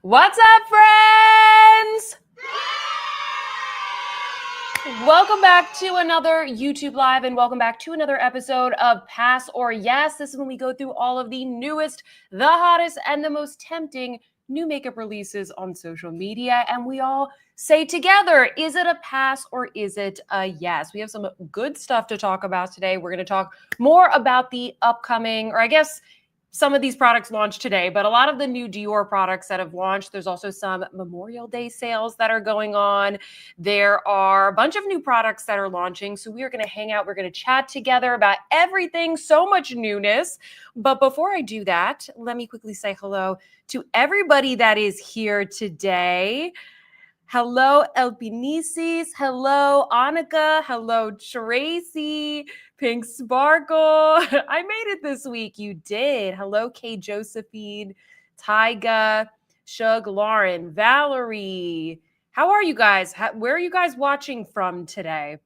What's up, friends? Welcome back to another YouTube Live and welcome back to another episode of Pass or Yes. This is when we go through all of the newest, the hottest, and the most tempting new makeup releases on social media. And we all say together, is it a pass or is it a yes? We have some good stuff to talk about today. We're going to talk more about the upcoming, or I guess some of these products launched today, but a lot of the new Dior products that have launched. There's also some Memorial Day sales that are going on. There are a bunch of new products that are launching. So we are going to hang out. We're going to chat together about everything. So much newness. But before I do that, let me quickly say hello to everybody that is here today. Hello, Elpinisis. Hello, Annika. Hello, Tracy. Pink Sparkle. I made it this week. You did. Hello, Kay Josephine, Tyga, Shug, Lauren, Valerie. How are you guys? Where are you guys watching from today?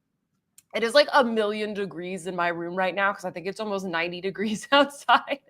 It is like 1,000,000 degrees in my room right now because I think it's almost 90 degrees outside.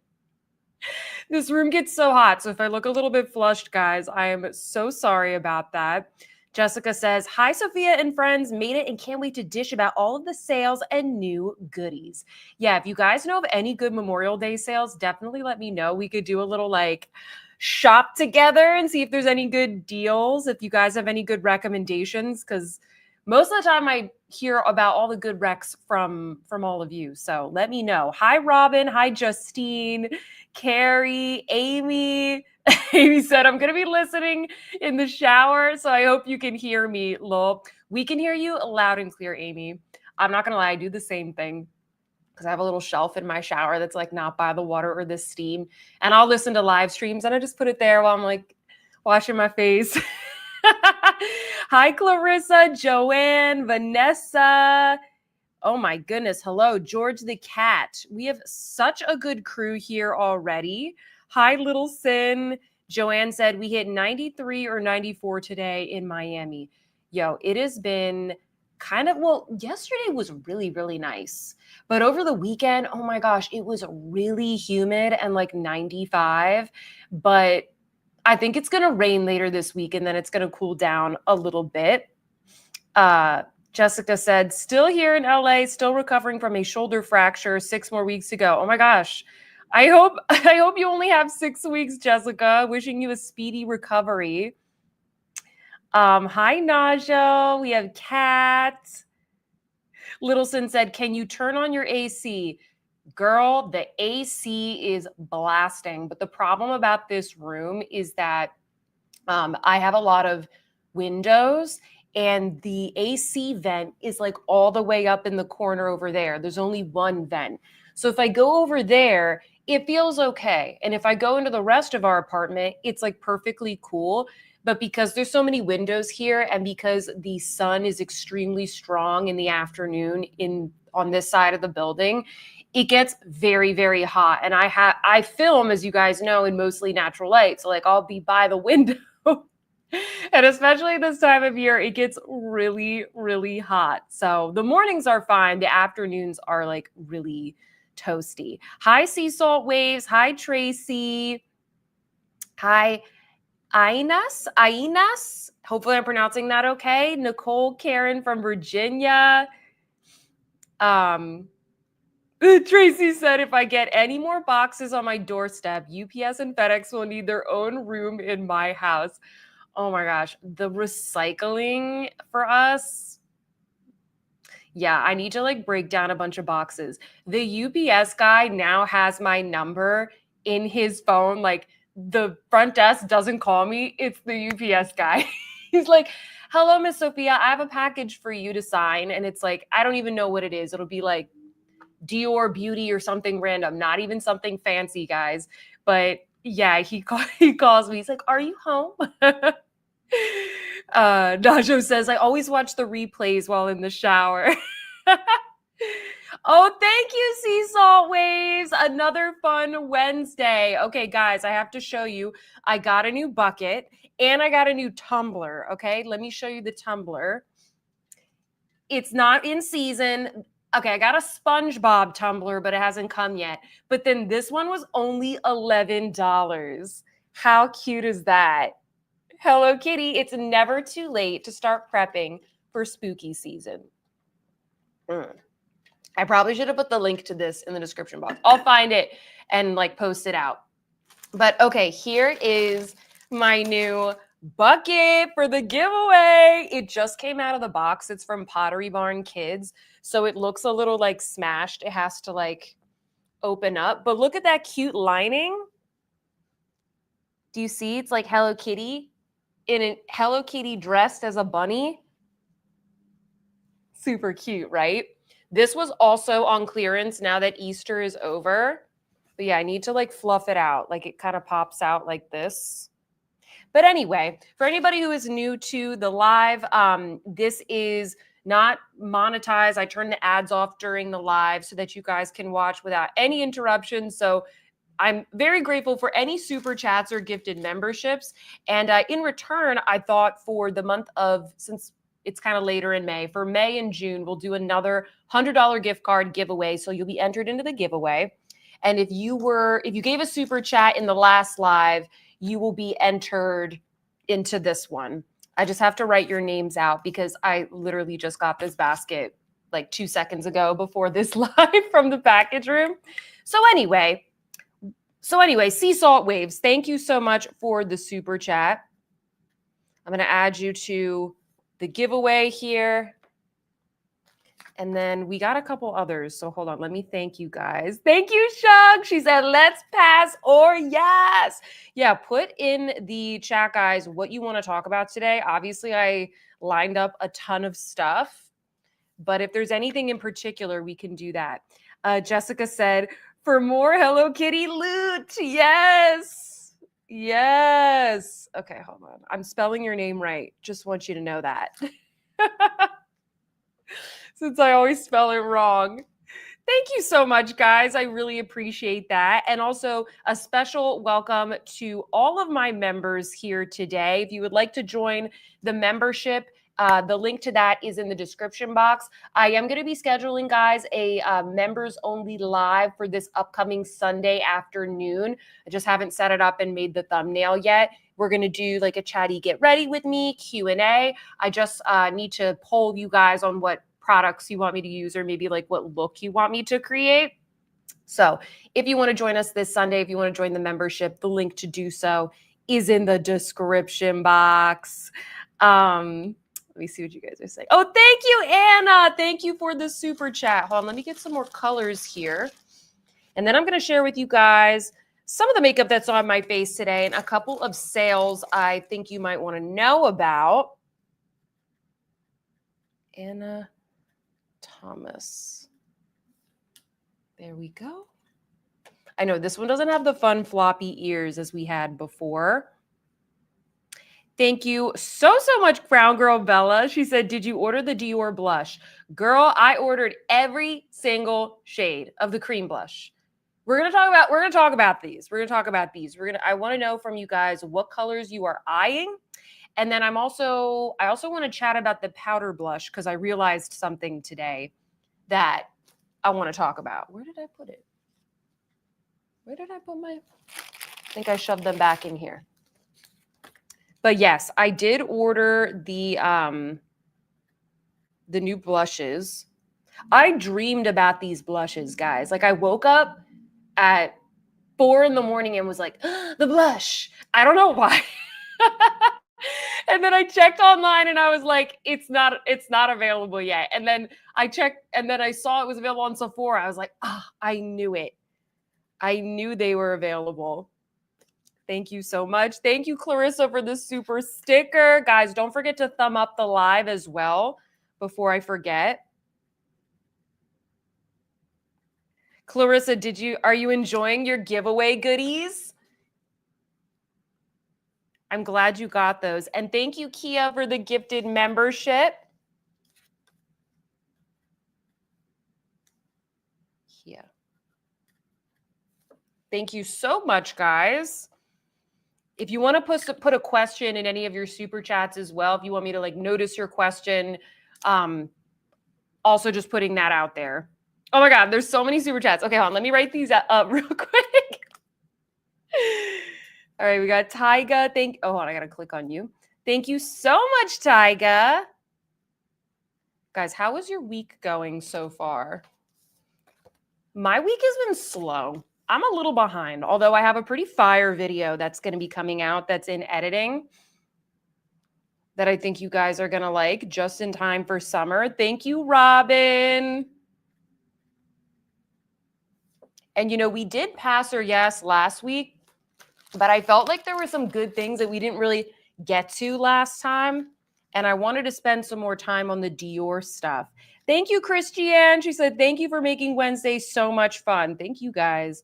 This room gets so hot. So if I look a little bit flushed, guys, I am so sorry about that. Jessica says, hi, Sophia and friends. Made it and can't wait to dish about all of the sales and new goodies. Yeah, if you guys know of any good Memorial Day sales, definitely let me know. We could do a little like shop together and see if there's any good deals. If you guys have any good recommendations, because most of the time I hear about all the good recs from all of you. So let me know. Hi, Robin. Hi, Justine, Carrie, Amy. Amy said, I'm going to be listening in the shower, so I hope you can hear me, lol. We can hear you loud and clear, Amy. I'm not going to lie. I do the same thing because I have a little shelf in my shower that's like not by the water or the steam. And I'll listen to live streams and I just put it there while I'm like washing my face. Hi, Clarissa, Joanne, Vanessa. Oh my goodness. Hello, George the Cat. We have such a good crew here already. Hi, Little Sin. Joanne said we hit 93 or 94 today in Miami. Yo, it has been kind of, well, yesterday was really, really nice. But over the weekend, oh my gosh, it was really humid and like 95. But I think it's going to rain later this week and then it's going to cool down a little bit. Jessica said, still here in LA, still recovering from a shoulder fracture 6 more weeks to go. Oh my gosh. I hope you only have 6 weeks, Jessica. Wishing you a speedy recovery. Hi, Naja. We have Kat. Littleson said, can you turn on your AC? Girl, the AC is blasting. But the problem about this room is that I have a lot of windows and the AC vent is like all the way up in the corner over there. There's only one vent. So if I go over there, it feels okay. And if I go into the rest of our apartment, it's like perfectly cool. But because there's so many windows here and because the sun is extremely strong in the afternoon on this side of the building, it gets very, very hot. And I film, as you guys know, in mostly natural light. So like I'll be by the window. And especially this time of year, it gets really, really hot. So the mornings are fine. The afternoons are like really toasty. Hi, Sea Salt Waves. Hi, Tracy. Hi, Ainas. Hopefully I'm pronouncing that okay. Nicole Karen from Virginia. Tracy said, if I get any more boxes on my doorstep, UPS and FedEx will need their own room in my house. Oh my gosh, the recycling for us. Yeah, I need to like break down a bunch of boxes. The UPS guy now has my number in his phone. Like the front desk doesn't call me. It's the UPS guy. He's like, hello, Miss Sophia. I have a package for you to sign. And it's like, I don't even know what it is. It'll be like DIOR Beauty or something random, not even something fancy, guys. But yeah, he calls me. He's like, are you home? Najo says, I always watch the replays while in the shower. Oh, thank you, Sea Salt Waves. Another fun Wednesday. Okay, guys, I have to show you. I got a new bucket and I got a new tumbler. Okay, let me show you the tumbler. It's not in season. Okay, I got a SpongeBob tumbler, but it hasn't come yet. But then this one was only $11. How cute is that? Hello Kitty, it's never too late to start prepping for spooky season. I probably should have put the link to this in the description box. I'll find it and like post it out. But okay, here is my new bucket for the giveaway. It just came out of the box. It's from Pottery Barn Kids. So it looks a little like smashed. It has to like open up. But look at that cute lining. Do you see? It's like Hello Kitty in a Hello Kitty dressed as a bunny. Super cute, right? This was also on clearance now that Easter is over. But yeah, I need to like fluff it out. Like it kind of pops out like this. But anyway, for anybody who is new to the live, this is not monetized. I turn the ads off during the live so that you guys can watch without any interruptions. So I'm very grateful for any super chats or gifted memberships. And in return, I thought for the month of, since it's kind of later in May, for May and June, we'll do another $100 gift card giveaway. So you'll be entered into the giveaway. And if you gave a super chat in the last live, you will be entered into this one. I just have to write your names out because I literally just got this basket like 2 seconds ago before this live from the package room. So anyway, Sea Salt Waves, thank you so much for the super chat. I'm going to add you to the giveaway here. And then we got a couple others. So hold on. Let me thank you guys. Thank you, Shug. She said, let's pass or yes. Yeah, put in the chat, guys, what you want to talk about today. Obviously, I lined up a ton of stuff. But if there's anything in particular, we can do that. Jessica said, for more Hello Kitty loot. Yes. Yes. Okay, hold on. I'm spelling your name right. Just want you to know that. Since I always spell it wrong. Thank you so much, guys. I really appreciate that. And also a special welcome to all of my members here today. If you would like to join the membership, the link to that is in the description box. I am going to be scheduling, guys, a members only live for this upcoming Sunday afternoon. I just haven't set it up and made the thumbnail yet. We're going to do like a chatty get ready with me Q&A. I just need to poll you guys on what products you want me to use or maybe like what look you want me to create. So if you want to join us this Sunday, if you want to join the membership, the link to do so is in the description box. Let me see what you guys are saying. Oh, thank you, Anna. Thank you for the super chat. Hold on, let me get some more colors here. And then I'm going to share with you guys some of the makeup that's on my face today and a couple of sales I think you might want to know about. Anna Thomas. There we go. I know this one doesn't have the fun floppy ears as we had before. Thank you so much, Brown Girl Bella. She said, did you order the Dior blush? Girl, I ordered every single shade of the cream blush. We're going to talk about these. I want to know from you guys what colors you are eyeing. And then I also want to chat about the powder blush because I realized something today that I want to talk about. Where did I put it? Where did I put my? I think I shoved them back in here. But yes, I did order the new blushes. I dreamed about these blushes, guys. Like I woke up at 4 in the morning and was like, the blush. I don't know why. And then I checked online and I was like, it's not available yet. And then I checked and then I saw it was available on Sephora. I was like, I knew it. I knew they were available. Thank you so much. Thank you, Clarissa, for the super sticker. Guys, don't forget to thumb up the live as well before I forget. Clarissa, are you enjoying your giveaway goodies? I'm glad you got those. And thank you, Kia, for the gifted membership. Kia. Thank you so much, guys. If you want to put a question in any of your super chats as well, if you want me to like notice your question, also just putting that out there. Oh my God, there's so many super chats. Okay, hold on, let me write these up real quick. All right, we got Tyga. Oh, I got to click on you. Thank you so much, Tyga. Guys, how is your week going so far? My week has been slow. I'm a little behind, although I have a pretty fire video that's going to be coming out that's in editing that I think you guys are going to like just in time for summer. Thank you, Robin. And, you know, we did pass or yes last week, but I felt like there were some good things that we didn't really get to last time. And I wanted to spend some more time on the Dior stuff. Thank you, Christiane. She said, thank you for making Wednesdays so much fun. Thank you guys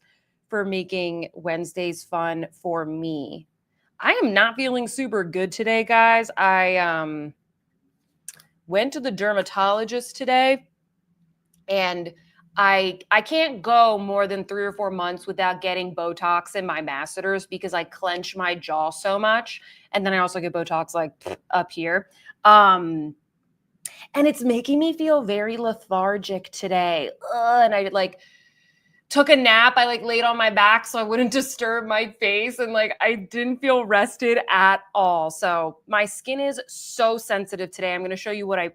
for making Wednesdays fun for me. I am not feeling super good today, guys. I went to the dermatologist today, and I can't go more than 3 or 4 months without getting Botox in my masseters because I clench my jaw so much. And then I also get Botox like up here. And it's making me feel very lethargic today. And I like took a nap. I like laid on my back so I wouldn't disturb my face. And like I didn't feel rested at all. So my skin is so sensitive today. I'm going to show you what I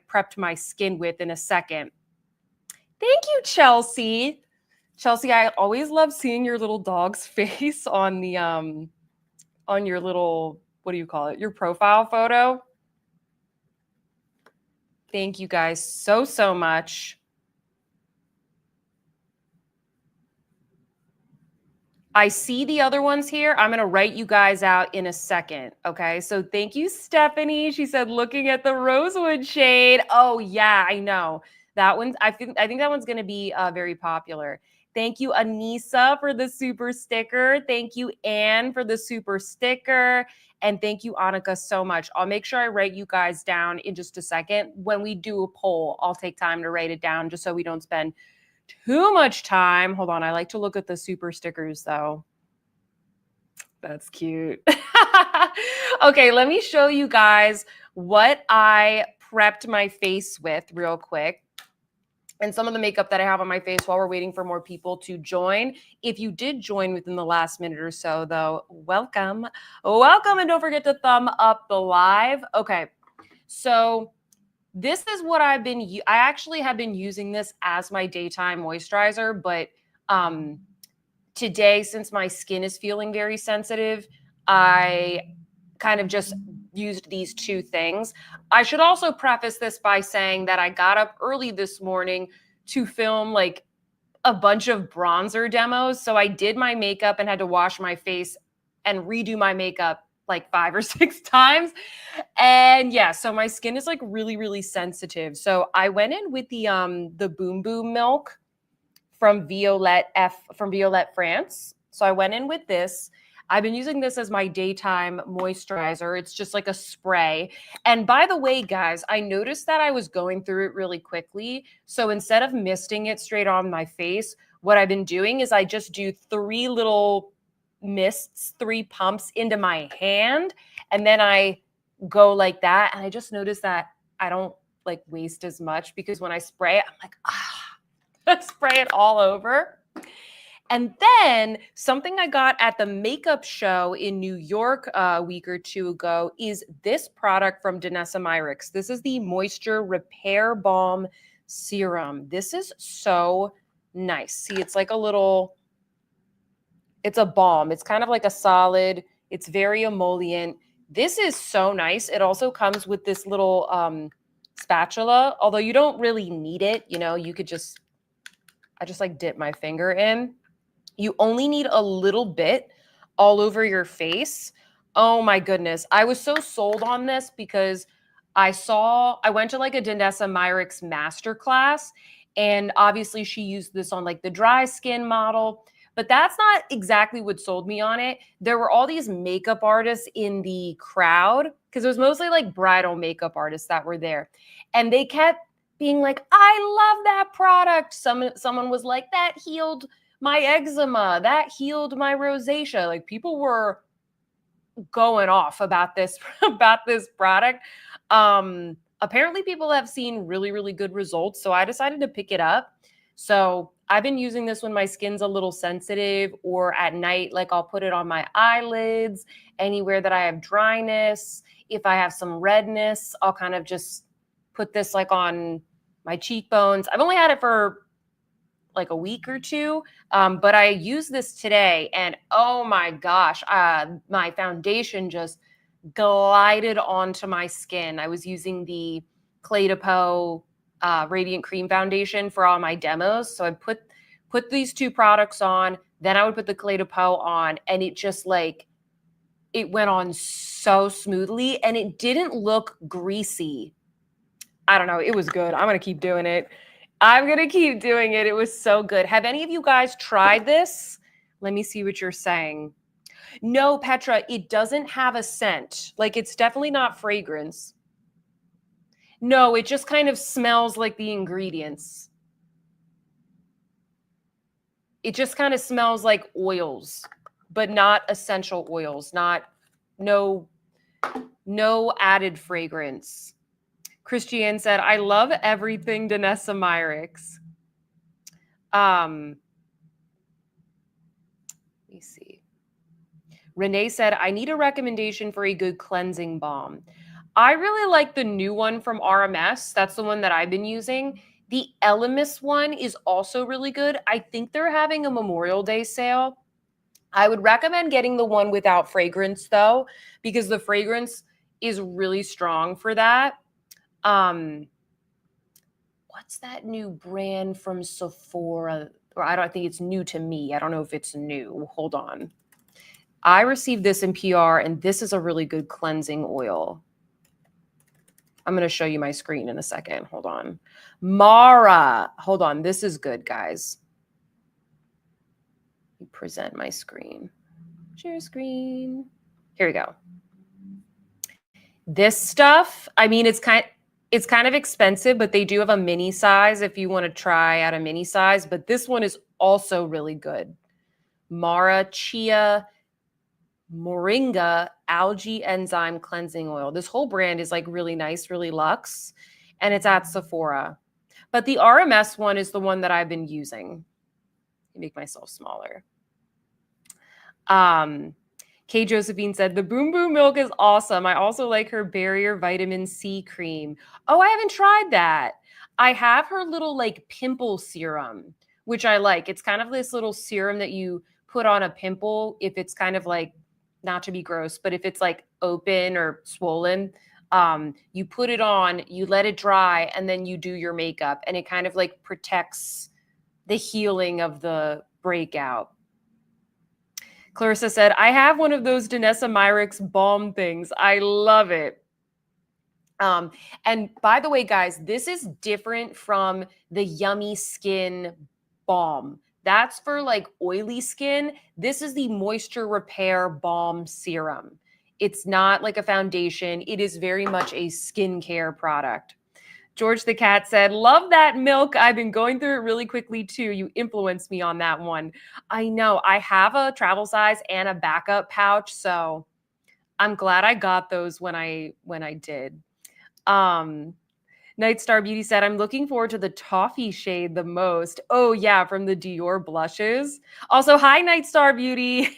prepped my skin with in a second. Thank you, Chelsea. Chelsea, I always love seeing your little dog's face on the on your little, what do you call it? Your profile photo. Thank you guys so much. I see the other ones here. I'm going to write you guys out in a second. Okay. So thank you, Stephanie. She said, looking at the rosewood shade. Oh yeah, I know. That one, I think that one's going to be very popular. Thank you, Anissa, for the super sticker. Thank you, Anne, for the super sticker. And thank you, Annika, so much. I'll make sure I write you guys down in just a second. When we do a poll, I'll take time to write it down just so we don't spend too much time. Hold on. I like to look at the super stickers, though. That's cute. Okay, let me show you guys what I prepped my face with real quick. And some of the makeup that I have on my face while we're waiting for more people to join. If you did join within the last minute or so, though, welcome. Welcome, and don't forget to thumb up the live. Okay, so this is what I actually have been using this as my daytime moisturizer, but today, since my skin is feeling very sensitive, I kind of just used these two things. I should also preface this by saying that I got up early this morning to film like a bunch of bronzer demos. So I did my makeup and had to wash my face and redo my makeup like 5 or 6 times. And yeah, so my skin is like really sensitive. So I went in with the Boom Boom Milk from Violette France. So I went in with this. I've been using this as my daytime moisturizer. It's just like a spray. And by the way, guys, I noticed that I was going through it really quickly. So instead of misting it straight on my face, what I've been doing is I just do 3 little mists, 3 pumps into my hand. And then I go like that. And I just noticed that I don't like waste as much because when I spray it, I'm like, I spray it all over. And then something I got at the makeup show in New York a week or 2 ago is this product from Danessa Myricks. This is the Moisture Repair Balm Serum. This is so nice. See, it's like it's a balm. It's kind of like a solid. It's very emollient. This is so nice. It also comes with this little spatula, although you don't really need it. You know, you could I just like dip my finger in. You only need a little bit all over your face. Oh my goodness. I was so sold on this because I went to like a Danessa Myricks masterclass, and obviously she used this on like the dry skin model, but that's not exactly what sold me on it. There were all these makeup artists in the crowd because it was mostly like bridal makeup artists that were there. And they kept being like, I love that product. Someone was like, that healed my eczema, that healed my rosacea. Like people were going off about this product. Apparently people have seen really good results. So I decided to pick it up. So I've been using this when my skin's a little sensitive, or at night, like I'll put it on my eyelids, anywhere that I have dryness. If I have some redness, I'll kind of just put this like on my cheekbones. I've only had it for like a week or two, but I used this today, and oh my gosh, my foundation just glided onto my skin. I was using the Clé de Peau Radiant Cream Foundation for all my demos. So I put these two products on, then I would put the Clé de Peau on, and it just like, it went on so smoothly, and it didn't look greasy. I don't know. It was good. I'm going to keep doing it. I'm going to keep doing it. It was so good. Have any of you guys tried this? Let me see what you're saying. No, Petra, it doesn't have a scent. Like, it's definitely not fragrance. No, it just kind of smells like the ingredients. It just kind of smells like oils, but not essential oils, no added fragrance. Christiane said, I love everything Danessa Myricks. Let me see. Renee said, I need a recommendation for a good cleansing balm. I really like the new one from RMS. That's the one that I've been using. The Elemis one is also really good. I think they're having a Memorial Day sale. I would recommend getting the one without fragrance, though, because the fragrance is really strong for that. What's that new brand from Sephora? Or I don't think it's new to me. I don't know if it's new. Hold on. I received this in PR, and this is a really good cleansing oil. I'm going to show you my screen in a second. Hold on. Mara. Hold on. This is good, guys. Let me present my screen. Share screen. Here we go. This stuff, I mean, it's kind of expensive, but they do have a mini size if you want to try out a mini size. But this one is also really good. Mara Chia Moringa Algae Enzyme Cleansing Oil. This whole brand is like really nice, really luxe, and it's at Sephora. But the RMS one is the one that I've been using. Make myself smaller. Kay Josephine said, the Boom Boom Milk is awesome. I also like her Barrier Vitamin C cream. Oh, I haven't tried that. I have her little like pimple serum, which I like. It's kind of this little serum that you put on a pimple if it's kind of like, not to be gross, but if it's like open or swollen, you put it on, you let it dry, and then you do your makeup, and it kind of like protects the healing of the breakout. Clarissa said, I have one of those Danessa Myricks balm things. I love it. And by the way, guys, this is different from the Yummy Skin balm. That's for like oily skin. This is the Moisture Repair Balm Serum. It's not like a foundation. It is very much a skincare product. George the Cat said, love that milk. I've been going through it really quickly too. You influenced me on that one. I know. I have a travel size and a backup pouch, so I'm glad I got those when I did. Night Star Beauty said, I'm looking forward to the toffee shade the most. Oh yeah, from the Dior blushes. Also, hi Night Star Beauty.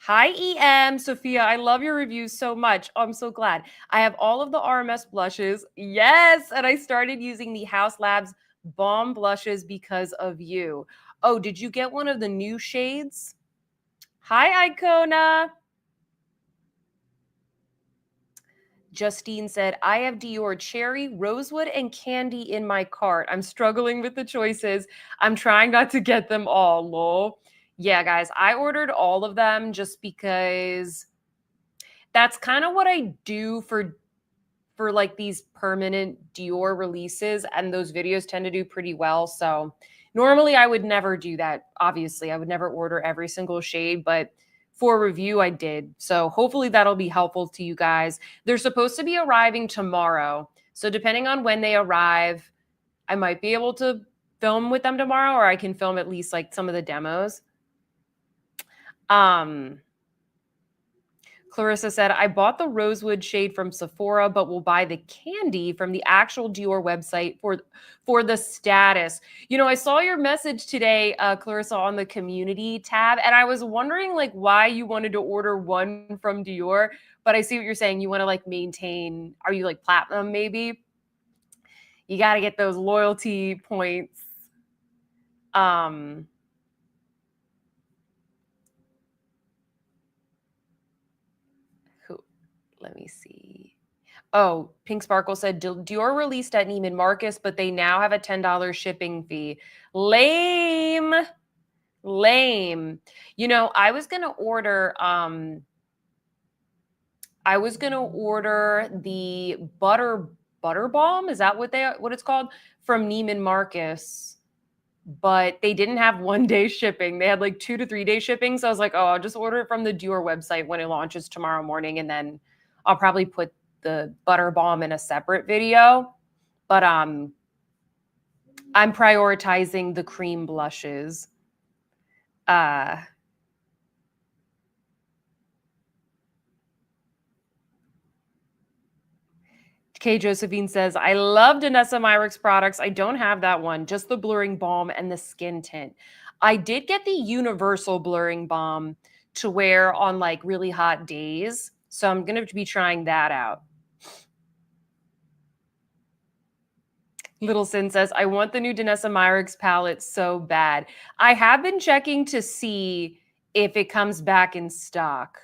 Hi, EM, Sophia. I love your reviews so much. Oh, I'm so glad. I have all of the RMS blushes. Yes. And I started using the House Labs Balm blushes because of you. Oh, did you get one of the new shades? Hi, Icona. Justine said, I have Dior Cherry, Rosewood, and Candy in my cart. I'm struggling with the choices. I'm trying not to get them all, lol. Yeah, guys, I ordered all of them just because that's kind of what I do for like these permanent Dior releases, and those videos tend to do pretty well. So normally I would never do that. Obviously, I would never order every single shade, but for review, I did. So hopefully that'll be helpful to you guys. They're supposed to be arriving tomorrow. So depending on when they arrive, I might be able to film with them tomorrow, or I can film at least like some of the demos. Clarissa said, I bought the rosewood shade from Sephora, but will buy the candy from the actual Dior website for the status. You know, I saw your message today, Clarissa, on the community tab, and I was wondering like why you wanted to order one from Dior, but I see what you're saying. You want to like maintain, are you like platinum maybe? You got to get those loyalty points. Let me see. Oh, Pink Sparkle said Dior released at Neiman Marcus, but they now have a $10 shipping fee. Lame. Lame. You know, I was gonna order the butter bomb. Is that what it's called? From Neiman Marcus. But they didn't have 1 day shipping. They had like 2 to 3 day shipping. So I was like, oh, I'll just order it from the Dior website when it launches tomorrow morning. And then I'll probably put the butter bomb in a separate video. But I'm prioritizing the cream blushes. Kay Josephine says, I love Danessa Myricks products. I don't have that one, just the blurring balm and the skin tint. I did get the universal blurring balm to wear on like really hot days. So I'm going to be trying that out. Little Sin says, I want the new Danessa Myricks palette so bad. I have been checking to see if it comes back in stock.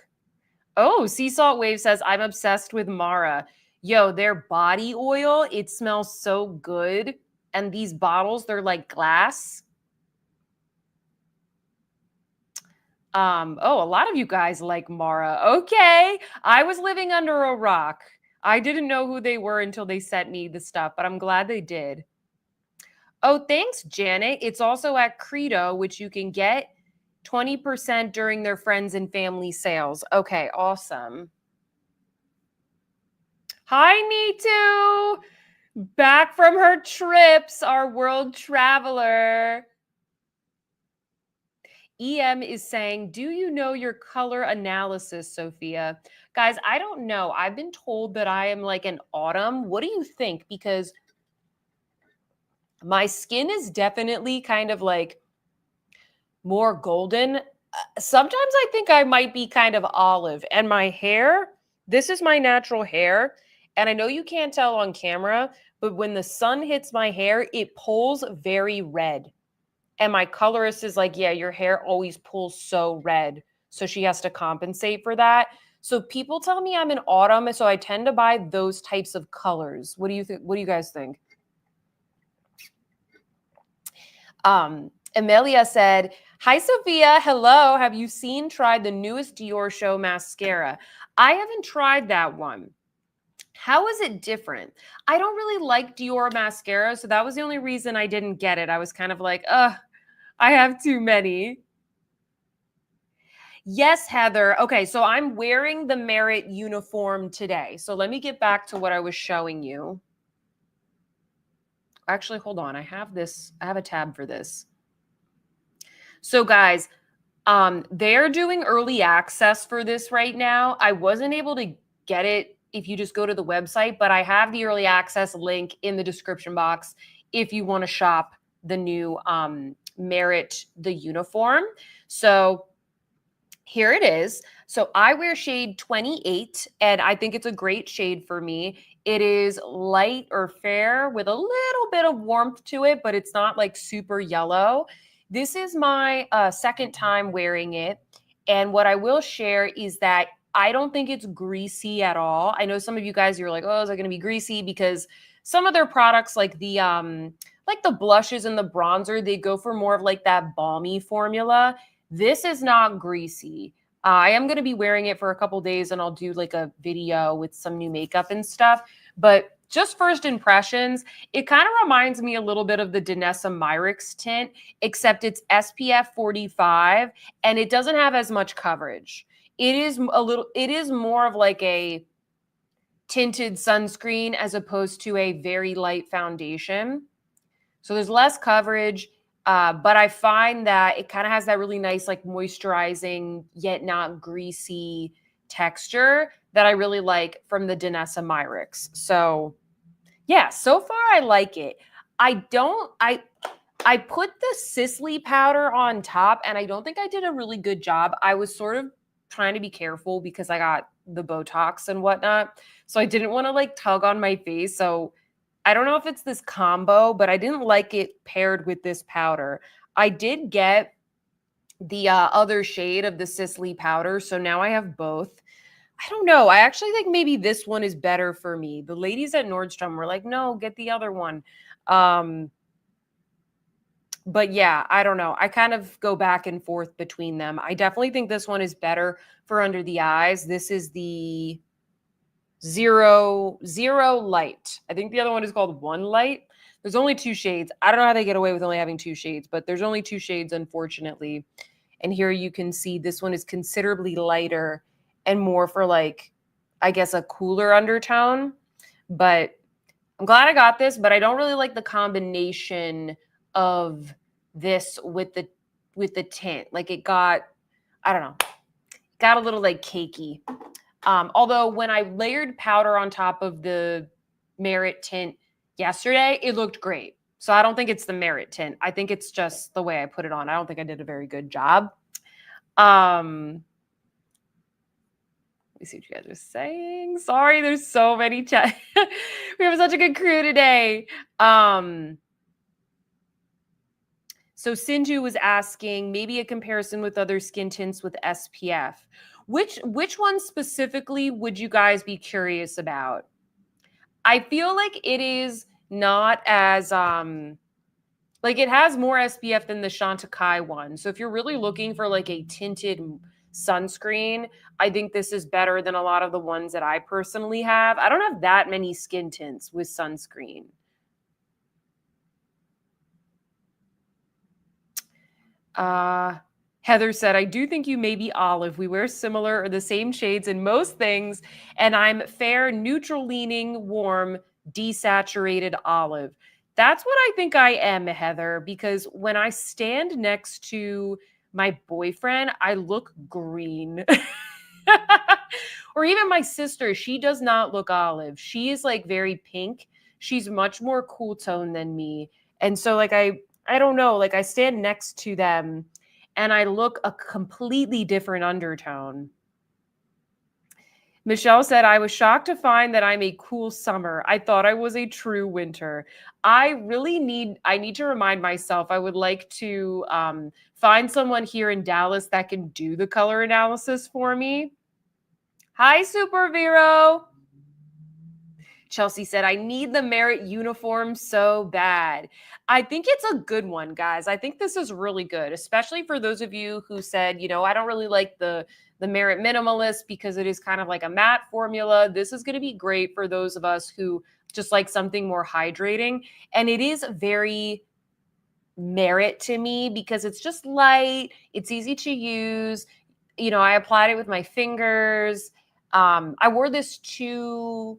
Oh, Sea Salt Wave says, I'm obsessed with Mara. Yo, their body oil, it smells so good. And these bottles, they're like glass. Oh, a lot of you guys like Mara. Okay. I was living under a rock. I didn't know who they were until they sent me the stuff, but I'm glad they did. Oh, thanks, Janet. It's also at Credo, which you can get 20% during their friends and family sales. Okay, awesome. Hi, Nitu. Back from her trips, our world traveler. EM is saying, do you know your color analysis, Sophia? Guys, I don't know. I've been told that I am like an autumn. What do you think? Because my skin is definitely kind of like more golden. Sometimes I think I might be kind of olive. And my hair, this is my natural hair. And I know you can't tell on camera, but when the sun hits my hair, it pulls very red. And my colorist is like, yeah, your hair always pulls so red. So she has to compensate for that. So people tell me I'm in autumn. So I tend to buy those types of colors. What do you think? What do you guys think? Amelia said, hi, Sophia. Hello. Have you tried the newest Dior Show mascara? I haven't tried that one. How is it different? I don't really like Dior mascara, so that was the only reason I didn't get it. I was kind of like, I have too many. Yes, Heather. Okay, so I'm wearing the Merit uniform today. So let me get back to what I was showing you. Actually, hold on. I have a tab for this. So guys, they're doing early access for this right now. I wasn't able to get it if you just go to the website, but I have the early access link in the description box if you want to shop the new Merit, the uniform. So here it is. So I wear shade 28, and I think it's a great shade for me. It is light or fair with a little bit of warmth to it, but it's not like super yellow. This is my second time wearing it. And what I will share is that I don't think it's greasy at all. I know some of you guys, you're like, oh, is it going to be greasy? Because some of their products like the blushes and the bronzer, they go for more of like that balmy formula. This is not greasy. I am going to be wearing it for a couple days and I'll do like a video with some new makeup and stuff. But just first impressions, it kind of reminds me a little bit of the Danessa Myricks tint, except it's SPF 45 and it doesn't have as much coverage. It is more of like a tinted sunscreen as opposed to a very light foundation. So there's less coverage, but I find that it kind of has that really nice like moisturizing yet not greasy texture that I really like from the Danessa Myricks. So yeah, so far I like it. I put the Sisley powder on top, and I don't think I did a really good job. I was sort of trying to be careful because I got the Botox and whatnot. So I didn't want to like tug on my face. So I don't know if it's this combo, but I didn't like it paired with this powder. I did get the other shade of the Sisley powder. So now I have both. I don't know. I actually think maybe this one is better for me. The ladies at Nordstrom were like, no, get the other one. But yeah, I don't know. I kind of go back and forth between them. I definitely think this one is better for under the eyes. This is the Zero Light. I think the other one is called One Light. There's only 2 shades. I don't know how they get away with only having 2 shades, but there's only 2 shades, unfortunately. And here you can see this one is considerably lighter and more for like, I guess, a cooler undertone. But I'm glad I got this, but I don't really like the combination of this with the tint. Like it got, I don't know, got a little like cakey. Although when I layered powder on top of the Merit tint yesterday, it looked great. So I don't think it's the Merit tint. I think it's just the way I put it on. I don't think I did a very good job. Let me see what you guys are saying. Sorry, there's so many chat. We have such a good crew today. So Sinju was asking maybe a comparison with other skin tints with SPF. Which one specifically would you guys be curious about? I feel like it is not as like it has more SPF than the Chantecaille one. So if you're really looking for like a tinted sunscreen, I think this is better than a lot of the ones that I personally have. I don't have that many skin tints with sunscreen. Heather said, I do think you may be olive. We wear similar or the same shades in most things, and I'm fair, neutral leaning, warm, desaturated olive. That's what I think I am, Heather, because when I stand next to my boyfriend, I look green. Or even my sister, she does not look olive. She is like very pink. She's much more cool tone than me. And so like I don't know, like I stand next to them and I look a completely different undertone. Michelle said, I was shocked to find that I'm a cool summer. I thought I was a true winter. I need to remind myself, I would like to find someone here in Dallas that can do the color analysis for me. Hi, Super Vero. Chelsea said, I need the Merit uniform so bad. I think it's a good one, guys. I think this is really good, especially for those of you who said, you know, I don't really like the Merit Minimalist because it is kind of like a matte formula. This is going to be great for those of us who just like something more hydrating. And it is very Merit to me because it's just light. It's easy to use. You know, I applied it with my fingers. I wore this to...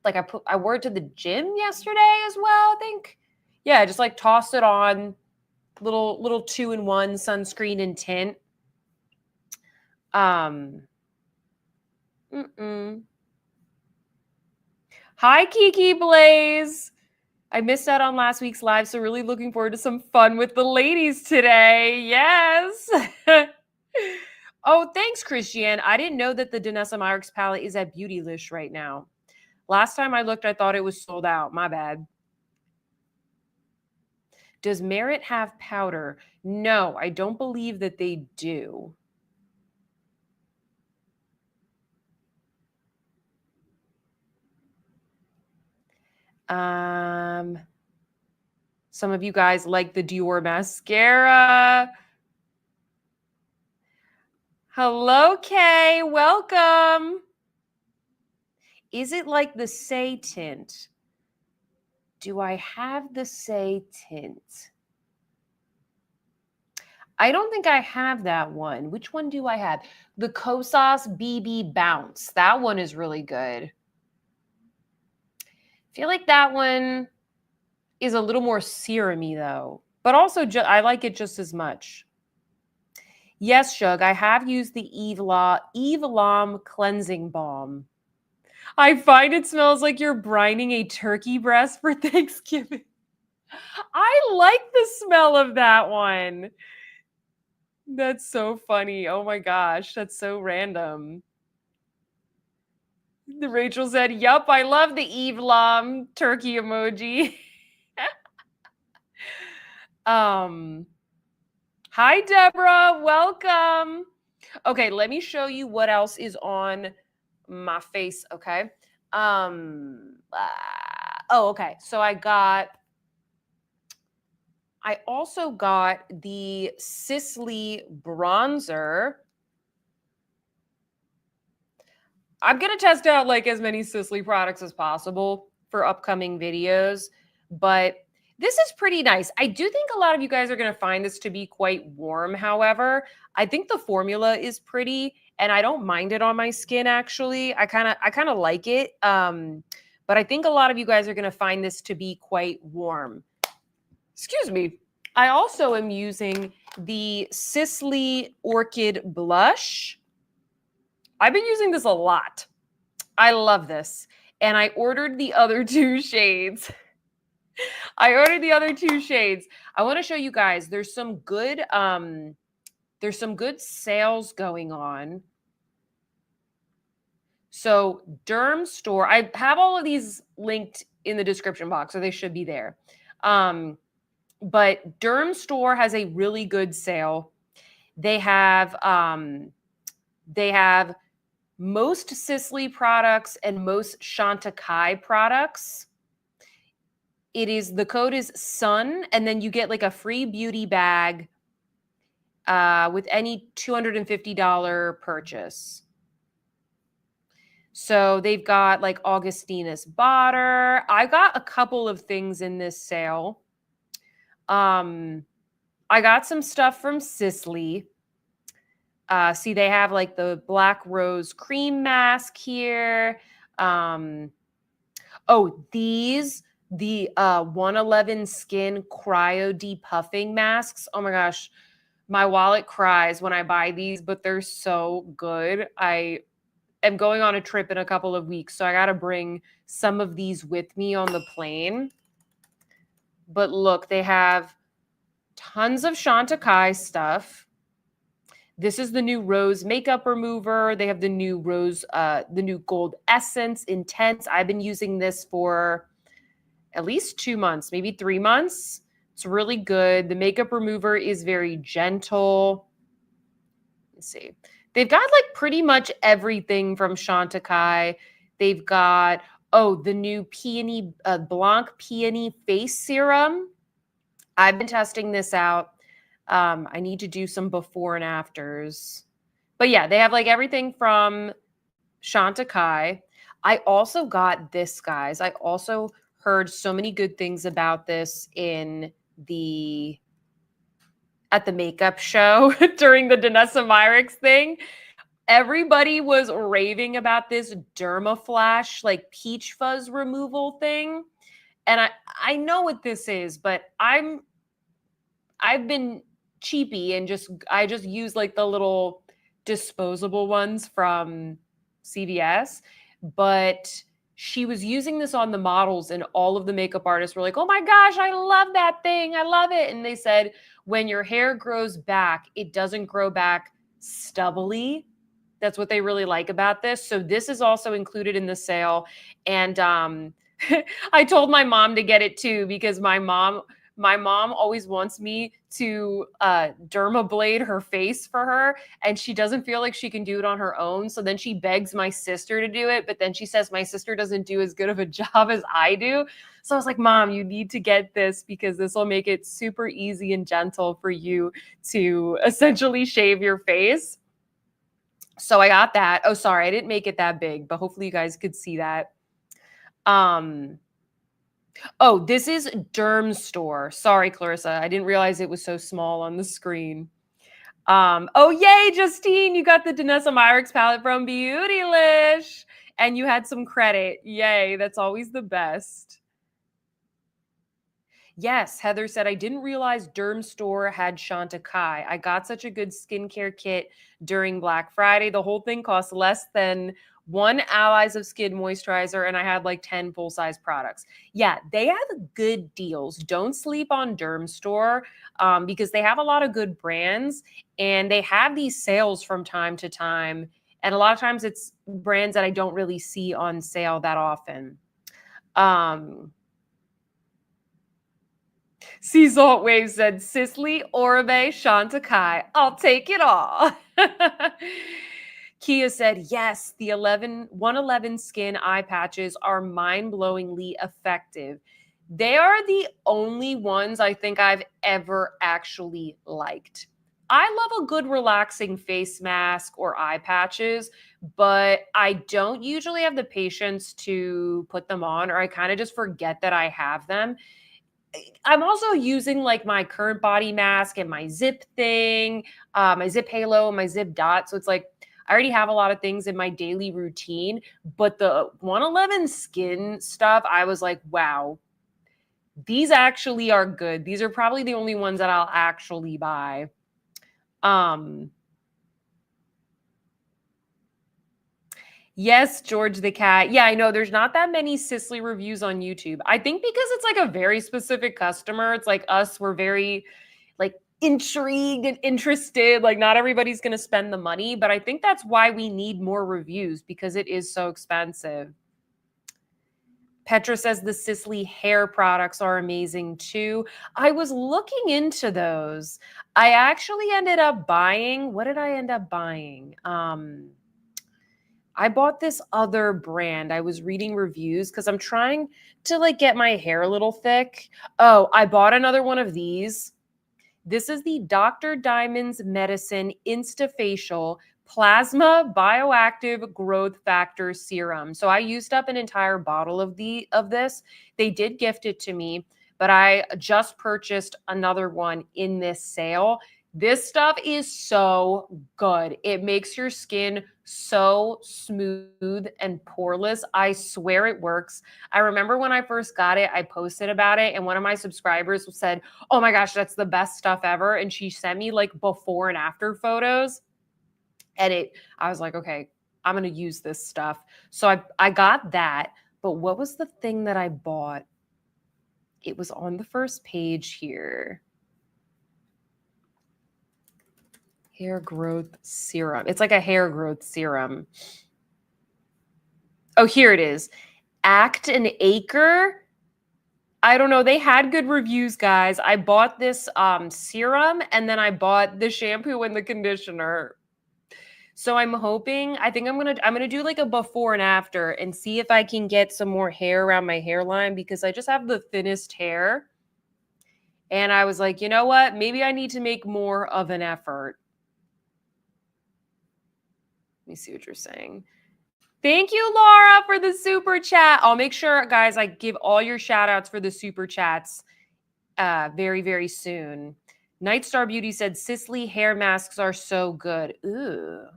like I wore it to the gym yesterday as well, I think. Yeah, I just like tossed it on, little 2-in-1 sunscreen and tint. Hi, Kiki Blaze. I missed out on last week's live, so really looking forward to some fun with the ladies today. Yes. Oh, thanks, Christian. I didn't know that the Danessa Myricks palette is at Beautylish right now. Last time I looked, I thought it was sold out. My bad. Does Merit have powder? No, I don't believe that they do. Some of you guys like the Dior mascara. Hello, Kay. Welcome. Is it like the Say tint? Do I have the Say tint? I don't think I have that one. Which one do I have? The Kosas BB Bounce. That one is really good. I feel like that one is a little more serum-y though, but also I like it just as much. Yes, Shug, I have used the Eve Lom cleansing balm. I find it smells like you're brining a turkey breast for Thanksgiving. I like the smell of that one. That's so funny. Oh my gosh, that's so random. The Rachel said, "Yup, I love the Eve Lom turkey emoji." Hi Deborah, welcome. Okay, let me show you what else is on my face, okay? Oh, okay. So I also got the Sisley bronzer. I'm going to test out like as many Sisley products as possible for upcoming videos, but this is pretty nice. I do think a lot of you guys are going to find this to be quite warm. However, I think the formula is pretty and I don't mind it on my skin actually. I kind of like it. But I think a lot of you guys are going to find this to be quite warm. Excuse me. I also am using the Sisley Orchid blush. I've been using this a lot. I love this. And I ordered the other two shades. I want to show you guys there's some good sales going on. So Derm Store, I have all of these linked in the description box, so they should be there. But Derm Store has a really good sale. They have most Sisley products and most Chantecaille products. The code is SUN, and then you get like a free beauty bag with any $250 purchase. So they've got like Augustina's Butter. I got a couple of things in this sale. I got some stuff from Sisley. See, they have like the Black Rose Cream Mask here. The 111 Skin Cryo Depuffing Masks. Oh my gosh, my wallet cries when I buy these, but they're so good. I am going on a trip in a couple of weeks, so I got to bring some of these with me on the plane. But look, they have tons of Chantecaille stuff. This is the new Rose Makeup Remover. They have the new the new Gold Essence Intense. I've been using this for at least 2 months, maybe 3 months. It's really good. The makeup remover is very gentle. Let's see. They've got like pretty much everything from Chantecaille. They've got, the new Peony, Blanc Peony Face Serum. I've been testing this out. I need to do some before and afters. But yeah, they have like everything from Chantecaille. I also got this, guys. I also heard so many good things about this at the makeup show during the Danessa Myricks thing. Everybody was raving about this Dermaflash, like peach fuzz removal thing. And I know what this is, but I've been cheapy and I just use like the little disposable ones from CVS. But she was using this on the models and all of the makeup artists were like, "Oh my gosh, I love that thing. I love it." And they said, when your hair grows back, it doesn't grow back stubbly. That's what they really like about this. So this is also included in the sale. And I told my mom to get it too, because my mom always wants me to dermablade her face for her, and she doesn't feel like she can do it on her own. So then she begs my sister to do it, but then she says my sister doesn't do as good of a job as I do. So I was like, "Mom, you need to get this because this will make it super easy and gentle for you to essentially shave your face." So I got that. Oh, sorry, I didn't make it that big, but hopefully you guys could see that. This is Derm Store. Sorry, Clarissa. I didn't realize it was so small on the screen. Yay, Justine. You got the Danessa Myricks palette from Beautylish. And you had some credit. Yay, that's always the best. Yes, Heather said, I didn't realize Derm Store had Chantecaille. I got such a good skincare kit during Black Friday. The whole thing cost less than one Allies of Skin moisturizer, and I had like 10 full-size products. Yeah, they have good deals. Don't sleep on Derm Store because they have a lot of good brands, and they have these sales from time to time. And a lot of times it's brands that I don't really see on sale that often. Sea Salt Wave said, Sisley, Oribe, Chantecaille. I'll take it all. Kia said, yes, the 111 skin eye patches are mind-blowingly effective. They are the only ones I think I've ever actually liked. I love a good relaxing face mask or eye patches, but I don't usually have the patience to put them on, or I kind of just forget that I have them. I'm also using like my Currentbody mask and my ZIIP thing, my ZIIP Halo, my ZIIP Dot. So it's like I already have a lot of things in my daily routine, but the 111 skin stuff, I was like, wow, these actually are good. These are probably the only ones that I'll actually buy. Yes, George the Cat. Yeah, I know there's not that many Sisley reviews on YouTube. I think because it's like a very specific customer. It's like us, we're very like intrigued and interested. Like not everybody's going to spend the money, but I think that's why we need more reviews because it is so expensive. Petra says the Sisley hair products are amazing too. I was looking into those. I actually ended up buying, what did I end up buying? I bought this other brand. I was reading reviews because I'm trying to like get my hair a little thick. Oh, I bought another one of these. This is the Dr. Diamond's Medicine Instafacial Plasma Bioactive Growth Factor Serum. So I used up an entire bottle of this. They did gift it to me, but I just purchased another one in this sale. This stuff is so good. It makes your skin so smooth and poreless. I swear it works. I remember when I first got it, I posted about it, and one of my subscribers said, oh my gosh, that's the best stuff ever. And she sent me like before and after photos. And I was like, okay, I'm going to use this stuff. So I got that. But what was the thing that I bought? It was on the first page here. Hair growth serum. It's like a hair growth serum. Oh, here it is. Act an Acre. I don't know. They had good reviews, guys. I bought this serum and then I bought the shampoo and the conditioner. So I'm hoping, I think I'm gonna do like a before and after and see if I can get some more hair around my hairline because I just have the thinnest hair. And I was like, you know what? Maybe I need to make more of an effort. Let me see what you're saying. Thank you, Laura, for the super chat. I'll make sure, guys, I give all your shout outs for the super chats very, very soon. Nightstar Beauty said, Sisley hair masks are so good. Ooh.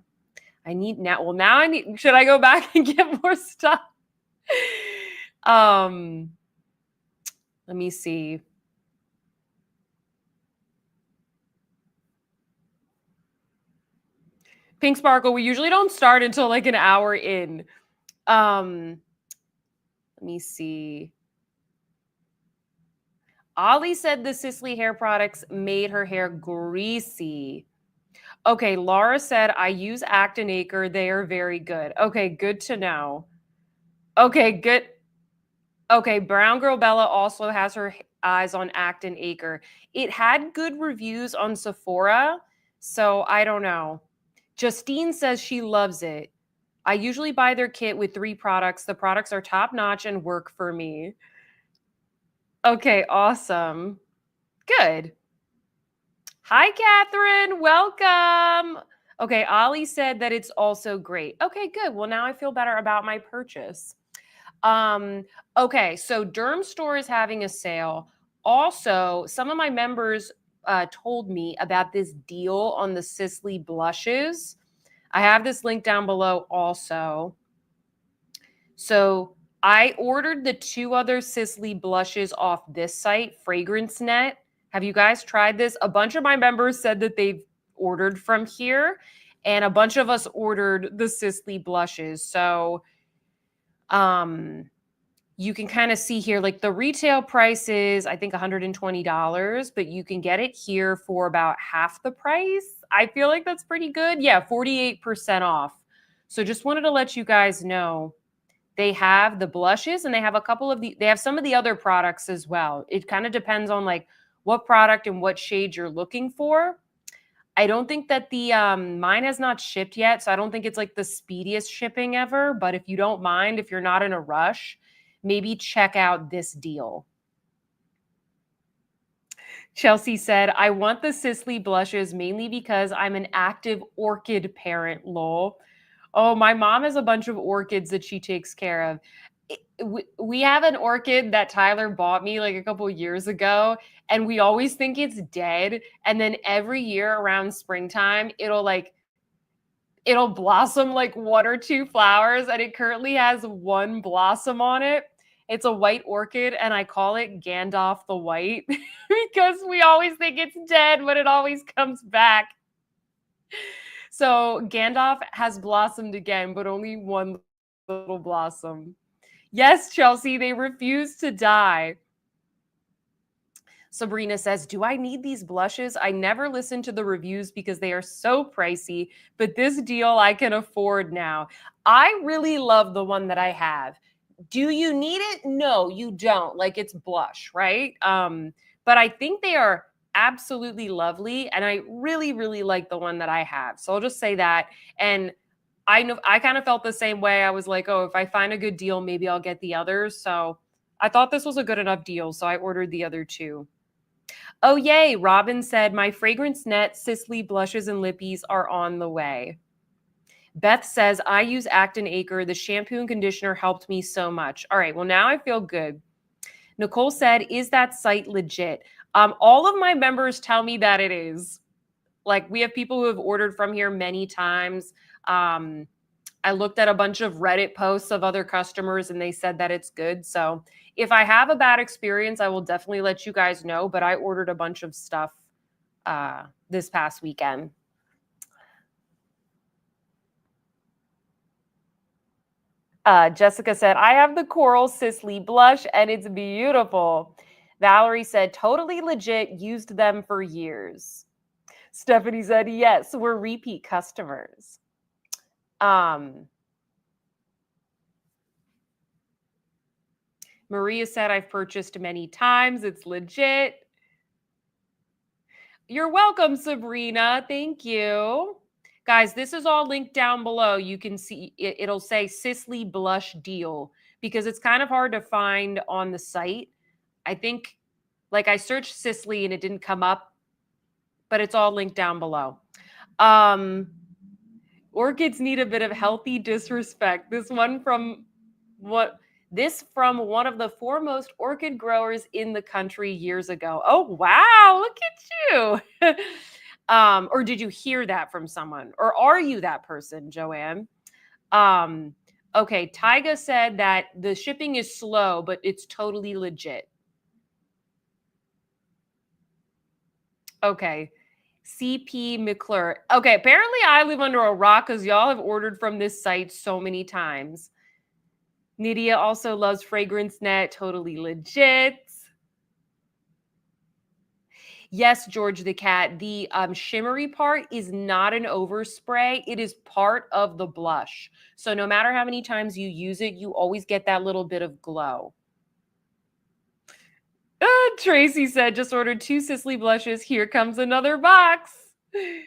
I need now. Well, now I need, should I go back and get more stuff? Let me see. Pink Sparkle, we usually don't start until like an hour in. Let me see. Ollie said the Sisley hair products made her hair greasy. Okay, Laura said, I use Act an Acre. They are very good. Okay, good to know. Okay, good. Okay, Brown Girl Bella also has her eyes on Act an Acre. It had good reviews on Sephora, so I don't know. Justine says she loves it. I usually buy their kit with 3 products. The products are top-notch and work for me. Okay, awesome. Good. Hi, Catherine. Welcome. Okay, Ollie said that it's also great. Okay, good. Well, now I feel better about my purchase. Okay, so Derm Store is having a sale. Also, some of my members told me about this deal on the Sisley blushes. I have this link down below also. So I ordered the 2 other Sisley blushes off this site, Fragrance Net. Have you guys tried this? A bunch of my members said that they've ordered from here, and a bunch of us ordered the Sisley blushes. So, you can kind of see here, like the retail price is, I think, $120, but you can get it here for about half the price. I feel like that's pretty good. Yeah, 48% off. So just wanted to let you guys know they have the blushes and they have a couple of they have some of the other products as well. It kind of depends on like what product and what shade you're looking for. I don't think that the mine has not shipped yet, so I don't think it's like the speediest shipping ever, but if you don't mind, if you're not in a rush, maybe check out this deal. Chelsea said, I want the Sisley blushes mainly because I'm an active orchid parent, lol. Oh, my mom has a bunch of orchids that she takes care of. We have an orchid that Tyler bought me like a couple years ago, and we always think it's dead. And then every year around springtime, it'll blossom like 1 or 2 flowers, and it currently has 1 blossom on it. It's a white orchid, and I call it Gandalf the White because we always think it's dead, but it always comes back. So Gandalf has blossomed again, but only 1 little blossom. Yes, Chelsea, they refuse to die. Sabrina says, do I need these blushes? I never listen to the reviews because they are so pricey, but this deal I can afford now. I really love the one that I have. Do you need it? No, you don't. Like, it's blush, right? But I think they are absolutely lovely, and I really, really like the one that I have. So I'll just say that. And I know I kind of felt the same way. I was like, oh, if I find a good deal, maybe I'll get the others. So I thought this was a good enough deal, so I ordered the other 2. Oh, yay. Robin said, my Fragrance Net Sisley blushes and lippies are on the way. Beth says, I use Acton Acre. The shampoo and conditioner helped me so much. All right, well, now I feel good. Nicole said, is that site legit? All of my members tell me that it is. Like, we have people who have ordered from here many times. I looked at a bunch of Reddit posts of other customers, and they said that it's good. So if I have a bad experience, I will definitely let you guys know. But I ordered a bunch of stuff this past weekend. Jessica said, I have the Coral Sisley blush and it's beautiful. Valerie said, totally legit, used them for years. Stephanie said, yes, we're repeat customers. Maria said, I've purchased many times. It's legit. You're welcome, Sabrina. Thank you. Guys, this is all linked down below. You can see it'll say Sisley blush deal because it's kind of hard to find on the site. I think, like, I searched Sisley and it didn't come up, but it's all linked down below. Orchids need a bit of healthy disrespect. This from one of the foremost orchid growers in the country years ago. Oh, wow. Look at you. Or did you hear that from someone? Or are you that person, Joanne? Okay, Tyga said that the shipping is slow, but it's totally legit. Okay. CP McClure. Okay, apparently I live under a rock because y'all have ordered from this site so many times. Nydia also loves Fragrance Net. Totally legit. Yes, George the Cat. The shimmery part is not an overspray. It is part of the blush. So no matter how many times you use it, you always get that little bit of glow. Tracy said, just ordered 2 Sisley blushes. Here comes another box. Pink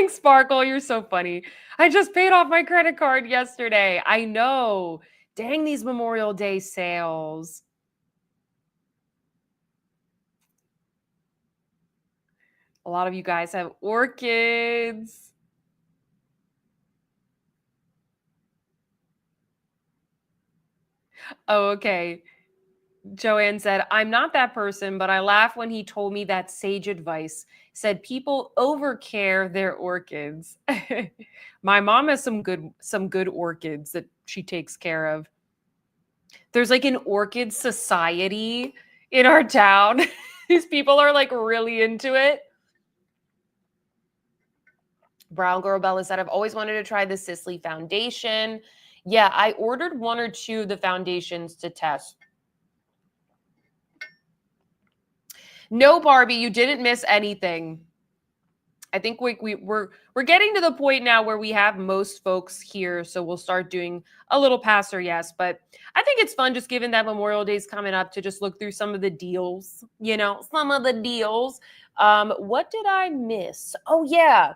Sparkle, you're so funny. I just paid off my credit card yesterday. I know. Dang, these Memorial Day sales. A lot of you guys have orchids. Oh, okay. Joanne said, I'm not that person, but I laugh when he told me that sage advice. Said people overcare their orchids. My mom has some good orchids that she takes care of. There's like an orchid society in our town. These people are like really into it. Brown Girl Bella said, I've always wanted to try the Sisley foundation. Yeah, I ordered 1 or 2 of the foundations to test. No, Barbie, you didn't miss anything. I think we're getting to the point now where we have most folks here, so we'll start doing a little pass or yes. But I think it's fun, just given that Memorial Day is coming up, to just look through some of the deals. You know, some of the deals. What did I miss? Oh yeah.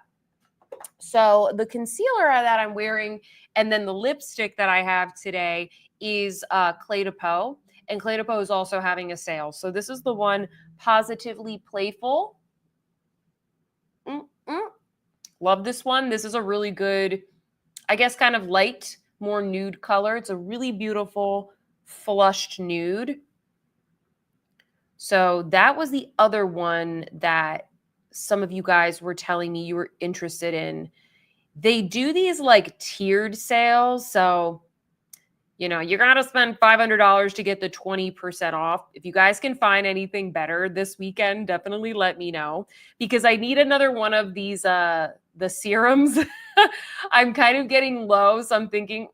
So the concealer that I'm wearing, and then the lipstick that I have today is Clé de Peau, and Clé de Peau is also having a sale. So this is the one, Positively Playful. Love this one. This is a really good, I guess, kind of light, more nude color. It's a really beautiful flushed nude. So that was the other one that some of you guys were telling me you were interested in. They do these like tiered sales. So, you know, you're going to spend $500 to get the 20% off. If you guys can find anything better this weekend, definitely let me know, because I need another one of these, the serums. I'm kind of getting low. So I'm thinking,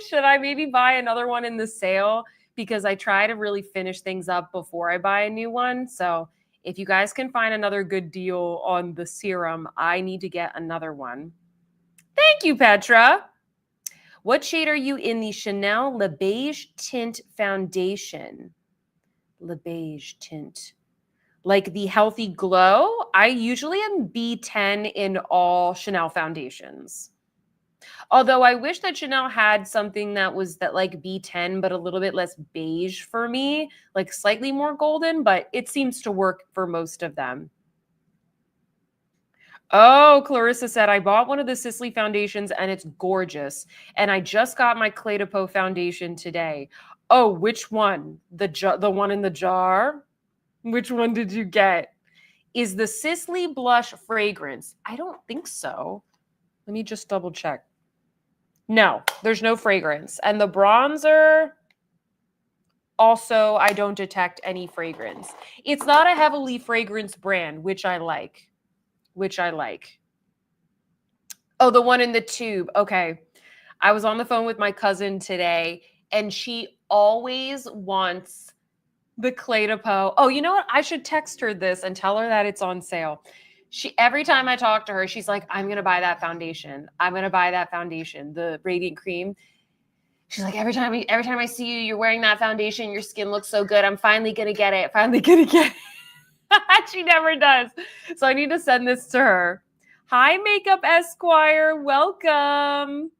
should I maybe buy another one in the sale? Because I try to really finish things up before I buy a new one. So if you guys can find another good deal on the serum, I need to get another one. Thank you, Petra. What shade are you in the Chanel Le Beige Tint Foundation? Le Beige Tint. Like the Healthy Glow? I usually am B10 in all Chanel foundations. Although I wish that Chanel had something that was that like B10, but a little bit less beige for me, like slightly more golden, but it seems to work for most of them. Oh, Clarissa said, I bought one of the Sisley foundations and it's gorgeous. And I just got my Clé de Peau foundation today. Oh, which one? The one in the jar? Which one did you get? Is the Sisley blush fragrance? I don't think so. Let me just double check. No, there's no fragrance. And the bronzer, also, I don't detect any fragrance. It's not a heavily fragranced brand, which I like. Oh, the one in the tube. Okay. I was on the phone with my cousin today, and she always wants the Clé de Peau. Oh, you know what? I should text her this and tell her that it's on sale. Every time I talk to her, she's like, I'm going to buy that foundation. I'm going to buy that foundation, the Radiant Cream. She's like, every time I see you, you're wearing that foundation. Your skin looks so good. I'm finally going to get it. She never does. So I need to send this to her. Hi, Makeup Esquire. Welcome.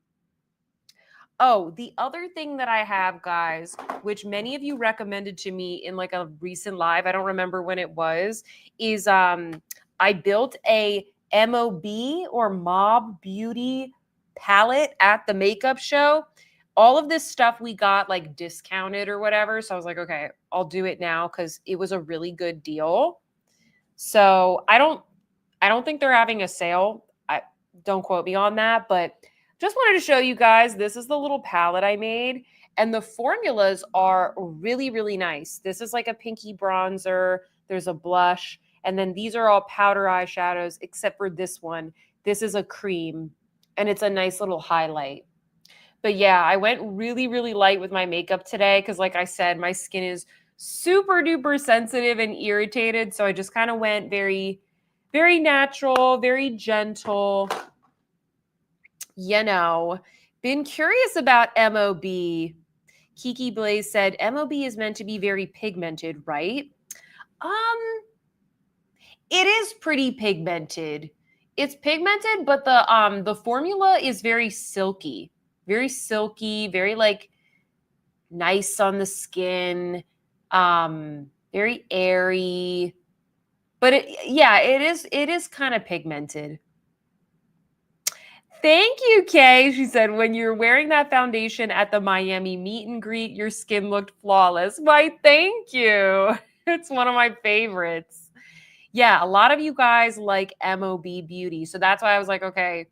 Oh, the other thing that I have, guys, which many of you recommended to me in like a recent live, I don't remember when it was, is I built a MOB or Mob Beauty palette at the makeup show. All of this stuff we got like discounted or whatever. So I was like, okay, I'll do it now because it was a really good deal. So I don't think they're having a sale. Don't quote me on that, but just wanted to show you guys, this is the little palette I made, and the formulas are really, really nice. This is like a pinky bronzer. There's a blush, and then these are all powder eyeshadows, except for this one. This is a cream, and it's a nice little highlight. But yeah, I went really, really light with my makeup today because, like I said, my skin is super duper sensitive and irritated. So I just kind of went very, very natural, very gentle. You know, been curious about MOB. Kiki Blaze said, MOB is meant to be very pigmented, right? It is pretty pigmented. It's pigmented, but the formula is very silky, very like nice on the skin, very airy. But it is kind of pigmented. Thank you, Kay. She said, when you're wearing that foundation at the Miami meet and greet, your skin looked flawless. Why, thank you. It's one of my favorites. Yeah, a lot of you guys like MOB Beauty. So that's why I was like, okay,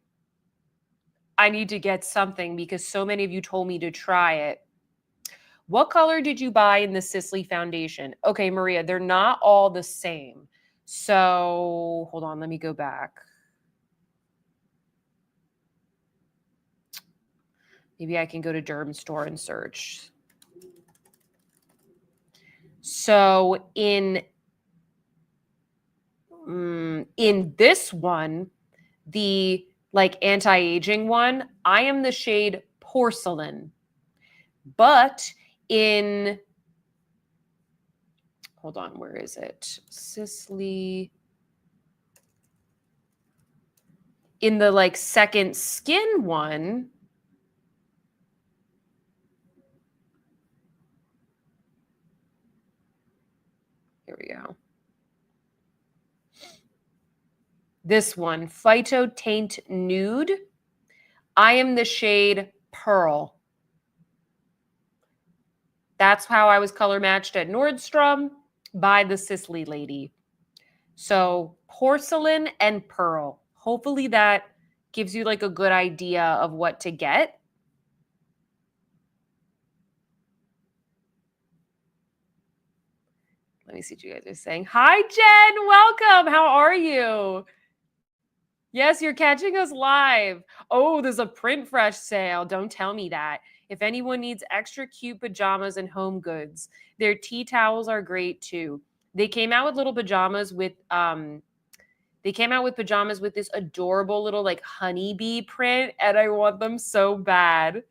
I need to get something because so many of you told me to try it. What color did you buy in the Sisley foundation? Okay, Maria, they're not all the same. So hold on, let me go back. Maybe I can go to Derm Store and search. So in this one, the like anti-aging one, I am the shade Porcelain. But in, hold on, where is it? Sisley. In the like second skin one, here we go. This one, Phyto Taint Nude. I am the shade Pearl. That's how I was color matched at Nordstrom by the Sisley lady. So Porcelain and Pearl. Hopefully that gives you like a good idea of what to get. Let me see what you guys are saying. Hi, Jen. Welcome. How are you? Yes, you're catching us live. Oh, there's a Print Fresh sale. Don't tell me that. If anyone needs extra cute pajamas and home goods, their tea towels are great too. They came out with little pajamas with this adorable little like honeybee print, and I want them so bad.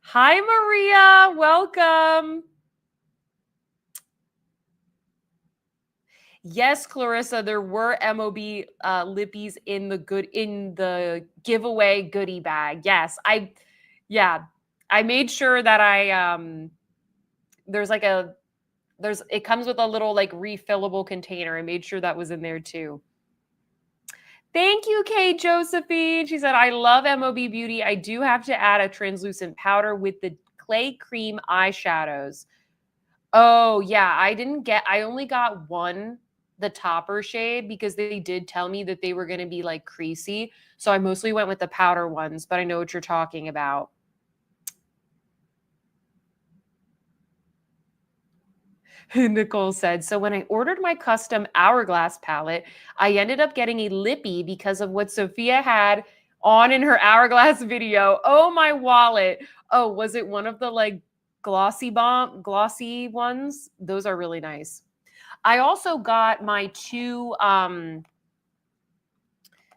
Hi, Maria. Welcome. Yes, Clarissa, there were MOB lippies in the giveaway goodie bag. Yes, I made sure that it comes with a little like refillable container. I made sure that was in there too. Thank you, Kate Josephine. She said, I love MOB Beauty. I do have to add a translucent powder with the clay cream eyeshadows. Oh, yeah. I only got one, the topper shade, because they did tell me that they were going to be like creasy. So I mostly went with the powder ones, but I know what you're talking about. Nicole said, so when I ordered my custom Hourglass palette, I ended up getting a lippy because of what Sophia had on in her Hourglass video. Oh, my wallet. Oh, was it one of the like glossy ones? Those are really nice. I also got my two,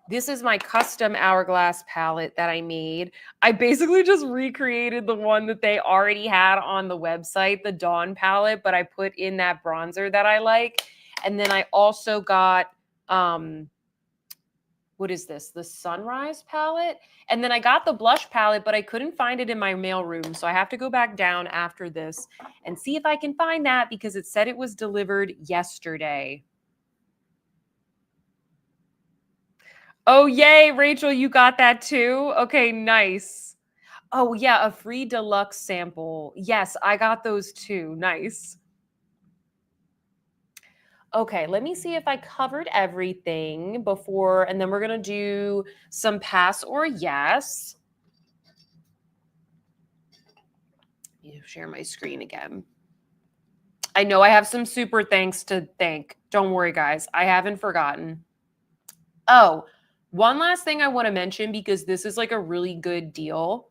this is my custom Hourglass palette that I made. I basically just recreated the one that they already had on the website, the Dawn palette, but I put in that bronzer that I like. And then I also got, what is this? The Sunrise palette. And then I got the blush palette, but I couldn't find it in my mailroom. So I have to go back down after this and see if I can find that because it said it was delivered yesterday. Oh, yay, Rachel, you got that too? Okay, nice. Oh, yeah, a free deluxe sample. Yes, I got those too. Nice. Okay, let me see if I covered everything before, and then we're going to do some pass or yes. Share my screen again. I know I have some super thanks to thank. Don't worry, guys. I haven't forgotten. Oh, one last thing I want to mention because this is like a really good deal.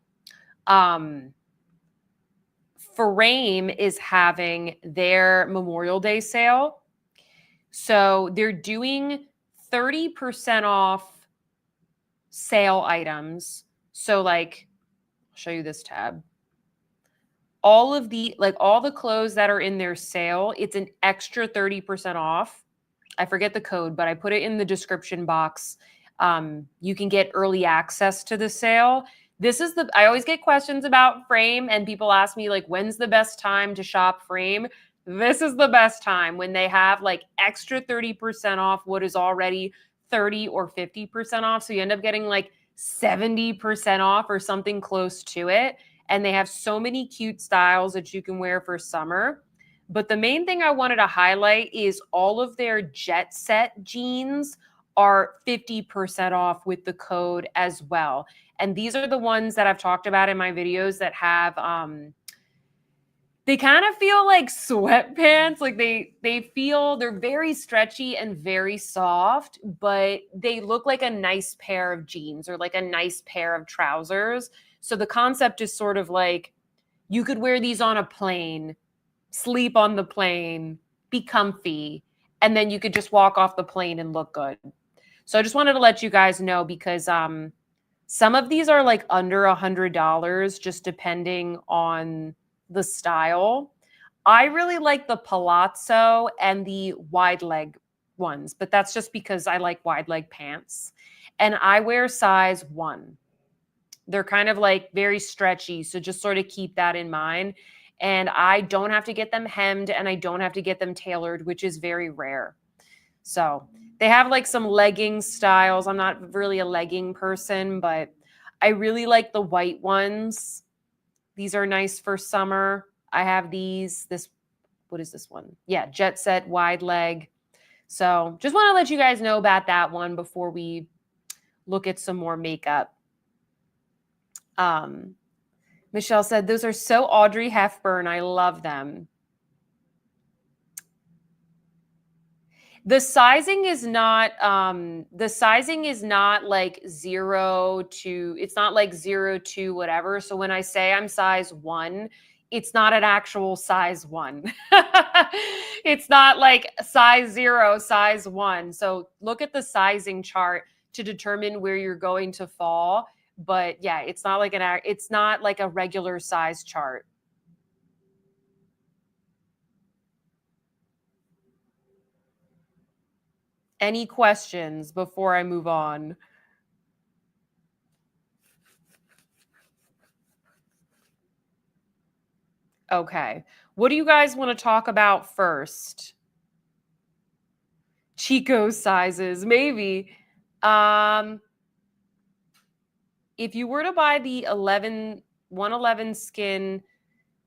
Frame is having their Memorial Day sale. So they're doing 30% off sale items. So like, I'll show you this tab. All the clothes that are in their sale, it's an extra 30% off. I forget the code, but I put it in the description box. You can get early access to the sale. I always get questions about Frame and people ask me like, when's the best time to shop Frame? This is the best time when they have like extra 30% off what is already 30 or 50% off. So you end up getting like 70% off or something close to it. And they have so many cute styles that you can wear for summer. But the main thing I wanted to highlight is all of their Jet Set jeans are 50% off with the code as well. And these are the ones that I've talked about in my videos that have, they kind of feel like sweatpants. Like they're very stretchy and very soft, but they look like a nice pair of jeans or like a nice pair of trousers. So the concept is sort of like you could wear these on a plane, sleep on the plane, be comfy, and then you could just walk off the plane and look good. So I just wanted to let you guys know because some of these are like under $100 just depending on the style. I really like the palazzo and the wide leg ones, but that's just because I like wide leg pants. And I wear size 1. They're kind of like very stretchy, so just sort of keep that in mind. And I don't have to get them hemmed and I don't have to get them tailored, which is very rare. So they have like some legging styles. I'm not really a legging person, but I really like the white ones. These are nice for summer. I have these. What is this one? Yeah, Jet Set wide leg. So just want to let you guys know about that one before we look at some more makeup. Michelle said, those are so Audrey Hepburn. I love them. The sizing is not like 0 to, it's not like 0 to whatever. So when I say I'm size 1, it's not an actual size 1. It's not like size 0, size 1. So look at the sizing chart to determine where you're going to fall. But yeah, it's not like a regular size chart. Any questions before I move on? Okay. What do you guys want to talk about first? Chico sizes, maybe. If you were to buy the 111 skin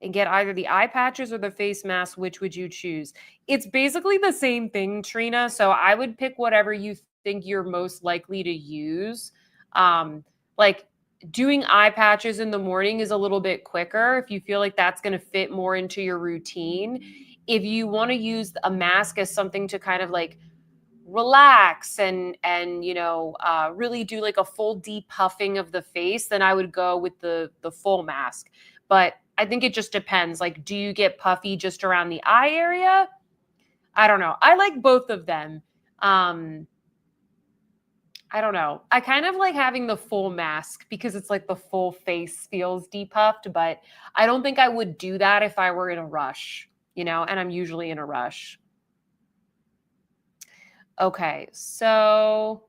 and get either the eye patches or the face mask, which would you choose? It's basically the same thing, Trina. So I would pick whatever you think you're most likely to use. Like doing eye patches in the morning is a little bit quicker if you feel like that's going to fit more into your routine. If you want to use a mask as something to kind of like relax and really do like a full deep puffing of the face, then I would go with the full mask. But I think it just depends. Like, do you get puffy just around the eye area? I don't know. I like both of them. I don't know. I kind of like having the full mask because it's like the full face feels depuffed, but I don't think I would do that if I were in a rush, and I'm usually in a rush. Okay, so,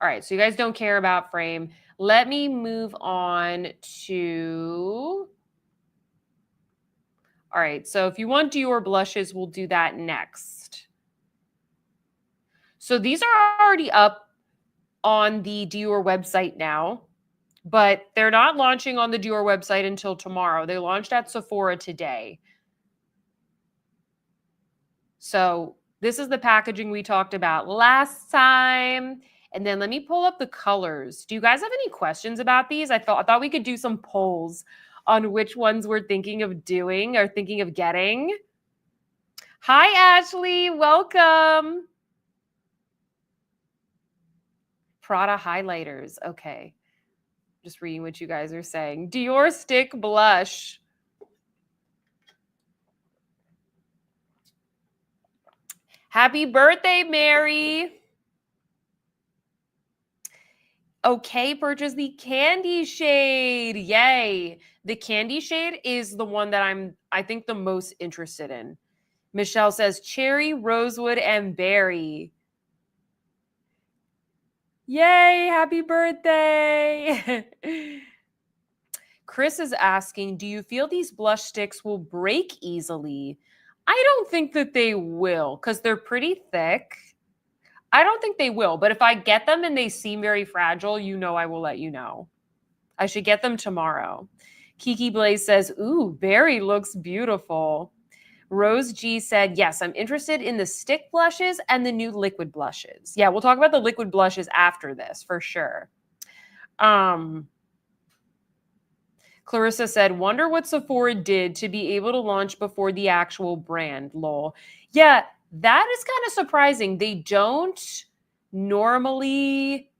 all right, so you guys don't care about frame. Let me move on to, all right, so if you want Dior blushes, we'll do that next. So these are already up on the Dior website now, but they're not launching on the Dior website until tomorrow. They launched at Sephora today. So this is the packaging we talked about last time. And then let me pull up the colors. Do you guys have any questions about these? I thought we could do some polls on which ones we're thinking of doing or thinking of getting. Hi, Ashley. Welcome. Prada highlighters. Okay. Just reading what you guys are saying. Dior stick blush. Happy birthday, Mary. Okay, purchase the candy shade. Yay. The candy shade is the one that I think the most interested in. Michelle says cherry, rosewood, and berry. Yay, happy birthday. Chris is asking, do you feel these blush sticks will break easily? I don't think that they will because they're pretty thick. I don't think they will, but if I get them and they seem very fragile, you know I will let you know. I should get them tomorrow. Kiki Blaze says, ooh, berry looks beautiful. Rose G said, yes, I'm interested in the stick blushes and the new liquid blushes. Yeah, we'll talk about the liquid blushes after this for sure. Clarissa said, wonder what Sephora did to be able to launch before the actual brand, lol. Yeah, that is kind of surprising. They don't normally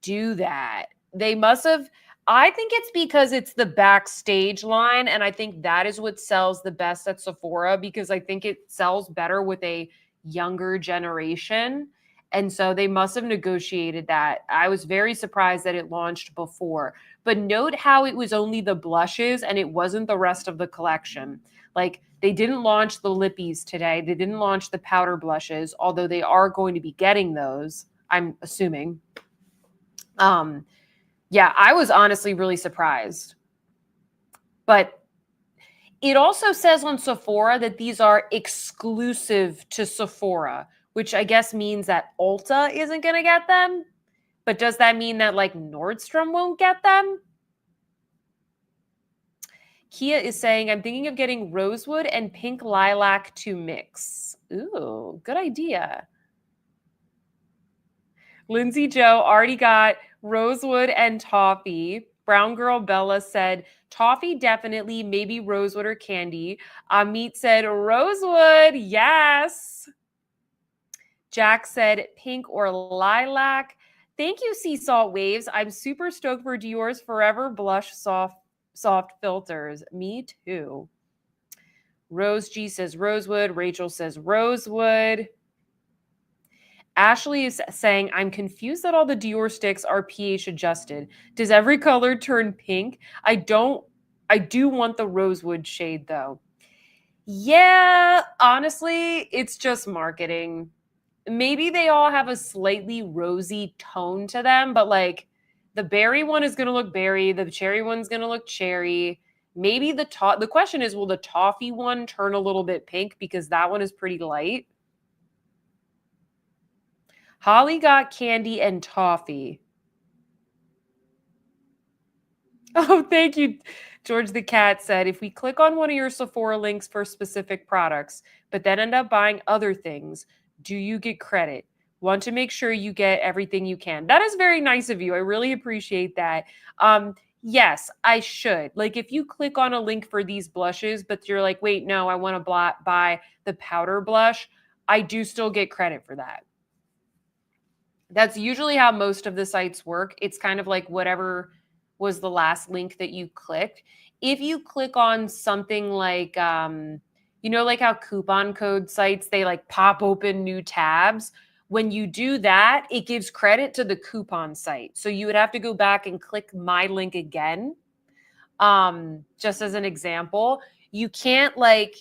do that. They must have, I think it's because it's the backstage line, and I think that is what sells the best at Sephora, because I think it sells better with a younger generation. And so they must have negotiated that. I was very surprised that it launched before. But note how it was only the blushes and it wasn't the rest of the collection. Like, they didn't launch the lippies today. They didn't launch the powder blushes, although they are going to be getting those, I'm assuming. Yeah, I was honestly really surprised. But it also says on Sephora that these are exclusive to Sephora, which I guess means that Ulta isn't going to get them. But does that mean that like Nordstrom won't get them? Kia is saying, I'm thinking of getting rosewood and pink lilac to mix. Ooh, good idea. Lindsay Joe already got rosewood and toffee. Brown Girl Bella said, toffee definitely, maybe rosewood or candy. Amit said, rosewood, yes. Jack said, pink or lilac. Thank you, Sea Salt Waves. I'm super stoked for Dior's Forever Blush Soft Filters. Me too. Rose G says rosewood. Rachel says rosewood. Ashley is saying, I'm confused that all the Dior sticks are pH adjusted. Does every color turn pink? I do want the rosewood shade though. Yeah, honestly, it's just marketing. Maybe they all have a slightly rosy tone to them, but like the berry one is going to look berry. The cherry one's going to look cherry. Maybe the question is, will the toffee one turn a little bit pink because that one is pretty light? Holly got candy and toffee. Oh, thank you. George the Cat said, if we click on one of your Sephora links for specific products, but then end up buying other things, do you get credit? Want to make sure you get everything you can. That is very nice of you. I really appreciate that. Yes, I should. Like if you click on a link for these blushes, but you're like, wait, no, I want to buy the powder blush, I do still get credit for that. That's usually how most of the sites work. It's kind of like whatever was the last link that you clicked. If you click on something like, like how coupon code sites, they like pop open new tabs. When you do that, it gives credit to the coupon site. So you would have to go back and click my link again. Just as an example, you can't like,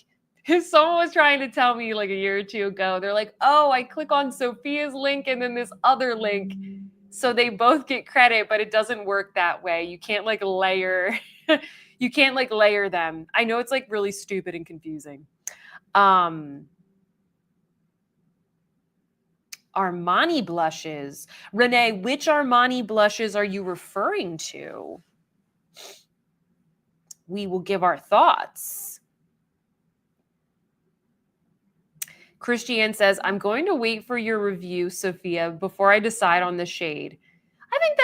if someone was trying to tell me like a year or two ago, they're like, oh, I click on Sophia's link and then this other link. So they both get credit, but it doesn't work that way. You can't like layer, you can't like layer them. I know it's like really stupid and confusing. Armani blushes. Renee, which Armani blushes are you referring to? We will give our thoughts. Christiane says, I'm going to wait for your review, Sophia, before I decide on the shade. I think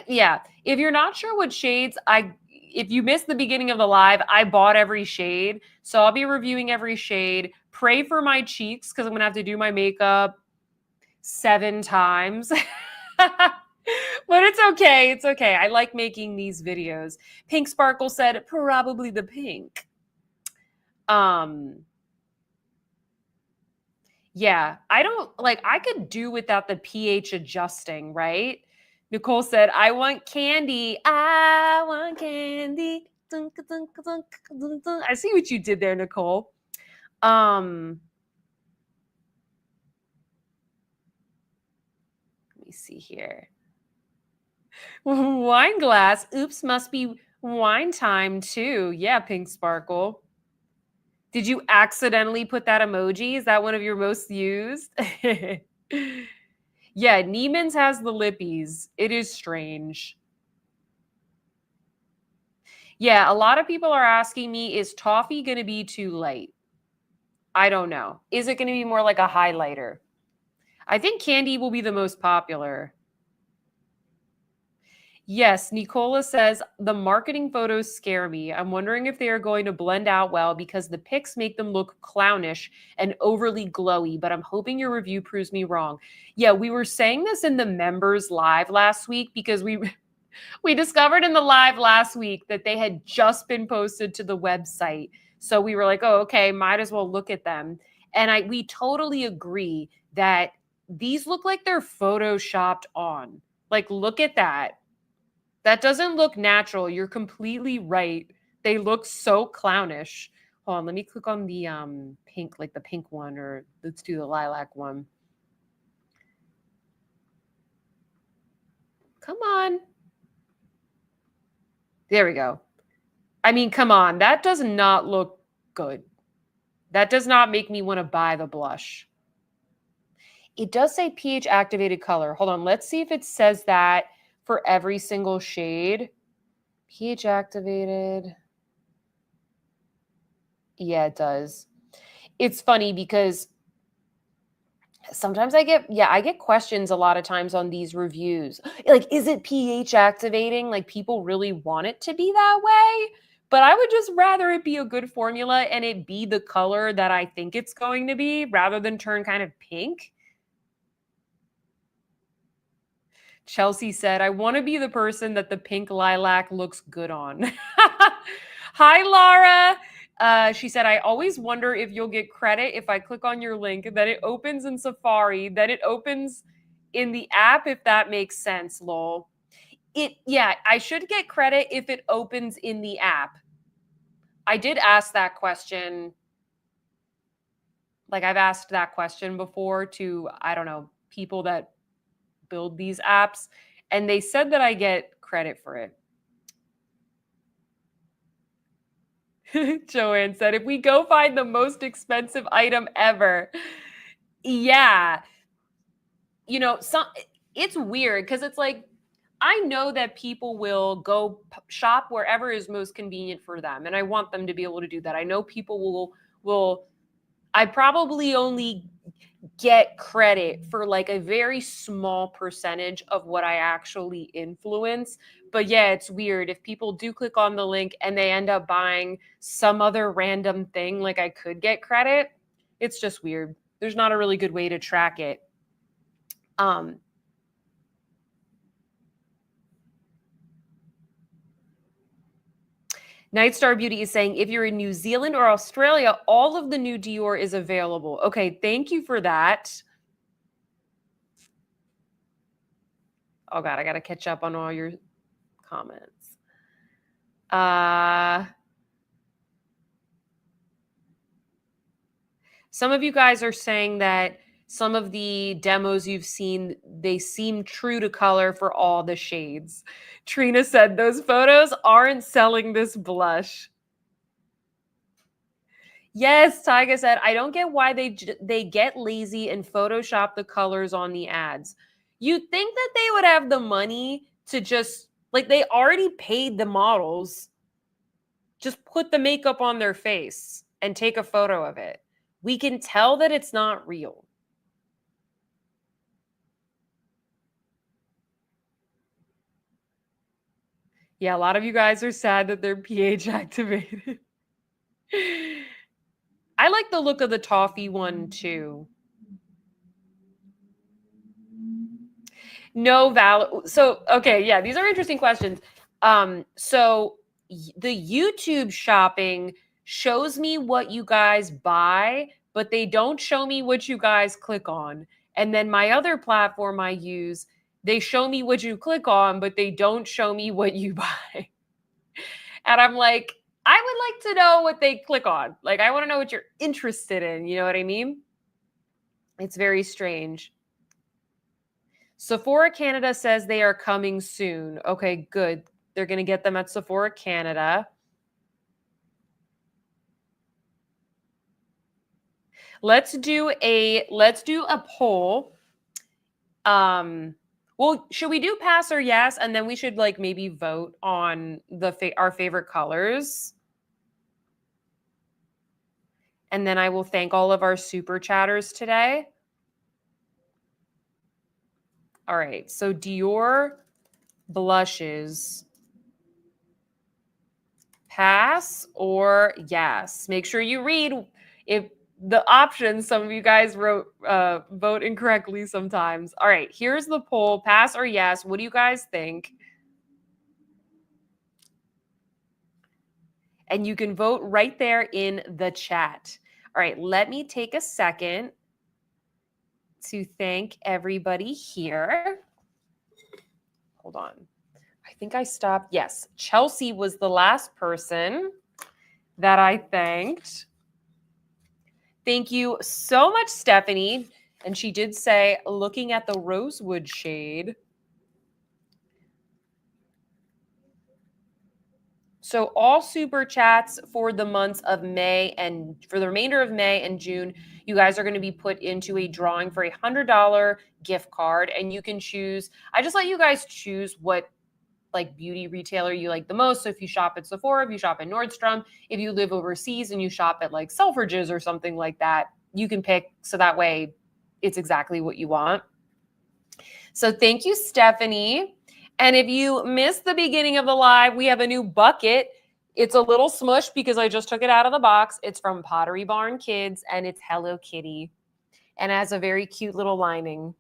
yeah. If you're not sure what shades, if you missed the beginning of the live, I bought every shade. So I'll be reviewing every shade. Pray for my cheeks because I'm going to have to do my makeup 7 times. But it's okay. It's okay. I like making these videos. Pink Sparkle said, probably the pink. Yeah, I could do without the pH adjusting, right? Nicole said, I want candy. I want candy. Dunk, dunk, dunk, dunk, dunk. I see what you did there, Nicole. Let me see here. Wine glass. Oops, must be wine time too. Yeah, Pink Sparkle. Did you accidentally put that emoji? Is that one of your most used? Yeah, Neiman's has the lippies. It is strange. Yeah, a lot of people are asking me, is toffee going to be too light? I don't know. Is it going to be more like a highlighter? I think candy will be the most popular. Yes, Nicola says the marketing photos scare me. I'm wondering if they are going to blend out well because the pics make them look clownish and overly glowy, but I'm hoping your review proves me wrong. Yeah, we were saying this in the members live last week because we discovered in the live last week that they had just been posted to the website. So we were like, "Oh, okay, might as well look at them." And we totally agree that these look like they're photoshopped on. Like, look at that. That doesn't look natural. You're completely right. They look so clownish. Hold on, let me click on the pink, like the pink one, or let's do the lilac one. Come on. There we go. I mean, come on. That does not look good. That does not make me want to buy the blush. It does say pH activated color. Hold on. Let's see if it says that for every single shade. pH activated. Yeah, it does. It's funny because sometimes I get questions a lot of times on these reviews. Like, is it pH activating? Like, people really want it to be that way? But I would just rather it be a good formula and it be the color that I think it's going to be rather than turn kind of pink. Chelsea said, I want to be the person that the pink lilac looks good on. Hi, Laura. She said, I always wonder if you'll get credit if I click on your link, that it opens in Safari, that it opens in the app, if that makes sense, lol. Yeah, I should get credit if it opens in the app. I did ask that question. Like, I've asked that question before to, I don't know, people that build these apps, and they said that I get credit for it. Joanne said, if we go find the most expensive item ever. Yeah. You know, it's weird because it's like, I know that people will go shop wherever is most convenient for them, and I want them to be able to do that. I know people will I probably only get credit for like a very small percentage of what I actually influence. But yeah, it's weird. If people do click on the link and they end up buying some other random thing, like I could get credit. It's just weird. There's not a really good way to track it. Nightstar Beauty is saying, if you're in New Zealand or Australia, all of the new Dior is available. Okay, thank you for that. Oh God, I got to catch up on all your comments. Some of you guys are saying that some of the demos you've seen, they seem true to color for all the shades. Trina said those photos aren't selling this blush. Yes, Tyga said, I don't get why they get lazy and Photoshop the colors on the ads. You'd think that they would have the money to just, like, they already paid the models. Just put the makeup on their face and take a photo of it. We can tell that it's not real. Yeah, a lot of you guys are sad that they're pH activated. I like the look of the toffee one too. No valid. So, okay, yeah, these are interesting questions. So the YouTube shopping shows me what you guys buy, but they don't show me what you guys click on. And then my other platform I use, they show me what you click on, but they don't show me what you buy. And I'm like, I would like to know what they click on. Like, I want to know what you're interested in. You know what I mean? It's very strange. Sephora Canada says they are coming soon. Okay, good. They're going to get them at Sephora Canada. Let's do a poll. Well, should we do pass or yes? And then we should like maybe vote on our favorite colors. And then I will thank all of our super chatters today. All right. So Dior blushes. Pass or yes. Make sure you read if the options. Some of you guys wrote vote incorrectly sometimes. All right, here's the poll. Pass or yes. What do you guys think? And you can vote right there in the chat. All right, let me take a second to thank everybody here. Hold on. I think I stopped. Yes, Chelsea was the last person that I thanked. Thank you so much, Stephanie. And she did say, looking at the rosewood shade. So all super chats for the months of May and for the remainder of May and June, you guys are going to be put into a drawing for a $100 gift card. And you can choose, I just let you guys choose what like beauty retailer you like the most. So if you shop at Sephora, if you shop at Nordstrom, if you live overseas and you shop at like Selfridges or something like that, you can pick so that way it's exactly what you want. So thank you, Stephanie. And if you missed the beginning of the live, we have a new bucket. It's a little smushed because I just took it out of the box. It's from Pottery Barn Kids and it's Hello Kitty and it has a very cute little lining.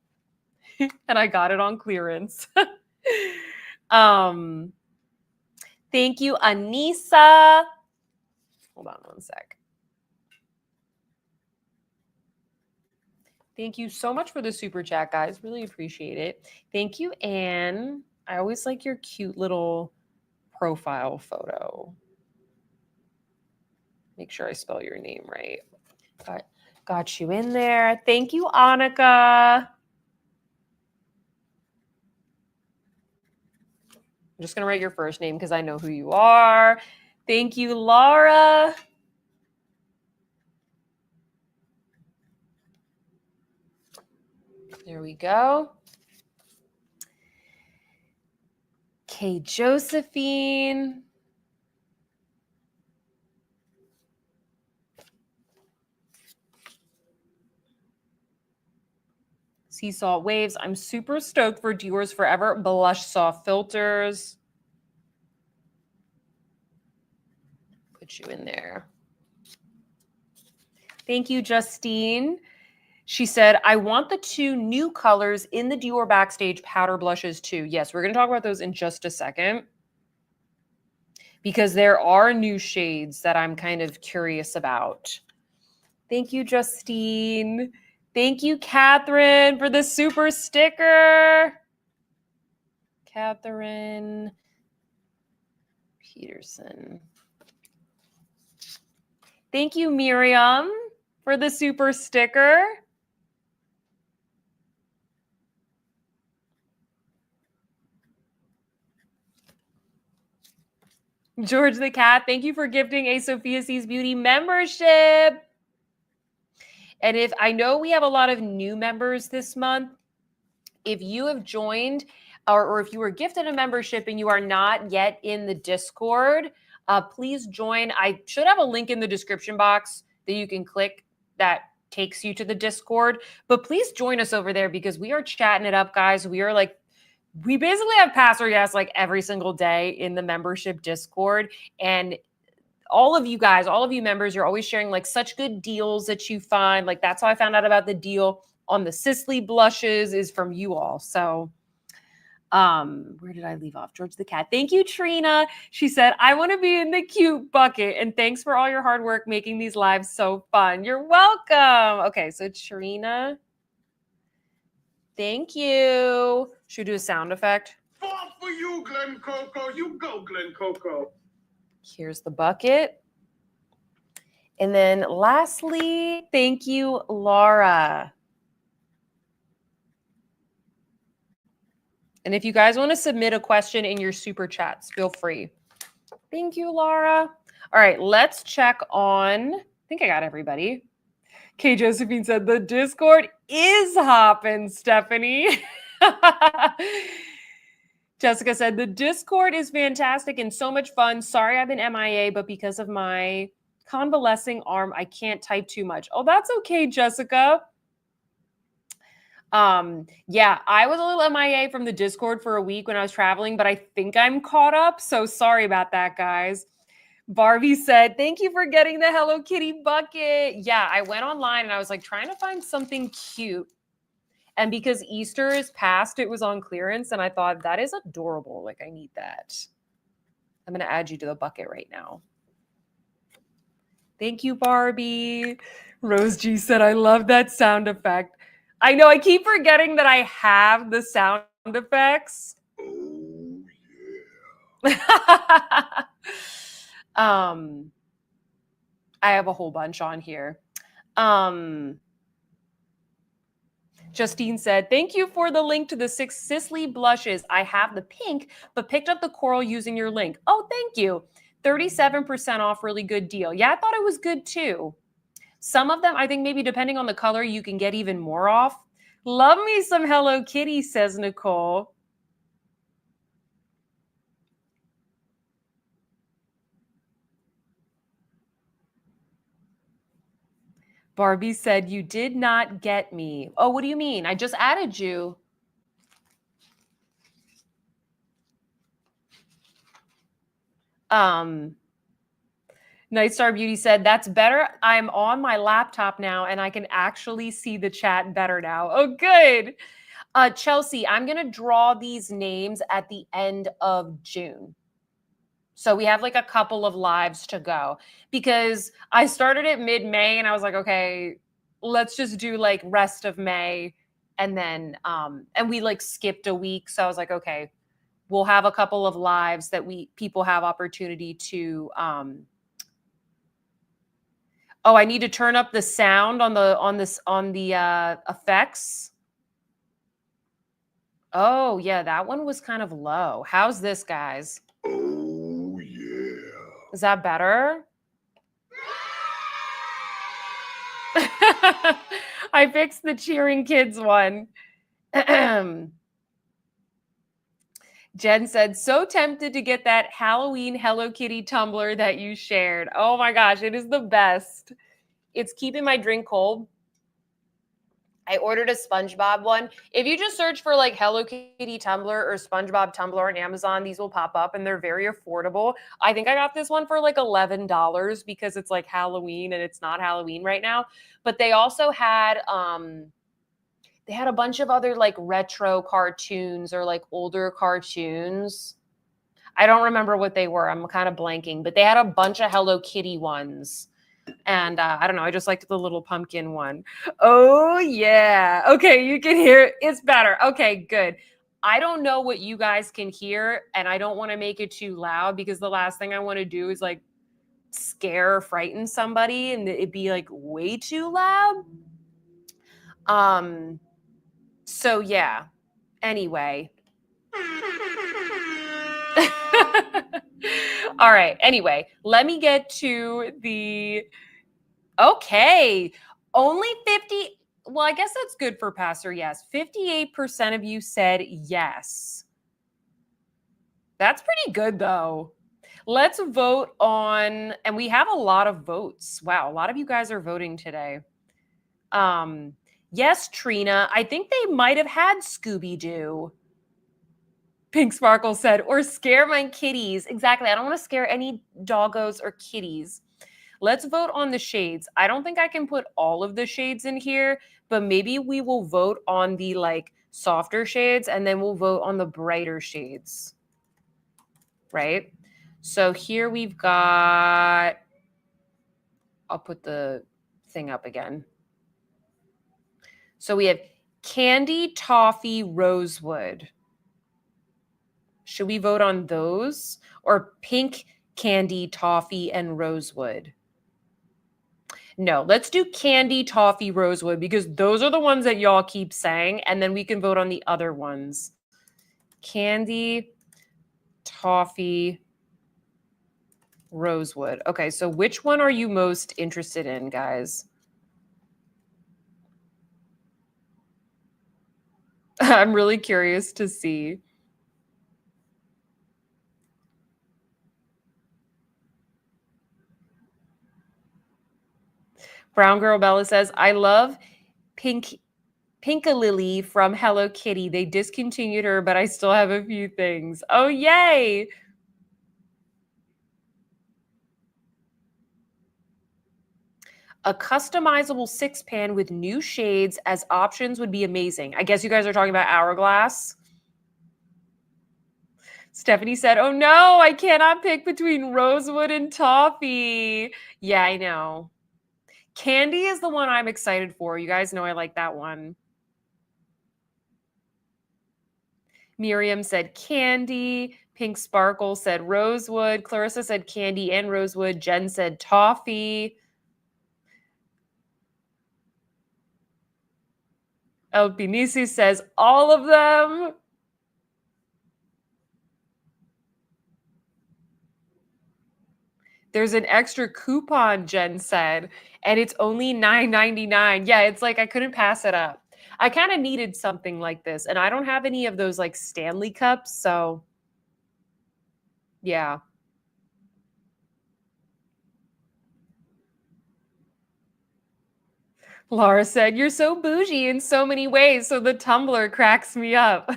And I got it on clearance. Thank you, Anissa. Hold on one sec. Thank you so much for the super chat, guys. Really appreciate it. Thank you, Anne. I always like your cute little profile photo. Make sure I spell your name right. Got you in there. Thank you, Annika. I'm just going to write your first name because I know who you are. Thank you, Laura. There we go. Okay, Josephine. Sea Salt Waves. I'm super stoked for Dior's Forever Blush Soft Filters. Put you in there. Thank you, Justine. She said, I want the 2 new colors in the Dior Backstage powder blushes too. Yes, we're going to talk about those in just a second because there are new shades that I'm kind of curious about. Thank you, Justine. Thank you, Catherine, for the super sticker. Catherine Peterson. Thank you, Miriam, for the super sticker. George the Cat, thank you for gifting a SOFIASEESQM Beauty membership. And if I know we have a lot of new members this month, if you have joined or if you were gifted a membership and you are not yet in the Discord, please join. I should have a link in the description box that you can click that takes you to the Discord. But please join us over there because we are chatting it up, guys. We basically have Pass or Yes like every single day in the membership Discord. And all of you guys, all of you members, you're always sharing like such good deals that you find. Like that's how I found out about the deal on the Sisley blushes is from you all. So where did I leave off? George the Cat. Thank you, Trina. She said, I want to be in the cute bucket. And thanks for all your hard work making these lives so fun. You're welcome. Okay, so Trina. Thank you. Should we do a sound effect? Fall for you, Glen Coco. You go, Glen Coco. Here's the bucket. And then lastly, thank you, Laura. And if you guys want to submit a question in your super chats, feel free. Thank you, Laura. All right, let's check on, I think I got everybody. Kay Josephine said, the Discord is hopping, Stephanie. Jessica said, the Discord is fantastic and so much fun. Sorry I've been MIA, but because of my convalescing arm, I can't type too much. Oh, that's okay, Jessica. Yeah, I was a little MIA from the Discord for a week when I was traveling, but I think I'm caught up. So sorry about that, guys. Barbie said, thank you for getting the Hello Kitty bucket. Yeah, I went online and I was like trying to find something cute. And because Easter is past, it was on clearance. And I thought that is adorable. Like, I need that. I'm going to add you to the bucket right now. Thank you, Barbie. Rose G said, I love that sound effect. I know, I keep forgetting that I have the sound effects. Oh, yeah. I have a whole bunch on here. Justine said, thank you for the link to the 6 Sisley blushes. I have the pink, but picked up the coral using your link. Oh, thank you. 37% off, really good deal. Yeah, I thought it was good too. Some of them, I think maybe depending on the color, you can get even more off. Love me some Hello Kitty, says Nicole. Barbie said, you did not get me. Oh, what do you mean? I just added you. Night Star Beauty said, that's better. I'm on my laptop now and I can actually see the chat better now. Oh, good. Chelsea, I'm going to draw these names at the end of June. So we have like a couple of lives to go because I started it mid-May and I was like, okay, let's just do like rest of May. And then, and we like skipped a week. So I was like, okay, we'll have a couple of lives that people have opportunity to, oh, I need to turn up the sound on the effects. Oh yeah, that one was kind of low. How's this, guys? Oh, yeah. Is that better? I fixed the cheering kids one. Jen said, so tempted to get that Halloween Hello Kitty tumbler that you shared. Oh my gosh, it is the best. It's keeping my drink cold. I ordered a SpongeBob one. If you just search for like Hello Kitty tumbler or SpongeBob tumbler on Amazon, these will pop up and they're very affordable. I think I got this one for like $11 because it's like Halloween and it's not Halloween right now. But they also had a bunch of other like retro cartoons or like older cartoons. I don't remember what they were. I'm kind of blanking, but they had a bunch of Hello Kitty ones. And I don't know. I just liked the little pumpkin one. Oh, yeah. Okay, you can hear it. It's better. Okay, good. I don't know what you guys can hear, and I don't want to make it too loud because the last thing I want to do is like scare or frighten somebody and it'd be like way too loud. So yeah. Anyway. All right. Anyway, let me get to the okay. Only 50. Well, I guess that's good for pass or yes. 58% of you said yes. That's pretty good though. Let's vote on, and we have a lot of votes. Wow, a lot of you guys are voting today. Yes, Trina. I think they might have had Scooby-Doo. Pink Sparkle said, or scare my kitties. Exactly. I don't want to scare any doggos or kitties. Let's vote on the shades. I don't think I can put all of the shades in here, but maybe we will vote on the like softer shades and then we'll vote on the brighter shades. Right? So here we've got, I'll put the thing up again. So we have Candy, Toffee, Rosewood. Should we vote on those? Or Pink, Candy, Toffee, and Rosewood? No, let's do Candy, Toffee, Rosewood because those are the ones that y'all keep saying, and then we can vote on the other ones. Candy, Toffee, Rosewood. Okay, so which one are you most interested in, guys? I'm really curious to see. Brown Girl Bella says, I love Pinkalily from Hello Kitty. They discontinued her, but I still have a few things. Oh, yay! A customizable 6-pan with new shades as options would be amazing. I guess you guys are talking about Hourglass. Stephanie said, oh no, I cannot pick between Rosewood and Toffee. Yeah, I know. Candy is the one I'm excited for. You guys know I like that one. Miriam said Candy. Pink Sparkle said Rosewood. Clarissa said Candy and Rosewood. Jen said Toffee. El Pinisi says all of them. There's an extra coupon, Jen said, and it's only $9.99. Yeah, it's like I couldn't pass it up. I kind of needed something like this, and I don't have any of those like Stanley cups, so yeah. Laura said, you're so bougie in so many ways, so the tumbler cracks me up.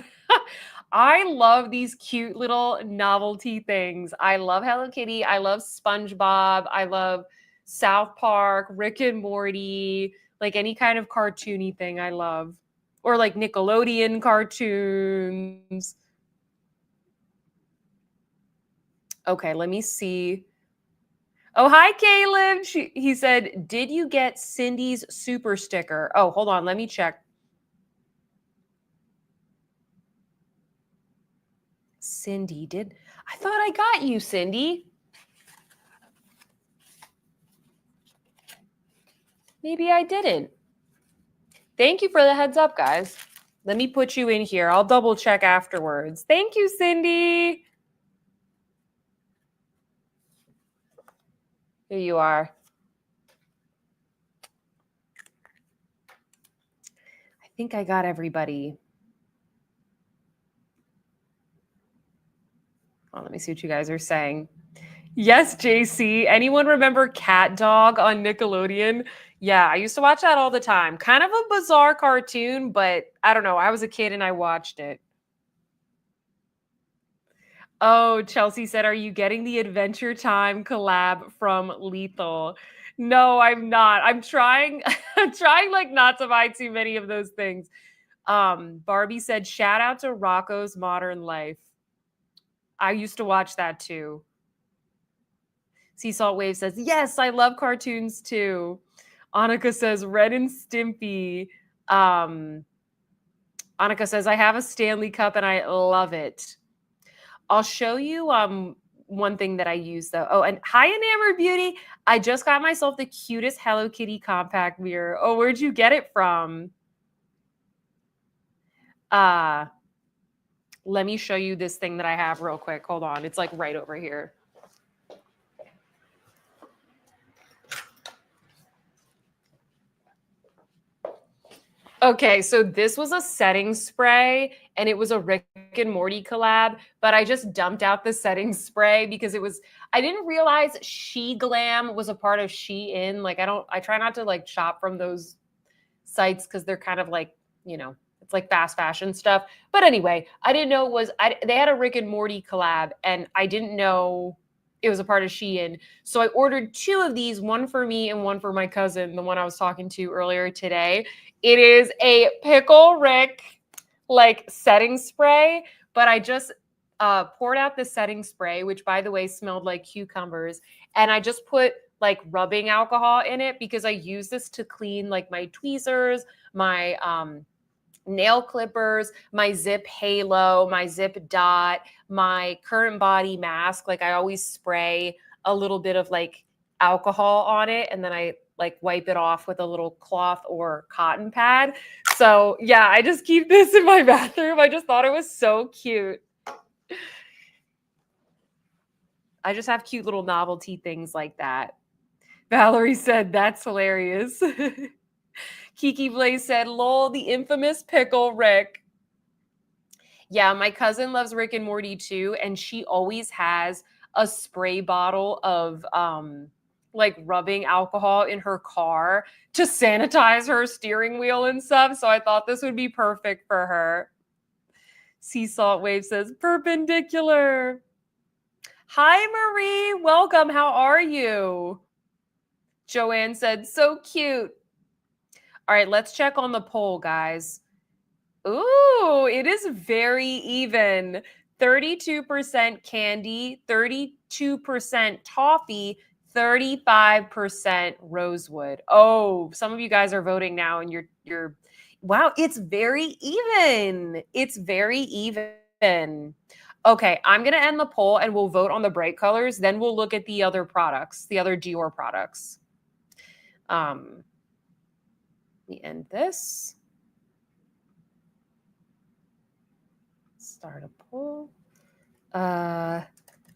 I love these cute little novelty things. I love Hello Kitty. I love SpongeBob. I love South Park, Rick and Morty, like any kind of cartoony thing I love. Or like Nickelodeon cartoons. Okay, let me see. Oh, hi, Caleb. He said, did you get Cindy's super sticker? Oh, hold on. Let me check. Cindy did. I thought I got you, Cindy. Maybe I didn't. Thank you for the heads up, guys. Let me put you in here. I'll double check afterwards. Thank you, Cindy. Here you are. I think I got everybody. Oh, let me see what you guys are saying. Yes, JC. Anyone remember Cat Dog on Nickelodeon? Yeah, I used to watch that all the time. Kind of a bizarre cartoon, but I don't know. I was a kid and I watched it. Oh, Chelsea said, are you getting the Adventure Time collab from Lethal? No, I'm not. I'm trying I'm trying like not to buy too many of those things. Barbie said, shout out to Rocco's Modern Life. I used to watch that too. Sea Salt Wave says, yes, I love cartoons too. Annika says, Ren and Stimpy. Annika says, I have a Stanley Cup and I love it. I'll show you one thing that I use though. Oh, and hi, Enamored Beauty. I just got myself the cutest Hello Kitty compact mirror. Oh, where'd you get it from? Let me show you this thing that I have real quick. Hold on. It's like right over here. Okay, so this was a setting spray and it was a Rick and Morty collab, but I just dumped out the setting spray because I didn't realize She Glam was a part of Shein. Like I try not to like shop from those sites because they're kind of like, it's like fast fashion stuff. But anyway, I didn't know they had a Rick and Morty collab and I didn't know it was a part of Shein. So I ordered 2 of these, one for me and one for my cousin, the one I was talking to earlier today. It is a Pickle Rick like setting spray, but I just poured out the setting spray, which by the way smelled like cucumbers, and I just put like rubbing alcohol in it because I use this to clean like my tweezers, my nail clippers, my ZIIP Halo, my ZIIP Dot, my Currentbody mask. Like I always spray a little bit of like alcohol on it and then I like wipe it off with a little cloth or cotton pad. So yeah, I just keep this in my bathroom. I just thought it was so cute. I just have cute little novelty things like that. Valerie said, that's hilarious. Kiki Blaze said, lol, the infamous Pickle Rick. Yeah, my cousin loves Rick and Morty too, and she always has a spray bottle of like rubbing alcohol in her car to sanitize her steering wheel and stuff. So I thought this would be perfect for her. Sea Salt Wave says perpendicular. Hi, Marie. Welcome. How are you? Joanne said, so cute. All right, let's check on the poll, guys. Ooh, it is very even. 32% candy, 32% toffee, 35% rosewood. Oh, some of you guys are voting now and you're wow, it's very even. It's very even. Okay, I'm going to end the poll and we'll vote on the bright colors, then we'll look at the other products, the other Dior products. Let me end this. Start a poll. I'm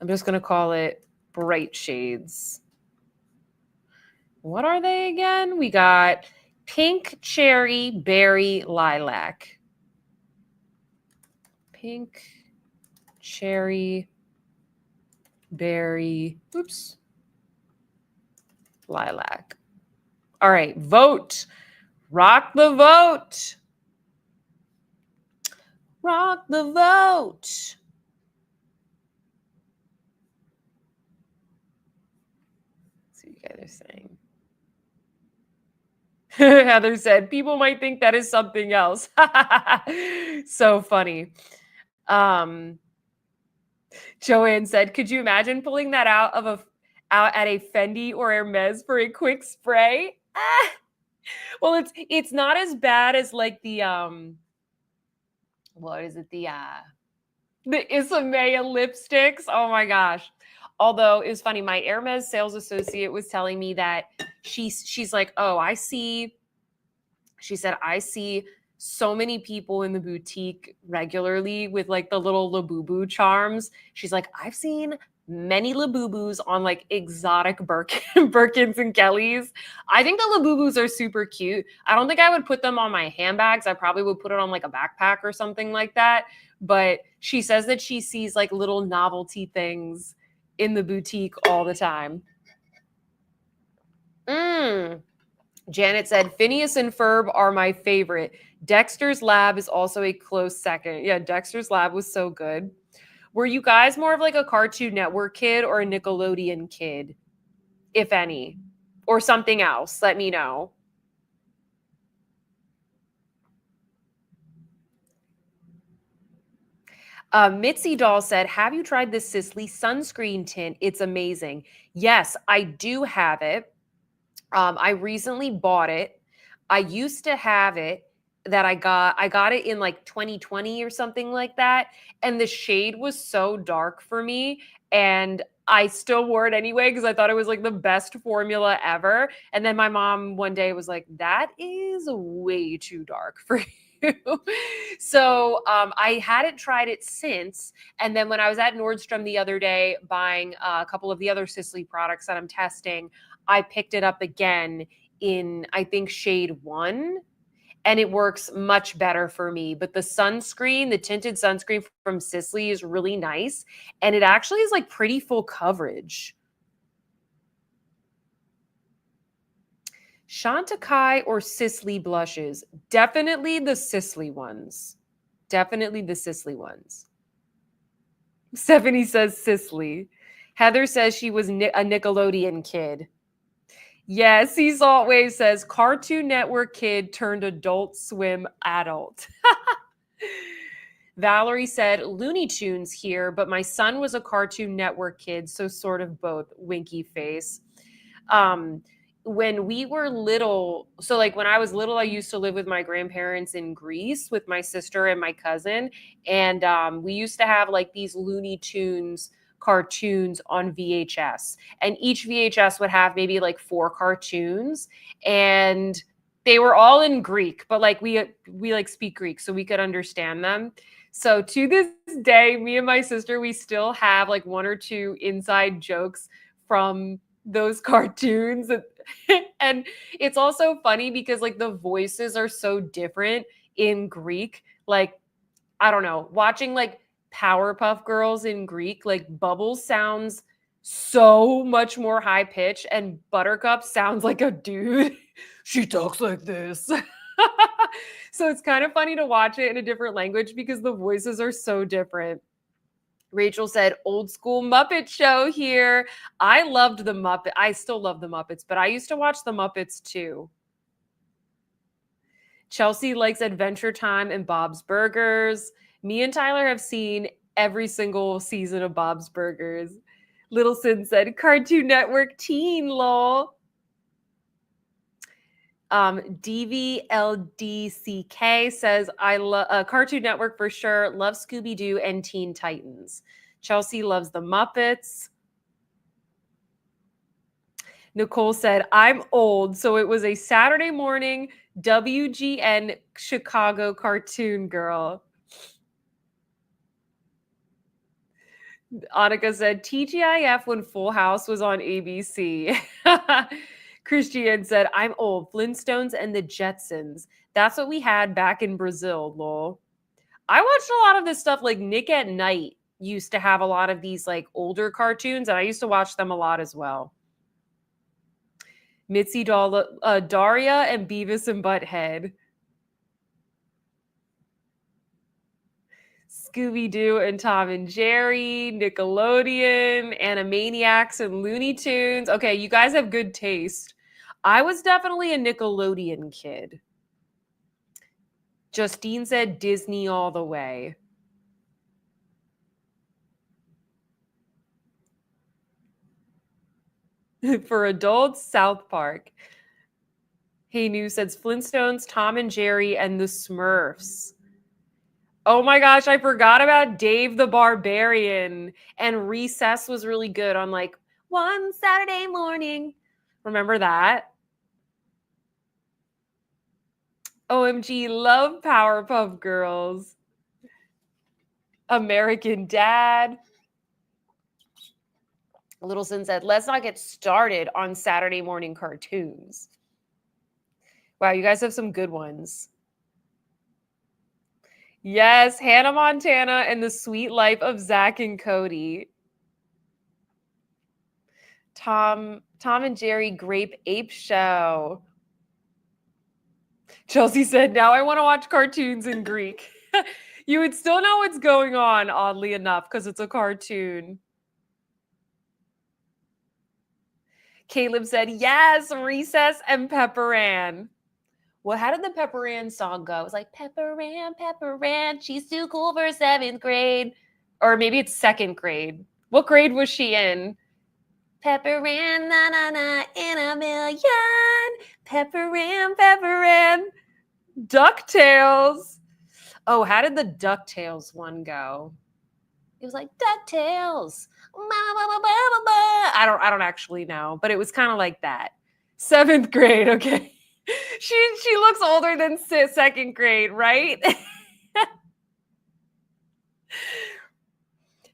just going to call it bright shades. What are they again? We got pink, cherry, berry, lilac. Pink, cherry, berry, oops, lilac. All right, vote. Rock the vote. Rock the vote. Let's see what you guys are saying. Heather said, people might think that is something else. So funny. Joanne said, could you imagine pulling that out at a Fendi or Hermes for a quick spray? Well, it's not as bad as like the what is it? The Isamaya lipsticks. Oh my gosh. Although it was funny, my Hermes sales associate was telling me that she's like, oh, I see. She said, I see so many people in the boutique regularly with like the little Labubu charms. She's like, I've seen many Labubus on like exotic Birkins and Kellys. I think the Labubus are super cute. I don't think I would put them on my handbags. I probably would put it on like a backpack or something like that. But she says that she sees like little novelty things in the boutique all the time. Janet said, Phineas and Ferb are my favorite. Dexter's Lab is also a close second. Yeah, Dexter's Lab was so good. Were you guys more of like a Cartoon Network kid or a Nickelodeon kid, if any? Or something else? Let me know. Mitzi Doll said, have you tried the Sisley sunscreen tint? It's amazing. Yes, I do have it. I recently bought it. I used to have it that I got it in like 2020 or something like that. And the shade was so dark for me. And I still wore it anyway because I thought it was like the best formula ever. And then my mom one day was like, that is way too dark for you. So I hadn't tried it since. And then when I was at Nordstrom the other day buying a couple of the other Sisley products that I'm testing, I picked it up again in, I think, shade 1. And it works much better for me. But the sunscreen, the tinted sunscreen from Sisley is really nice. And it actually is like pretty full coverage. Chantecaille or Sisley blushes? Definitely the Sisley ones. Definitely the Sisley ones. Stephanie says Sisley. Heather says she was a Nickelodeon kid. Yeah, Sea Salt Wave says Cartoon Network kid turned Adult Swim adult. Valerie said Looney Tunes here, but my son was a Cartoon Network kid, so sort of both. Winky face. When we were little, so like when I was little, I used to live with my grandparents in Greece with my sister and my cousin. And we used to have like these Looney Tunes cartoons on VHS. And each VHS would have maybe like 4 cartoons. And they were all in Greek, but like we like speak Greek, so we could understand them. So to this day, me and my sister, we still have like 1 or 2 inside jokes from those cartoons. And it's also funny because like the voices are so different in Greek. Like I don't know, watching like Powerpuff Girls in Greek, like Bubbles sounds so much more high pitched and Buttercup sounds like a dude. She talks like this. So it's kind of funny to watch it in a different language because the voices are so different. Rachel said, old school Muppet show here. I loved the Muppet. I still love the Muppets, but I used to watch the Muppets too. Chelsea likes Adventure Time and Bob's Burgers. Me and Tyler have seen every single season of Bob's Burgers. Little Sin said, Cartoon Network teen, lol. DVLDCK says, I love Cartoon Network for sure. Love Scooby-Doo and Teen Titans. Chelsea loves the Muppets. Nicole said, I'm old, so it was a Saturday morning WGN Chicago cartoon girl. Annika said, TGIF when Full House was on ABC. Christiane said, I'm old. Flintstones and the Jetsons. That's what we had back in Brazil, lol. I watched a lot of this stuff, like Nick at Night used to have a lot of these like older cartoons, and I used to watch them a lot as well. Mitzi Daria and Beavis and Butthead. Scooby-Doo and Tom and Jerry, Nickelodeon, Animaniacs and Looney Tunes. Okay, you guys have good taste. I was definitely a Nickelodeon kid. Justine said Disney all the way. For adults, South Park. Hey New says Flintstones, Tom and Jerry, and the Smurfs. Oh my gosh, I forgot about Dave the Barbarian. And Recess was really good on like one Saturday morning. Remember that? OMG, love Powerpuff Girls. American Dad. Littleson said, let's not get started on Saturday morning cartoons. Wow, you guys have some good ones. Yes, Hannah Montana and the Sweet Life of Zach and Cody. Tom and Jerry Grape Ape Show. Chelsea said, now I want to watch cartoons in Greek. You would still know what's going on, oddly enough, because it's a cartoon. Caleb said, yes, Recess and Pepper Ann. Well, how did the Pepper Ann song go? It was like, Pepper Ann, she's too cool for 7th grade. Or maybe it's 2nd grade. What grade was she in? Pepper Ann, na na na, in a million. Pepper Ann. DuckTales. Oh, how did the DuckTales one go? It was like, DuckTales. I don't actually know, but it was kind of like that. 7th grade, okay. She looks older than 2nd grade, right?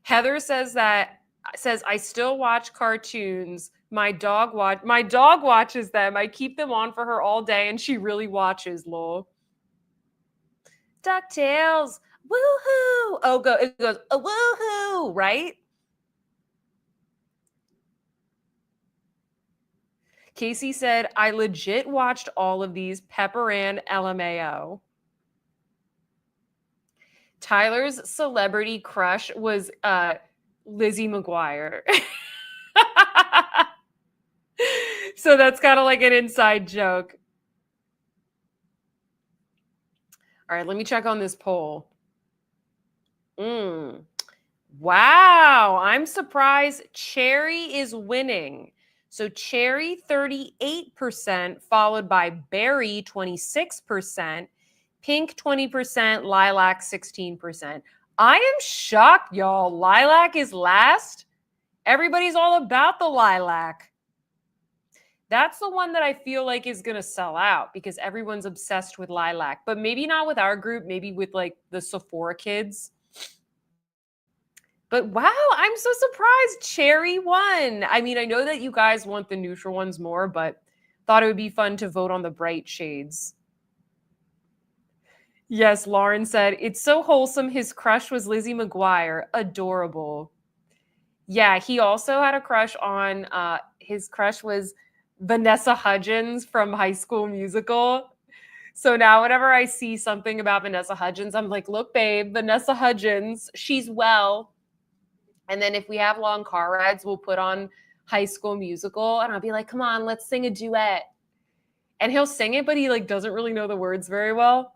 Heather says I still watch cartoons. My dog watches them. I keep them on for her all day, and she really watches, lol. DuckTales, woohoo! Oh, it goes, woohoo, right? Casey said, I legit watched all of these. Pepper Ann, LMAO. Tyler's celebrity crush was Lizzie McGuire. So that's kind of like an inside joke. All right, let me check on this poll. Wow, I'm surprised Cherry is winning. So Cherry 38%, followed by Berry 26%, Pink 20%, Lilac 16%. I am shocked, y'all. Lilac is last. Everybody's all about the lilac. That's the one that I feel like is going to sell out because everyone's obsessed with lilac. But maybe not with our group, maybe with like the Sephora kids. But wow, I'm so surprised Cherry won. I mean, I know that you guys want the neutral ones more, but thought it would be fun to vote on the bright shades. Yes, Lauren said, it's so wholesome. His crush was Lizzie McGuire. Adorable. Yeah, he also had a crush on, his crush was Vanessa Hudgens from High School Musical. So now whenever I see something about Vanessa Hudgens, I'm like, look, babe, Vanessa Hudgens, she's well. And then if we have long car rides, we'll put on High School Musical and I'll be like, come on, let's sing a duet. And he'll sing it, but he like doesn't really know the words very well.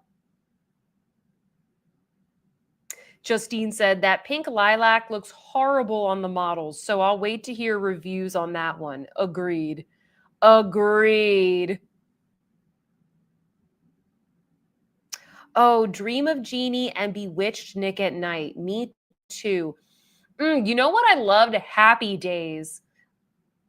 Justine said that pink lilac looks horrible on the models, so I'll wait to hear reviews on that one. Agreed. Agreed. Oh, Dream of Jeannie and Bewitched Nick at Night. Me too. You know what I loved? Happy Days.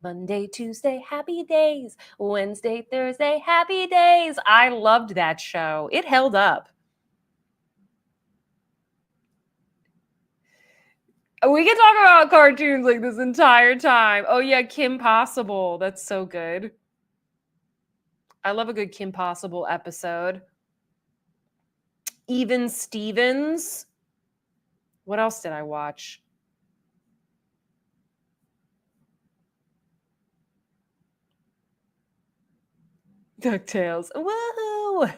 Monday, Tuesday, happy days. Wednesday, Thursday, happy days. I loved that show. It held up. We can talk about cartoons like this entire time. Oh, yeah, Kim Possible. That's so good. I love a good Kim Possible episode. Even Stevens. What else did I watch? DuckTales. Woohoo!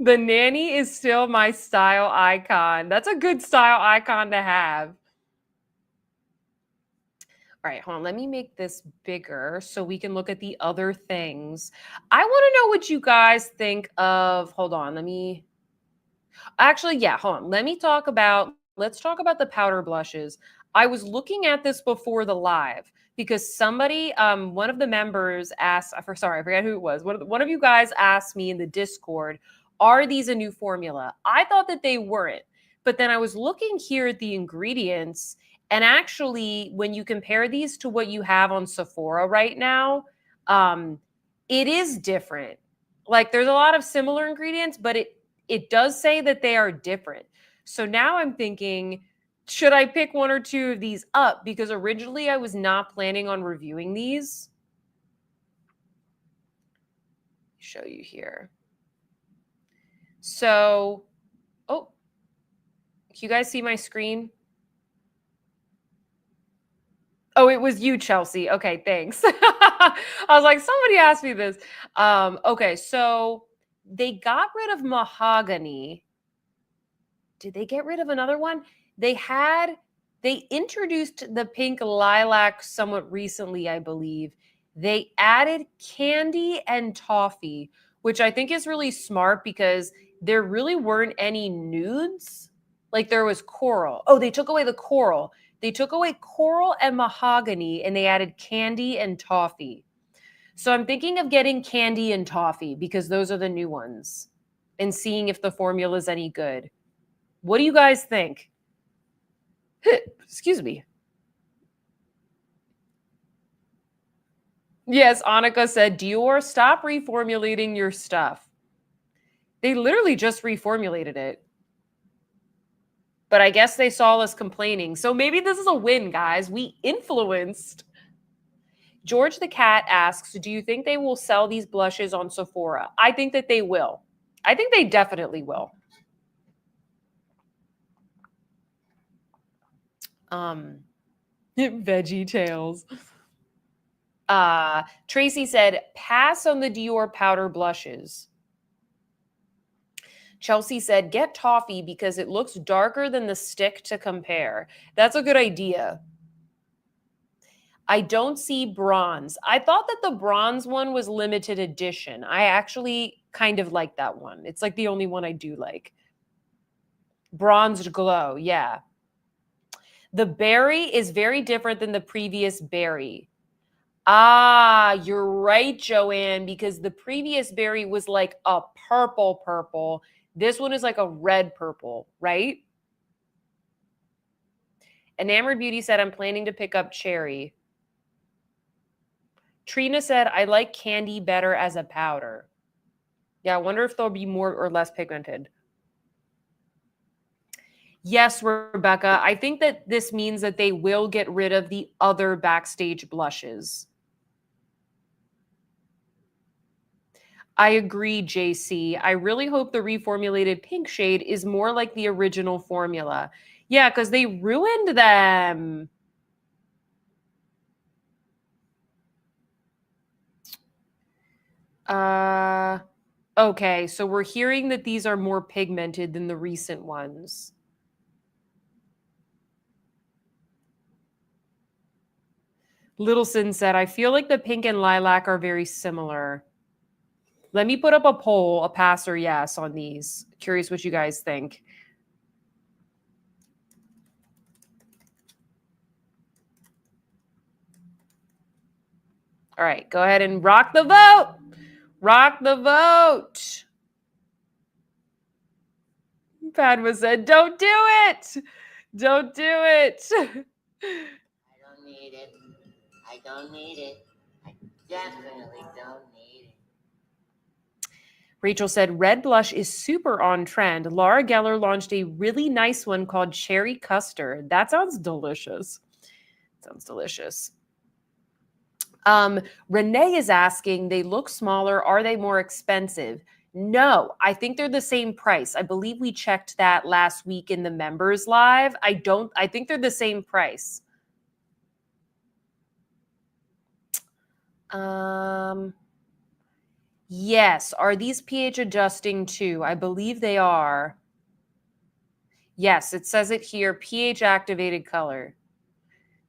The nanny is still my style icon. That's a good style icon to have. All right, hold on. Let me make this bigger so we can look at the other things. I want to know what you guys think of. Hold on. Actually, yeah, hold on. Let's talk about the powder blushes. I was looking at this before the live because somebody, one of the members asked, I forget who it was. One of you guys asked me in the Discord, are these a new formula? I thought that they weren't, but then I was looking here at the ingredients, and actually, when you compare these to what you have on Sephora right now, it is different. Like there's a lot of similar ingredients, but it does say that they are different. So now I'm thinking, should I pick one or two of these up? Because originally I was not planning on reviewing these. Show you here. So, oh, can you guys see my screen? Oh, it was you, Chelsea. Okay, thanks. I was like, somebody asked me this. Okay, so they got rid of mahogany. Did they get rid of another one? They introduced the pink lilac somewhat recently, I believe. They added candy and toffee, which I think is really smart because there really weren't any nudes. Like there was coral. Oh, they took away the coral. They took away coral and mahogany and they added candy and toffee. So I'm thinking of getting candy and toffee because those are the new ones and seeing if the formula is any good. What do you guys think? Excuse me. Yes, Annika said, Dior, stop reformulating your stuff. They literally just reformulated it. But I guess they saw us complaining. So maybe this is a win, guys. We influenced. George the Cat asks, do you think they will sell these blushes on Sephora? I think that they will. I think they definitely will. Veggie Tales. Tracy said, pass on the Dior powder blushes. Chelsea said, get toffee because it looks darker than the stick to compare. That's a good idea. I don't see bronze. I thought that the bronze one was limited edition. I actually kind of like that one. It's like the only one I do like. Bronzed glow, yeah. The berry is very different than the previous berry. Ah, you're right, Joanne, because the previous berry was like a purple. This one is like a red purple, right? Enamored Beauty said, I'm planning to pick up cherry. Trina said, I like candy better as a powder. Yeah, I wonder if they'll be more or less pigmented. Yes, Rebecca, I think that this means that they will get rid of the other backstage blushes. I agree, JC. I really hope the reformulated pink shade is more like the original formula. Yeah, because they ruined them. Okay, so we're hearing that these are more pigmented than the recent ones. Littleson said, I feel like the pink and lilac are very similar. Let me put up a poll, a pass or yes on these. Curious what you guys think. All right, go ahead and rock the vote. Rock the vote. Padma said, don't do it. Don't do it. I don't need it. I don't need it. I definitely don't need it. Rachel said, red blush is super on trend. Laura Geller launched a really nice one called Cherry Custard. That sounds delicious. Sounds delicious. Renee is asking, they look smaller. Are they more expensive? No, I think they're the same price. I believe we checked that last week in the members live. I think they're the same price. Yes. Are these pH adjusting too? I believe they are. Yes, it says it here, pH activated color.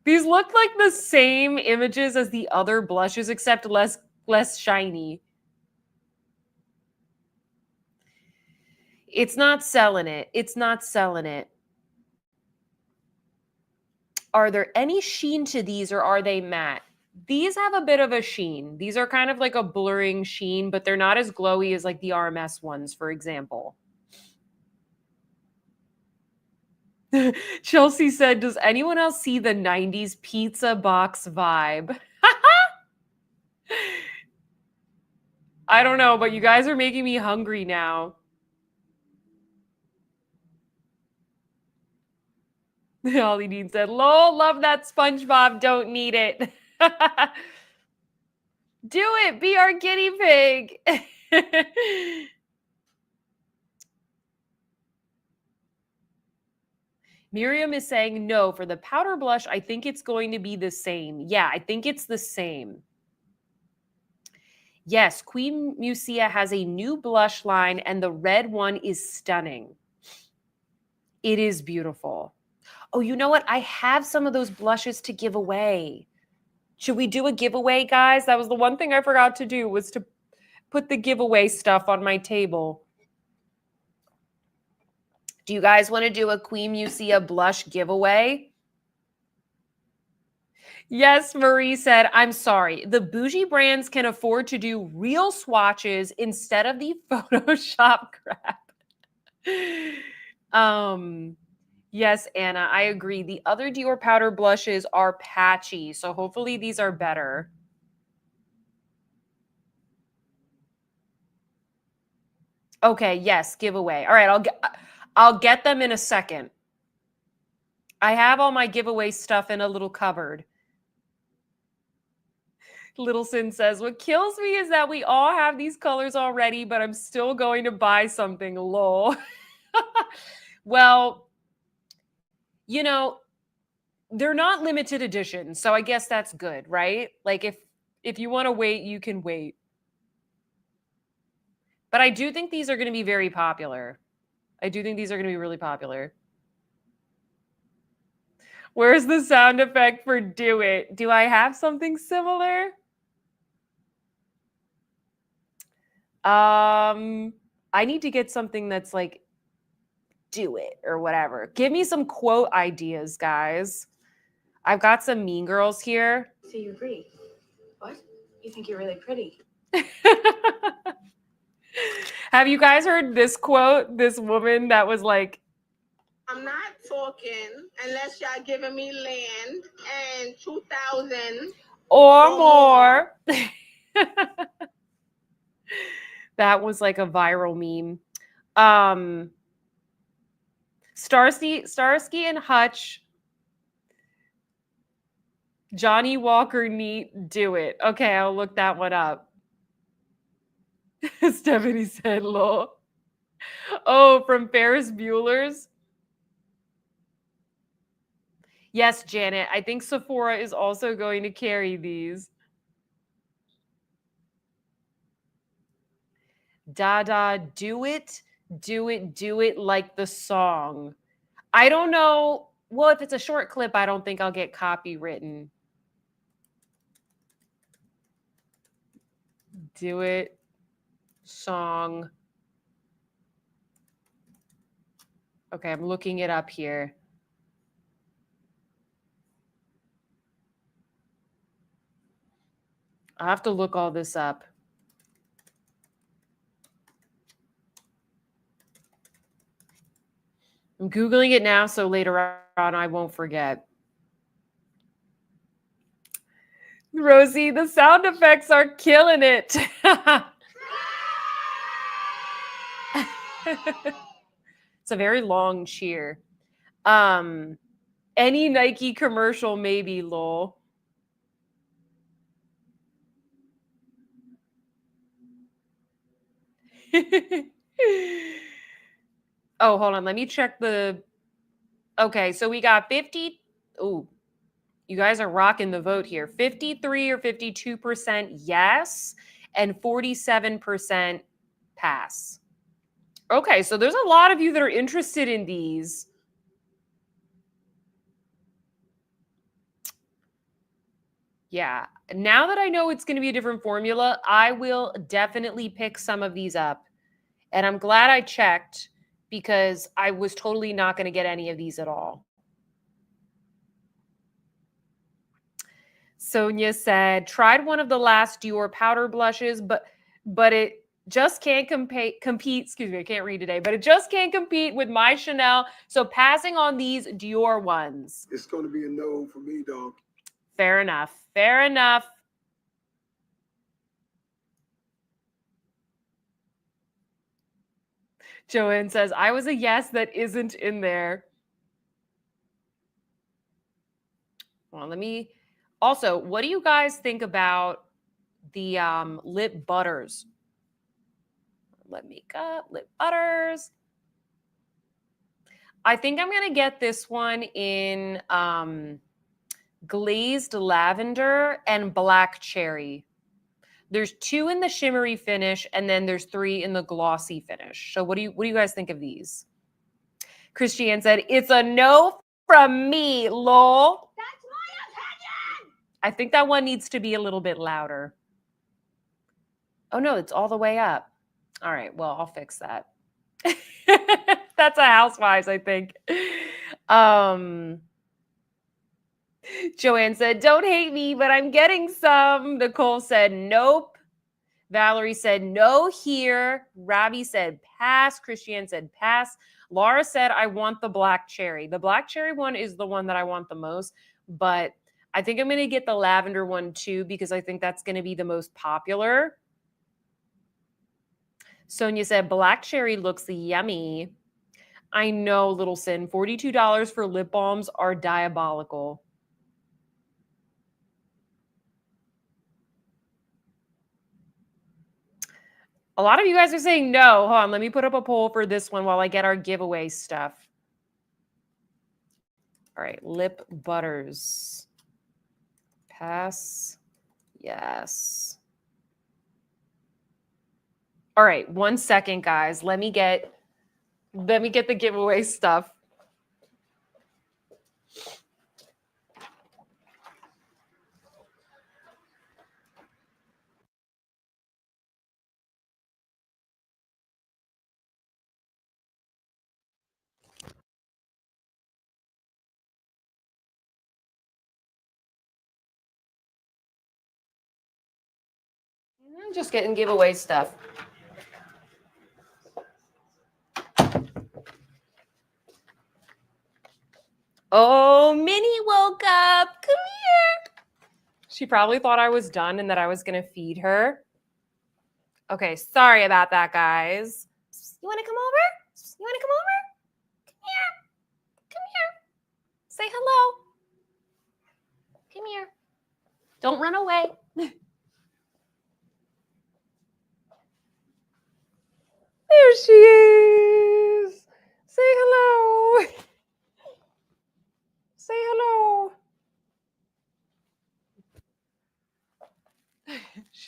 These look like the same images as the other blushes, except less shiny. It's not selling it. It's not selling it. Are there any sheen to these or are they matte? These have a bit of a sheen. These are kind of like a blurring sheen, but they're not as glowy as like the RMS ones, for example. Chelsea said, does anyone else see the 90s pizza box vibe? I don't know, but you guys are making me hungry now. Ollie Dean said, lol, love that SpongeBob, don't need it. Do it, be our guinea pig. Miriam is saying, no, for the powder blush, I think it's going to be the same. Yeah, I think it's the same. Yes, Queen Musia has a new blush line, and the red one is stunning. It is beautiful. Oh, you know what? I have some of those blushes to give away. Should we do a giveaway, guys? That was the one thing I forgot to do, was to put the giveaway stuff on my table. Do you guys want to do a Queen Musia blush giveaway? Yes, Marie said, I'm sorry. The bougie brands can afford to do real swatches instead of the Photoshop crap. Yes, Anna, I agree. The other Dior powder blushes are patchy, so hopefully these are better. Okay, yes, giveaway. All right, I'll get them in a second. I have all my giveaway stuff in a little cupboard. Littleson says, what kills me is that we all have these colors already, but I'm still going to buy something, lol. Well, you know, they're not limited edition, so I guess that's good, right? Like if you want to wait, you can wait. But I do think these are going to be very popular. I do think these are going to be really popular. Where's the sound effect for do it? Do I have something similar? I need to get something that's like do it or whatever. Give me some quote ideas, guys. I've got some mean girls here. So you agree? What? You think you're really pretty? Have you guys heard this quote? This woman that was like, I'm not talking unless y'all giving me land and 2,000 or more. That was like a viral meme. Starsky and Hutch, Johnny Walker Neat, do it. Okay, I'll look that one up. Stephanie said, lol. Oh, from Ferris Bueller's? Yes, Janet. I think Sephora is also going to carry these. Dada, do it like the song. I don't know. Well, if it's a short clip, I don't think I'll get copywritten. Do it song. Okay, I'm looking it up here. I have to look all this up. I'm Googling it now, so later on I won't forget. Rosie, the sound effects are killing it. It's a very long cheer. Any Nike commercial, maybe, lol. Oh, hold on. Let me check the... Okay, so we got 50... Ooh, you guys are rocking the vote here. 53 or 52% yes, and 47% pass. Okay, so there's a lot of you that are interested in these. Yeah, now that I know it's going to be a different formula, I will definitely pick some of these up. And I'm glad I checked because I was totally not going to get any of these at all. Sonia said, tried one of the last Dior powder blushes, but it just can't compete. Excuse me, I can't read today, but it just can't compete with my Chanel. So passing on these Dior ones. It's going to be a no for me, dog. Fair enough. Fair enough. Joanne says, I was a yes that isn't in there. Well, let me... Also, what do you guys think about the lip butters? Lip makeup, lip butters. I think I'm going to get this one in glazed lavender and black cherry. There's 2 in the shimmery finish, and then there's 3 in the glossy finish. So what do you guys think of these? Christiane said, it's a no from me, lol. That's my opinion! I think that one needs to be a little bit louder. Oh, no, it's all the way up. All right, well, I'll fix that. That's a Housewives, I think. Joanne said, don't hate me, but I'm getting some. Nicole said, nope. Valerie said, no here. Ravi said, pass. Christiane said, pass. Laura said, I want the black cherry. The black cherry one is the one that I want the most, but I think I'm going to get the lavender one too because I think that's going to be the most popular. Sonia said, black cherry looks yummy. I know, Little Sin. $42 for lip balms are diabolical. A lot of you guys are saying no. Hold on, let me put up a poll for this one while I get our giveaway stuff. All right, lip butters. Pass. Yes. All right, 1 second, guys. Let me get the giveaway stuff. I'm just getting giveaway stuff. Oh, Minnie woke up. Come here. She probably thought I was done and that I was going to feed her. Okay, sorry about that, guys. You want to come over? You want to come over? Come here. Come here. Say hello. Come here. Don't run away.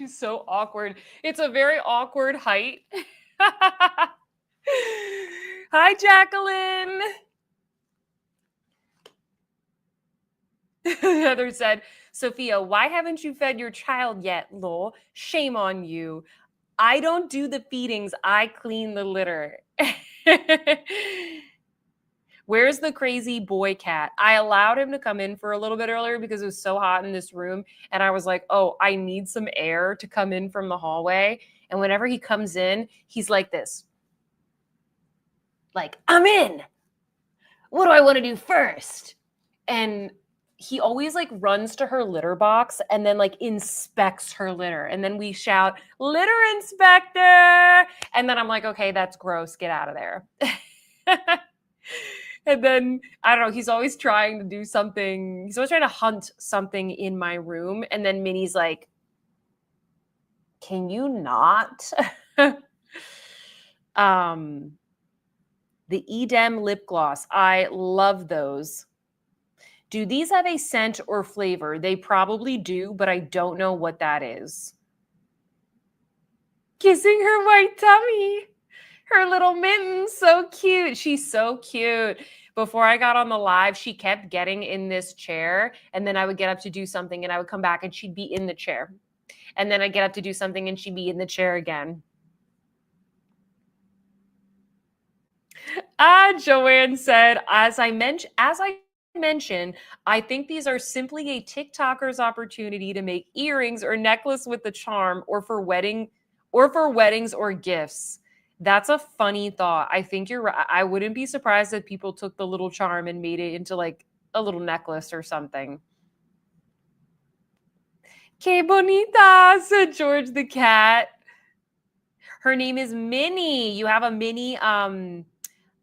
She's so awkward. It's a very awkward height. Hi, Jacqueline. Heather said, Sophia, why haven't you fed your child yet, lol? Shame on you. I don't do the feedings. I clean the litter. Where's the crazy boy cat? I allowed him to come in for a little bit earlier because it was so hot in this room. And I was like, oh, I need some air to come in from the hallway. And whenever he comes in, he's like this. Like, I'm in. What do I want to do first? And he always like runs to her litter box and then like inspects her litter. And then we shout, litter inspector. And then I'm like, okay, that's gross. Get out of there. And then, I don't know, he's always trying to do something. He's always trying to hunt something in my room. And then Minnie's like, can you not? The EADEM lip gloss. I love those. Do these have a scent or flavor? They probably do, but I don't know what that is. Kissing her white tummy. Her little mittens, so cute. She's so cute. Before I got on the live, she kept getting in this chair, and then I would get up to do something, and I would come back, and she'd be in the chair. And then I'd get up to do something, and she'd be in the chair again. Joanne said, as I mentioned, I think these are simply a TikToker's opportunity to make earrings or necklace with the charm, or for weddings or gifts. That's a funny thought. I think you're right. I wouldn't be surprised if people took the little charm and made it into like a little necklace or something. Que bonita, said George the cat. Her name is Minnie. You have a Minnie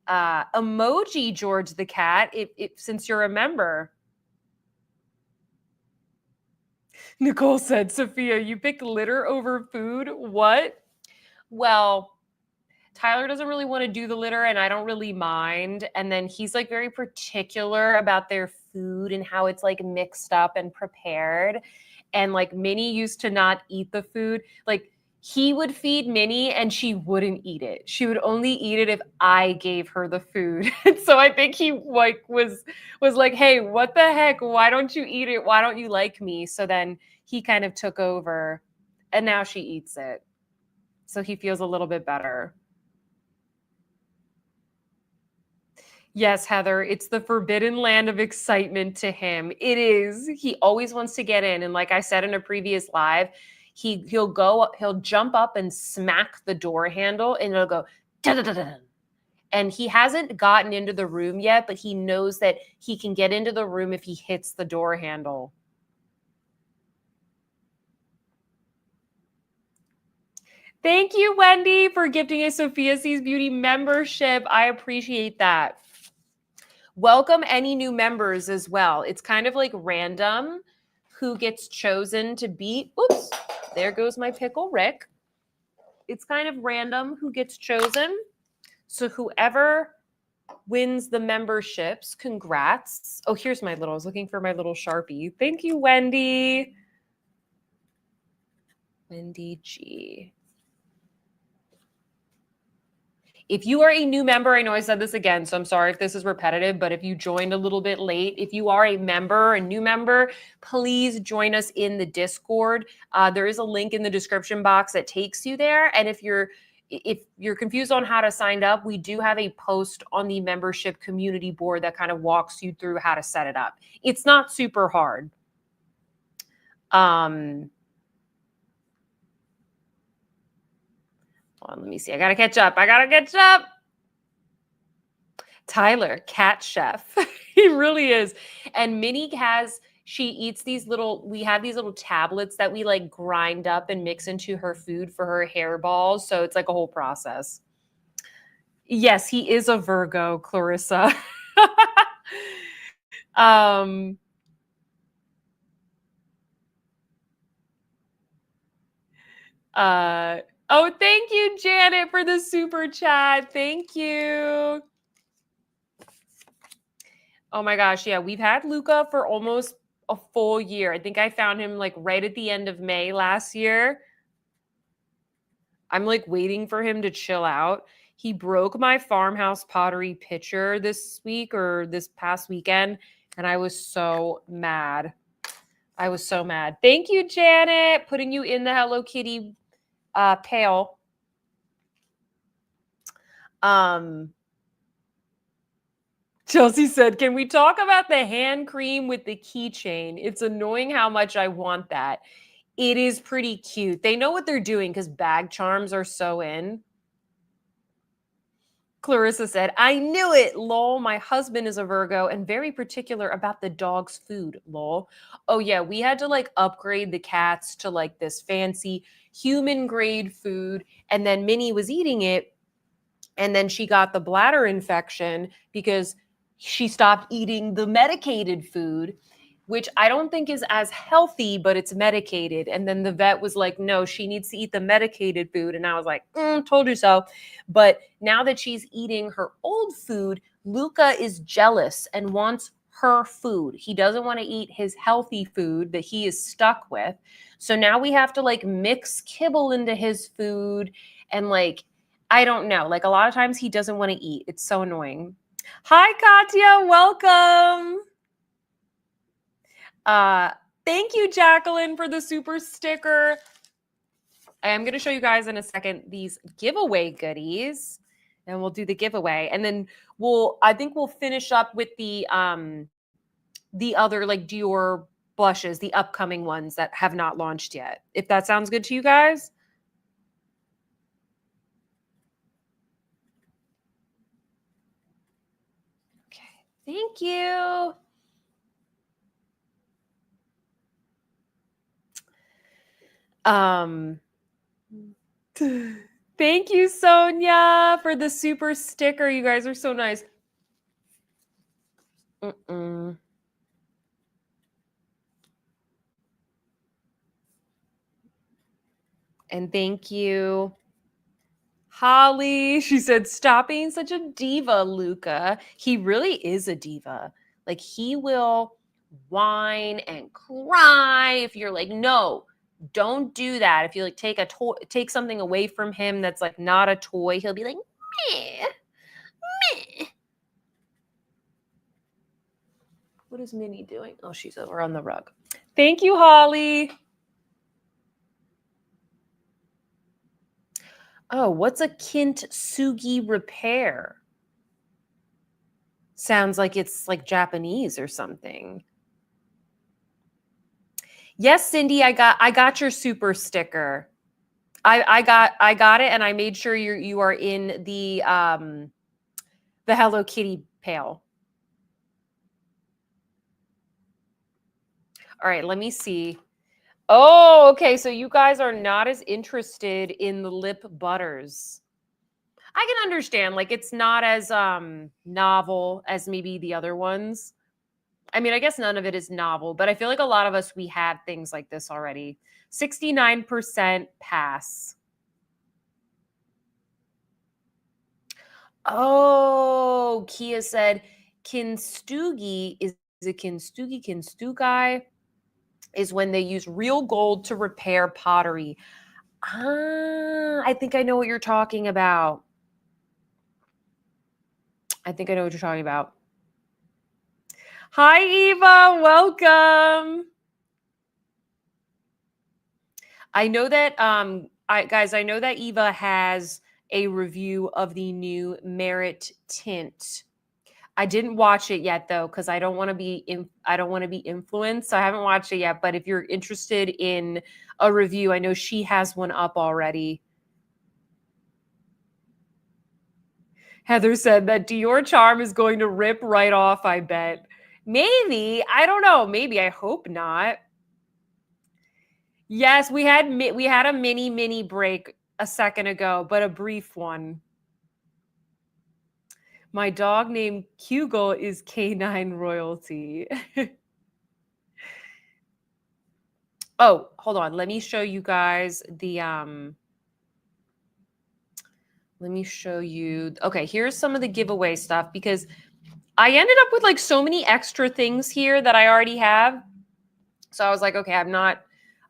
emoji, George the cat, since you're a member. Nicole said, Sophia, you pick litter over food? What? Well, Tyler doesn't really want to do the litter, and I don't really mind. And then he's like very particular about their food and how it's like mixed up and prepared. And like Minnie used to not eat the food. Like he would feed Minnie and she wouldn't eat it. She would only eat it if I gave her the food. And so I think he like was like, hey, what the heck? Why don't you eat it? Why don't you like me? So then he kind of took over, and now she eats it. So he feels a little bit better. Yes, Heather, it's the forbidden land of excitement to him. It is. He always wants to get in. And like I said in a previous live, he'll jump up and smack the door handle, and it'll go da-da-da-da. And he hasn't gotten into the room yet, but he knows that he can get into the room if he hits the door handle. Thank you, Wendy, for gifting a Sophia Sees Beauty membership. I appreciate that. Welcome any new members as well. It's kind of like random who gets chosen to be, oops, there goes my pickle Rick. It's kind of random who gets chosen. So whoever wins the memberships, congrats. Oh, here's my little, I was looking for my little Sharpie. Thank you, Wendy. Wendy G. If you are a new member, I know I said this again, so I'm sorry if this is repetitive, but if you joined a little bit late, if you are a member, a new member, please join us in the Discord. There is a link in the description box that takes you there. And if you're confused on how to sign up, we do have a post on the membership community board that kind of walks you through how to set it up. It's not super hard. Hold on, let me see. I gotta catch up. Tyler, cat chef. He really is. And Minnie she eats these we have these little tablets that we like grind up and mix into her food for her hairballs. So it's like a whole process. Yes, he is a Virgo, Clarissa. Oh, thank you, Janet, for the super chat. Thank you. Oh my gosh, yeah, we've had Luca for almost a full year. I think I found him like right at the end of May last year. I'm like waiting for him to chill out. He broke my farmhouse pottery pitcher this week or this past weekend, and I was so mad. I was so mad. Thank you, Janet, putting you in the Hello Kitty pail. Chelsea said, can we talk about the hand cream with the keychain? It's annoying how much I want that. It is pretty cute. They know what they're doing because bag charms are so in. Clarissa said, I knew it, lol. My husband is a Virgo and very particular about the dog's food, lol. Oh, yeah, we had to like upgrade the cats to like this fancy human grade food. And then Minnie was eating it. And then she got the bladder infection because she stopped eating the medicated food, which I don't think is as healthy, but it's medicated. And then the vet was like, no, she needs to eat the medicated food. And I was like, told you so. But now that she's eating her old food, Luca is jealous and wants her food. He doesn't want to eat his healthy food that he is stuck with. So now we have to like mix kibble into his food. And like, I don't know. Like a lot of times he doesn't want to eat. It's so annoying. Hi, Katya. Welcome. Thank you, Jacqueline, for the super sticker. I am going to show you guys in a second these giveaway goodies, and we'll do the giveaway, and then I think we'll finish up with the other like Dior blushes, the upcoming ones that have not launched yet. If that sounds good to you guys. Okay, thank you. Thank you, Sonia, for the super sticker. You guys are so nice. And thank you, Holly. She said, stop being such a diva, Luca. He really is a diva. Like, he will whine and cry if you're like, no, don't do that. If you like take something away from him that's like not a toy, he'll be like, meh, meh. What is Minnie doing? Oh, she's over on the rug. Thank you, Holly. Oh, what's a kintsugi repair? Sounds like it's like Japanese or something. Yes, Cindy, I got your super sticker. I got it, and I made sure you are in the Hello Kitty pail. All right, let me see. Oh, okay. So you guys are not as interested in the lip butters. I can understand. Like, it's not as novel as maybe the other ones. I mean, I guess none of it is novel, but I feel like a lot of us, we had things like this already. 69% pass. Oh, Kia said kintsugi is a kintsugi is when they use real gold to repair pottery. Ah, I think I know what you're talking about. I think I know what you're talking about. Hi, Eva. Welcome. I know that, guys, I know that Eva has a review of the new Merit tint. I didn't watch it yet though, because I don't want to be influenced. So I haven't watched it yet. But if you're interested in a review, I know she has one up already. Heather said that Dior charm is going to rip right off, I bet. Maybe. I don't know. Maybe. I hope not. Yes, we had a mini break a second ago, but a brief one. My dog named Kugel is canine royalty. Oh, hold on. Let me show you guys the let me show you. Okay, here's some of the giveaway stuff because I ended up with like so many extra things here that I already have. So I was like, okay, I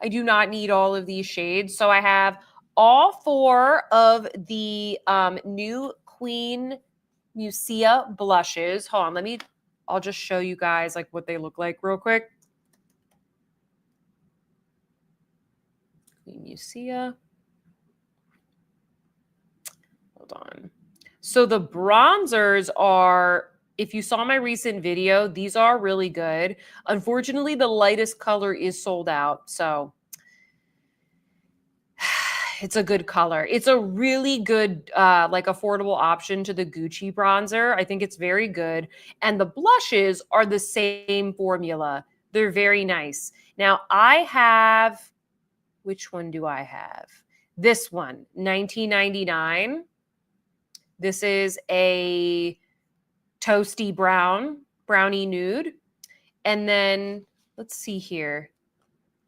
do not need all of these shades. So I have all 4 of the new Queen Musia blushes. Hold on, I'll just show you guys like what they look like real quick. Queen Musia. Hold on. So the bronzers are, if you saw my recent video, these are really good. Unfortunately, the lightest color is sold out. So it's a good color. It's a really good, like affordable option to the Gucci bronzer. I think it's very good. And the blushes are the same formula. They're very nice. Now I have, which one do I have? This one, $19.99. This is a toasty brownie nude. And then let's see here.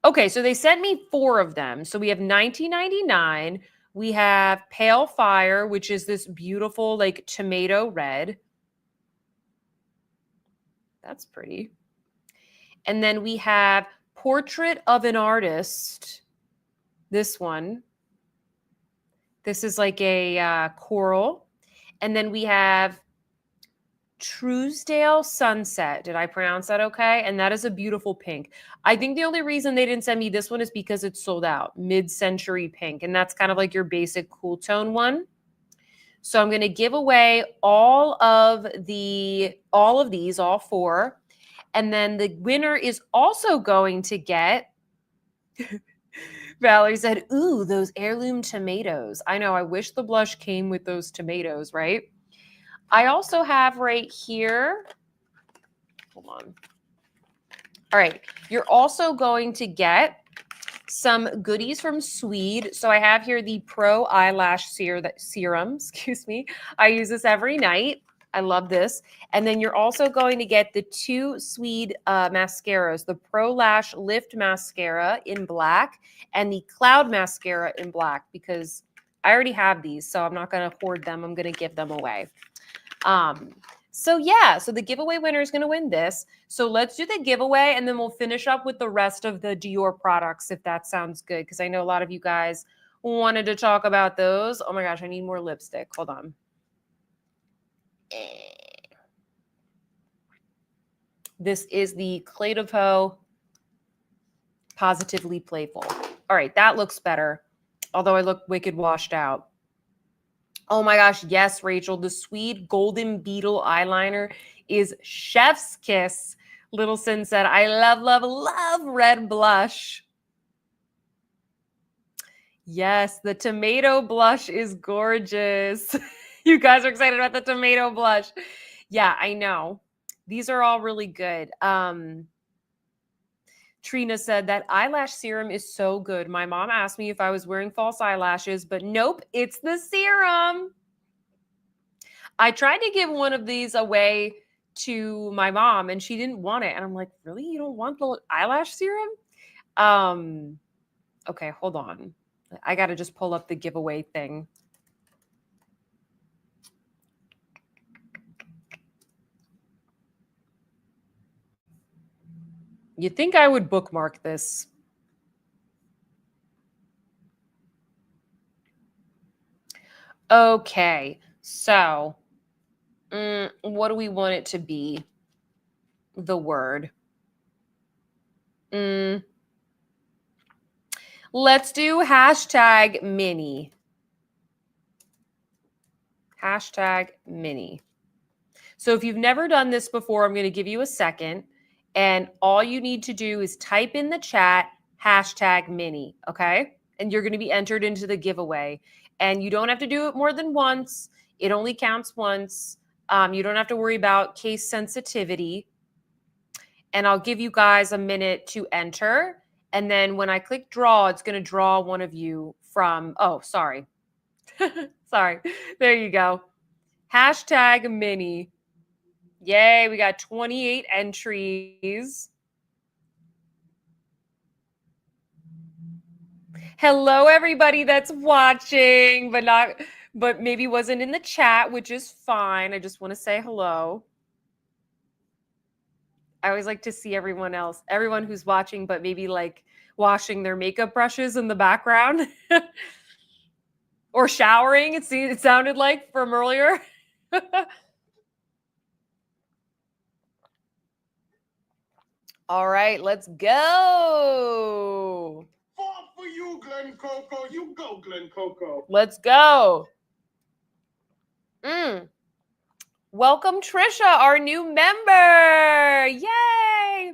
Okay, so they sent me 4 of them. So we have $19.99. We have Pale Fire, which is this beautiful like tomato red. That's pretty. And then we have Portrait of an Artist. This one. This is like a coral. And then we have Truesdale Sunset. Did I pronounce that okay? And that is a beautiful pink. I think the only reason they didn't send me this one is because it's sold out. Mid-century pink. And that's kind of like your basic cool tone one. So I'm going to give away all of these, all 4. And then the winner is also going to get, Valerie said, ooh, those heirloom tomatoes. I know, I wish the blush came with those tomatoes, right? I also have right here, hold on. All right, you're also going to get some goodies from Sweed. So I have here the Pro Eyelash Serum, excuse me. I use this every night. I love this. And then you're also going to get the 2 Sweed mascaras, the Pro Lash Lift Mascara in black and the Cloud Mascara in black, because I already have these, so I'm not going to hoard them. I'm going to give them away. So yeah, so the giveaway winner is going to win this. So let's do the giveaway and then we'll finish up with the rest of the Dior products, if that sounds good, because I know a lot of you guys wanted to talk about those. Oh my gosh, I need more lipstick. Hold on. This is the Clé de Peau Positively Playful. All right, that looks better, although I look wicked washed out. Oh my gosh, yes, Rachel, the Sweed Golden Beetle eyeliner is chef's kiss. Little Sin said, I love, love, love red blush. Yes, the tomato blush is gorgeous. You guys are excited about the tomato blush. Yeah, I know. These are all really good. Trina said that eyelash serum is so good. My mom asked me if I was wearing false eyelashes, but nope, it's the serum. I tried to give one of these away to my mom and she didn't want it. And I'm like, really? You don't want the eyelash serum? Okay, hold on. I got to just pull up the giveaway thing. You'd think I would bookmark this. Okay, so what do we want it to be? The word. Let's do hashtag mini. Hashtag mini. So if you've never done this before, I'm going to give you a second. And all you need to do is type in the chat hashtag mini, okay? And you're going to be entered into the giveaway. And you don't have to do it more than once. It only counts once. You don't have to worry about case sensitivity. And I'll give you guys a minute to enter. And then when I click draw, it's going to draw one of you from, oh, sorry. Sorry. There you go. Hashtag mini. Yay, we got 28 entries. Hello, everybody that's watching, but maybe wasn't in the chat, which is fine. I just want to say hello. I always like to see everyone else, everyone who's watching, but maybe like washing their makeup brushes in the background. Or showering, it sounded like from earlier. All right, let's go. Fall for you, Glen Coco. You go, Glen Coco. Let's go. Welcome, Trisha, our new member. Yay!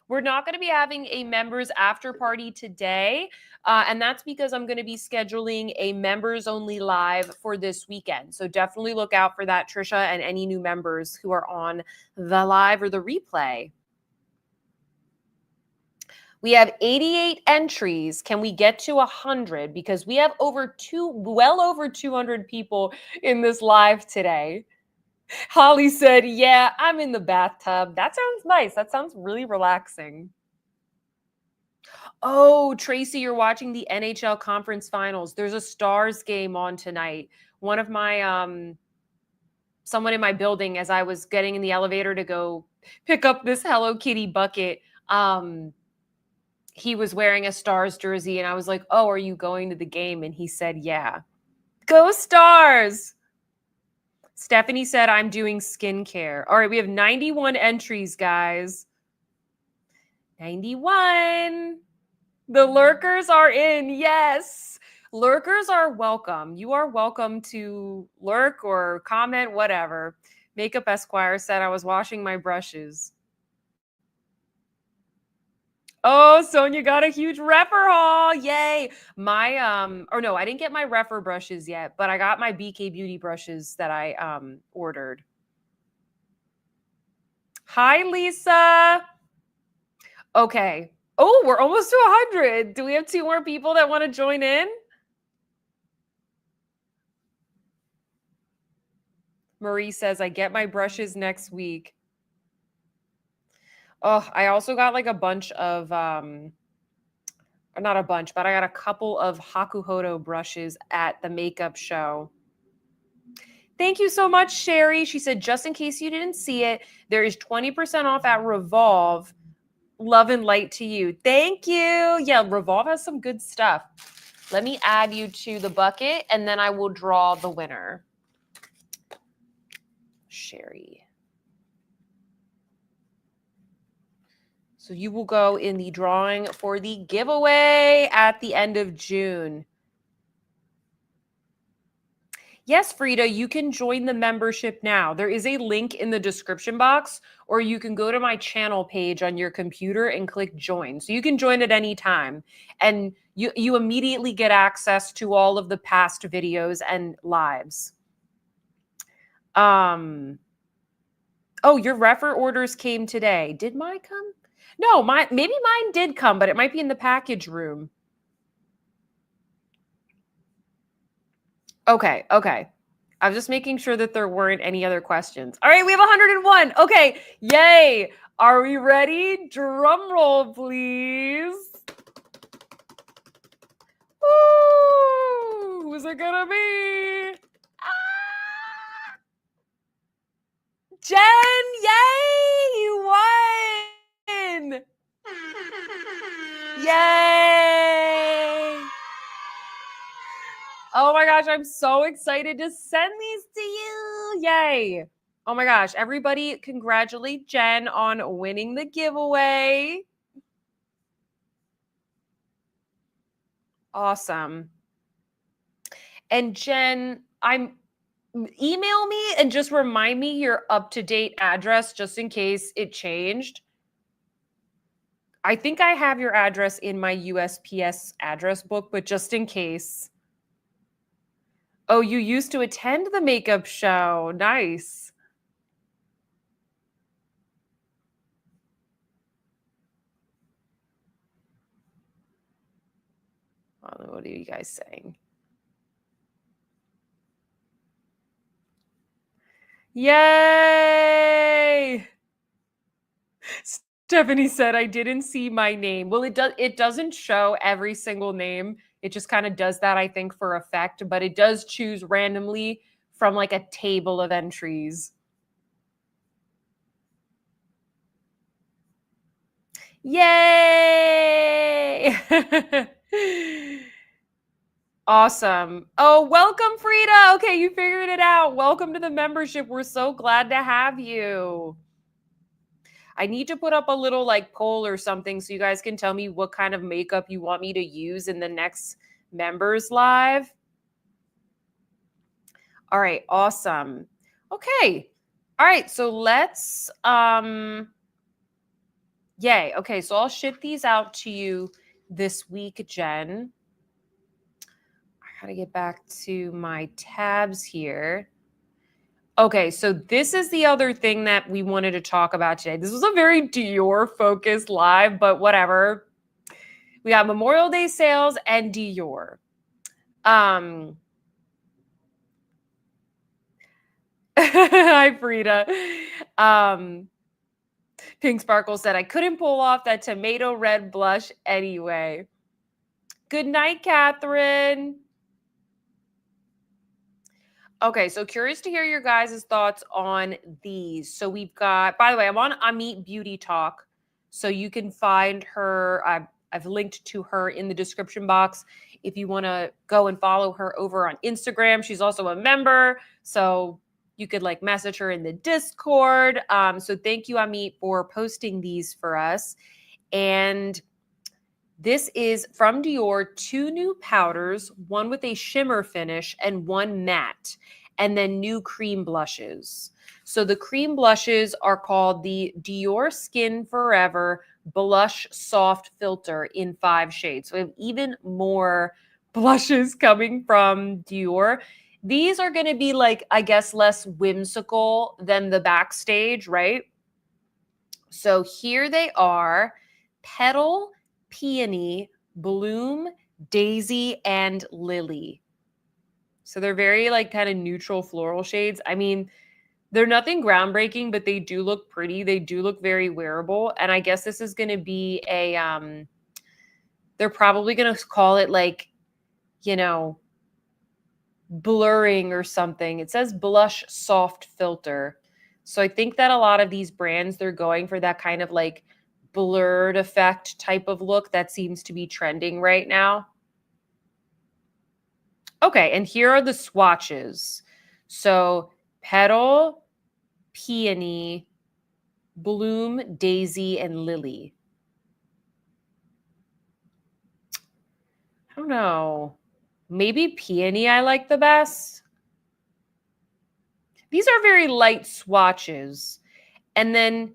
We're not going to be having a members after party today, and that's because I'm going to be scheduling a members only live for this weekend. So definitely look out for that, Trisha, and any new members who are on the live or the replay. We have 88 entries. Can we get to 100? Because we have well over 200 people in this live today. Holly said, yeah, I'm in the bathtub. That sounds nice. That sounds really relaxing. Oh, Tracy, you're watching the NHL conference finals. There's a Stars game on tonight. One of my, someone in my building, as I was getting in the elevator to go pick up this Hello Kitty bucket, he was wearing a Stars jersey, and I was like, oh, are you going to the game? And he said, yeah. Go Stars! Stephanie said, I'm doing skincare. All right, we have 91 entries, guys. 91. The lurkers are in. Yes. Lurkers are welcome. You are welcome to lurk or comment, whatever. Makeup Esquire said, I was washing my brushes. Oh, Sonia got a huge refer haul. Yay. My, or no, I didn't get my refer brushes yet, but I got my BK Beauty brushes that I ordered. Hi, Lisa. Okay. Oh, we're almost to 100. Do we have 2 more people that want to join in? Marie says, I get my brushes next week. Oh, I also got like a bunch of, not a bunch, but I got a couple of Hakuhodo brushes at the makeup show. Thank you so much, Sherry. She said, just in case you didn't see it, there is 20% off at Revolve. Love and light to you. Thank you. Yeah, Revolve has some good stuff. Let me add you to the bucket, and then I will draw the winner. Sherry. So you will go in the drawing for the giveaway at the end of June. Yes, Frida, you can join the membership now. There is a link in the description box, or you can go to my channel page on your computer and click join. So you can join at any time. And you immediately get access to all of the past videos and lives. Oh, your refer orders came today. Did mine come? No, maybe mine did come, but it might be in the package room. Okay. I was just making sure that there weren't any other questions. All right, we have 101. Okay, yay. Are we ready? Drum roll, please. Woo! Who's it gonna be? Ah! Jen, yay! You won! Yay! Oh my gosh, I'm so excited to send these to you. Yay. Oh my gosh, everybody congratulate Jen on winning the giveaway. Awesome. And Jen, email me and just remind me your up-to-date address just in case it changed. I think I have your address in my USPS address book, but just in case. Oh, you used to attend the makeup show. Nice. What are you guys saying? Yay! Stephanie said, I didn't see my name. Well, it doesn't show every single name. It just kind of does that, I think, for effect, but it does choose randomly from like a table of entries. Yay! Awesome. Oh, welcome, Frida. Okay, you figured it out. Welcome to the membership. We're so glad to have you. I need to put up a little like poll or something so you guys can tell me what kind of makeup you want me to use in the next members live. All right, awesome. Okay. All right, so let's yay. Okay, so I'll ship these out to you this week, Jen. I gotta get back to my tabs here. Okay, so this is the other thing that we wanted to talk about today. This was a very Dior focused live, but whatever. We got Memorial Day sales and Dior. Hi, Frida. Pink Sparkle said, I couldn't pull off that tomato red blush anyway. Good night, Catherine. Okay, so curious to hear your guys' thoughts on these. So we've got, by the way, I'm on Amit Beauty Talk. So you can find her. I've linked to her in the description box if you want to go and follow her over on Instagram. She's also a member. So you could like message her in the Discord. So thank you, Amit, for posting these for us. And this is from Dior, 2 new powders, one with a shimmer finish and one matte, and then new cream blushes. So the cream blushes are called the Dior Skin Forever Blush Soft Filter in 5 shades. So we have even more blushes coming from Dior. These are going to be like, I guess, less whimsical than the Backstage, right? So here they are, Petal, Peony, Bloom, Daisy, and Lily. So they're very like kind of neutral floral shades. I mean, they're nothing groundbreaking, but they do look pretty. They do look very wearable. And I guess this is going to be a, they're probably going to call it like, you know, blurring or something. It says blush soft filter. So I think that a lot of these brands, they're going for that kind of like blurred effect type of look that seems to be trending right now. Okay, and here are the swatches. So Petal, Peony, Bloom, Daisy, and Lily. I don't know. Maybe Peony I like the best. These are very light swatches. And then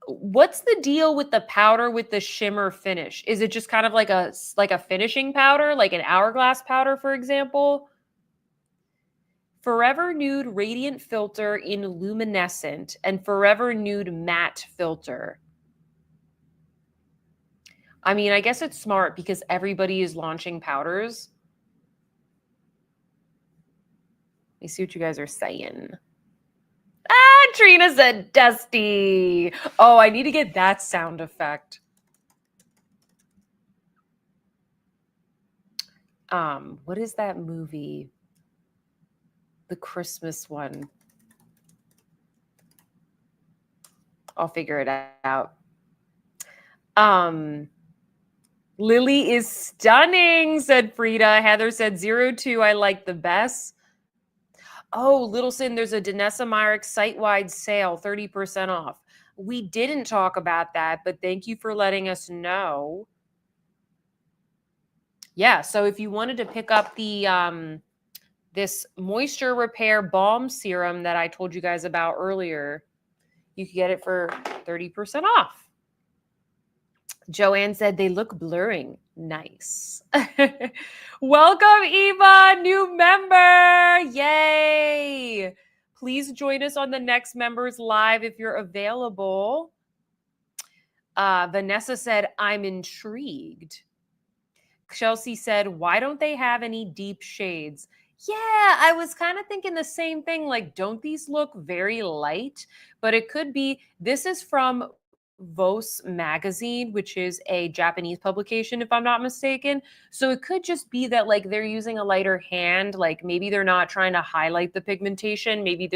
what's the deal with the powder with the shimmer finish? Is it just kind of like a finishing powder, like an hourglass powder, for example? Forever Nude Radiant Filter in Luminescent and Forever Nude Matte Filter. I mean, I guess it's smart because everybody is launching powders. Let me see what you guys are saying. Ah, Trina said dusty. Oh, I need to get that sound effect. What is that movie? The Christmas one. I'll figure it out. Lily is stunning, said Frida. Heather said 02, I like the best. Oh, Littleson, there's a Danessa Myrick site-wide sale, 30% off. We didn't talk about that, but thank you for letting us know. Yeah, so if you wanted to pick up the this Moisture Repair Balm Serum that I told you guys about earlier, you could get it for 30% off. Joanne said they look blurring. Nice. Welcome, Eva, new member. Yay. Please join us on the next members live if you're available. Vanessa said, I'm intrigued. Chelsea said, why don't they have any deep shades? Yeah, I was kind of thinking the same thing. Like, don't these look very light? But it could be, this is from Voss magazine, which is a Japanese publication, if I'm not mistaken. So it could just be that like they're using a lighter hand. Like maybe they're not trying to highlight the pigmentation. Maybe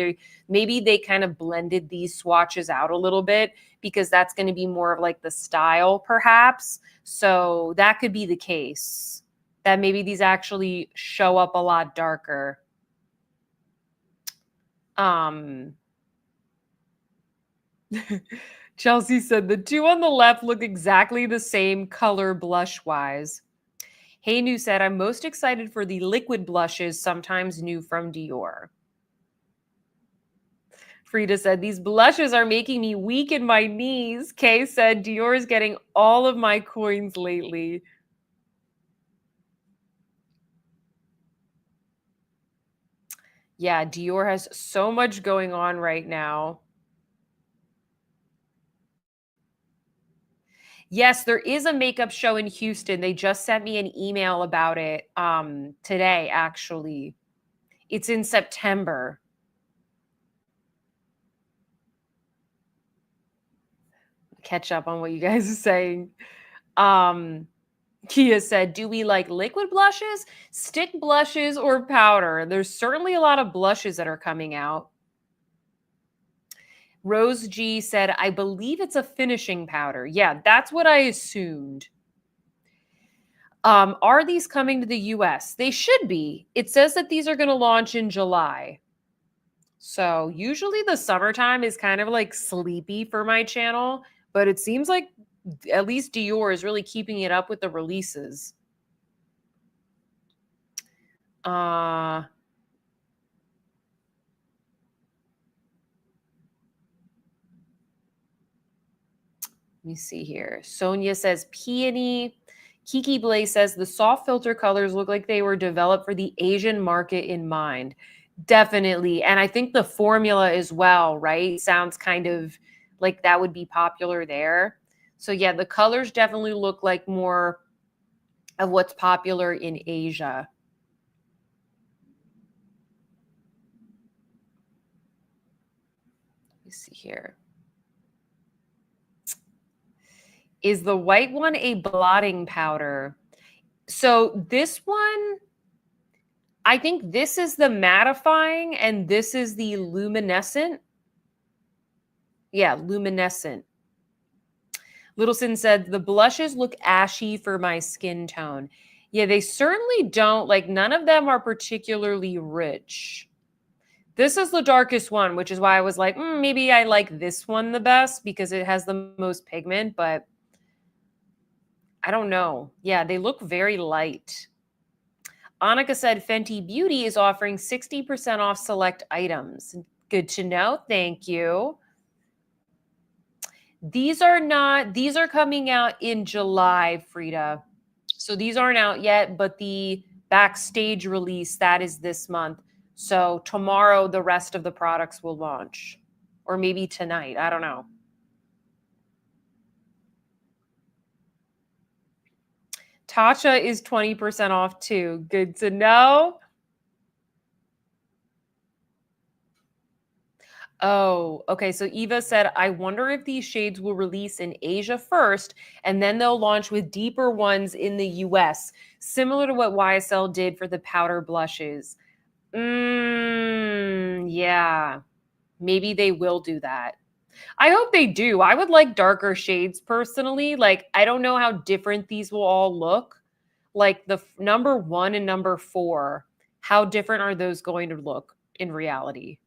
they kind of blended these swatches out a little bit because that's going to be more of like the style perhaps. So that could be the case. that maybe these actually show up a lot darker. Chelsea said the two on the left look exactly the same color blush-wise. Hey New said, I'm most excited for the liquid blushes, sometimes new from Dior. Frida said, these blushes are making me weak in my knees. Kay said, Dior is getting all of my coins lately. Yeah, Dior has so much going on right now. Yes, there is a makeup show in Houston. They just sent me an email about it today, actually. It's in September. Catch up on what you guys are saying. Kia said, do we like liquid blushes, stick blushes, or powder? There's certainly a lot of blushes that are coming out. Rose G said, I believe it's a finishing powder. Yeah, that's what I assumed. Are these coming to the US? They should be. It says that these are going to launch in July. So usually the summertime is kind of like sleepy for my channel, but it seems like at least Dior is really keeping it up with the releases. Let me see here. Sonia says peony. Kiki Blaze says the soft filter colors look like they were developed for the Asian market in mind. Definitely. And I think the formula as well, right? Sounds kind of like that would be popular there. So yeah, the colors definitely look like more of what's popular in Asia. Let me see here. Is the white one a blotting powder? So this one, I think this is the mattifying and this is the luminescent. Yeah, luminescent. Littleson said, the blushes look ashy for my skin tone. Yeah, they certainly don't. Like, none of them are particularly rich. This is the darkest one, which is why I was like, maybe I like this one the best because it has the most pigment, but I don't know. Yeah, they look very light. Annika said Fenty Beauty is offering 60% off select items. Good to know. Thank you. These are coming out in July, Frida. So these aren't out yet, but the backstage release, that is this month. So tomorrow, the rest of the products will launch. Or maybe tonight. I don't know. Tasha is 20% off too. Good to know. Oh, okay. So Eva said, I wonder if these shades will release in Asia first, and then they'll launch with deeper ones in the US, similar to what YSL did for the powder blushes. Yeah, maybe they will do that. I hope they do. I would like darker shades personally. Like, I don't know how different these will all look. Like the number 1 and number 4, how different are those going to look in reality?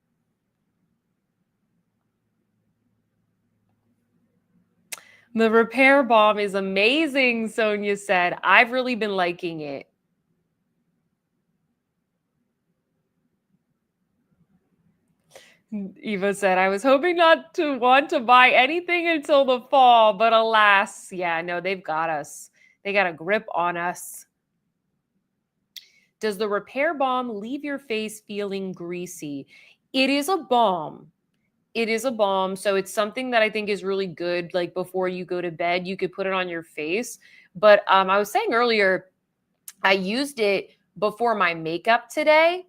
The repair balm is amazing, Sonia said. I've really been liking it. Eva said, I was hoping not to want to buy anything until the fall, but alas, yeah, no, they've got us. They got a grip on us. Does the repair balm leave your face feeling greasy? It is a balm. It is a balm. So it's something that I think is really good. Like before you go to bed, you could put it on your face. But I was saying earlier, I used it before my makeup today.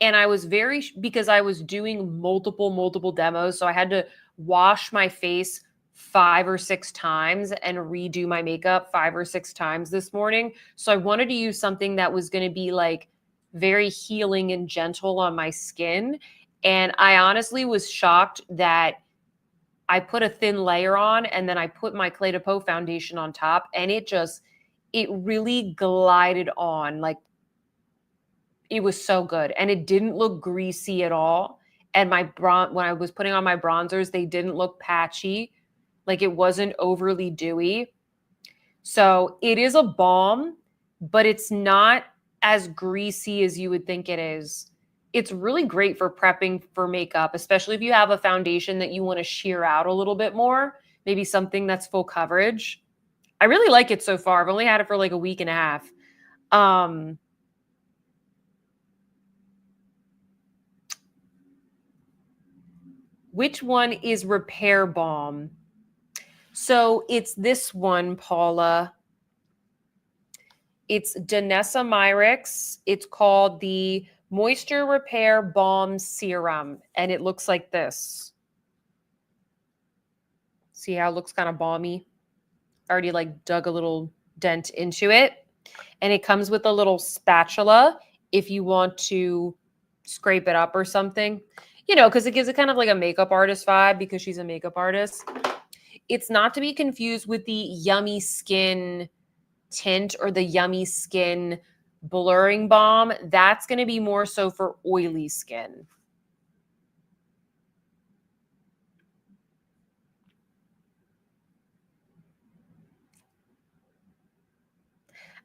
And I was because I was doing multiple demos. So I had to wash my face 5 or 6 times and redo my makeup 5 or 6 times this morning. So I wanted to use something that was going to be like very healing and gentle on my skin. And I honestly was shocked that I put a thin layer on and then I put my Clé de Peau foundation on top, and it it really glided on. Like, it was so good. And it didn't look greasy at all. And when I was putting on my bronzers, they didn't look patchy. Like, it wasn't overly dewy. So it is a balm, but it's not as greasy as you would think it is. It's really great for prepping for makeup, especially if you have a foundation that you want to sheer out a little bit more, maybe something that's full coverage. I really like it so far. I've only had it for like a week and a half. Which one is Repair Balm? So it's this one, Paula. It's Danessa Myricks. It's called the Moisture Repair Balm Serum, and it looks like this. See how it looks kind of balmy? I already like dug a little dent into it. And it comes with a little spatula if you want to scrape it up or something. You know, because it gives it kind of like a makeup artist vibe because she's a makeup artist. It's not to be confused with the Yummy Skin tint or the Yummy Skin blurring balm. That's going to be more so for oily skin.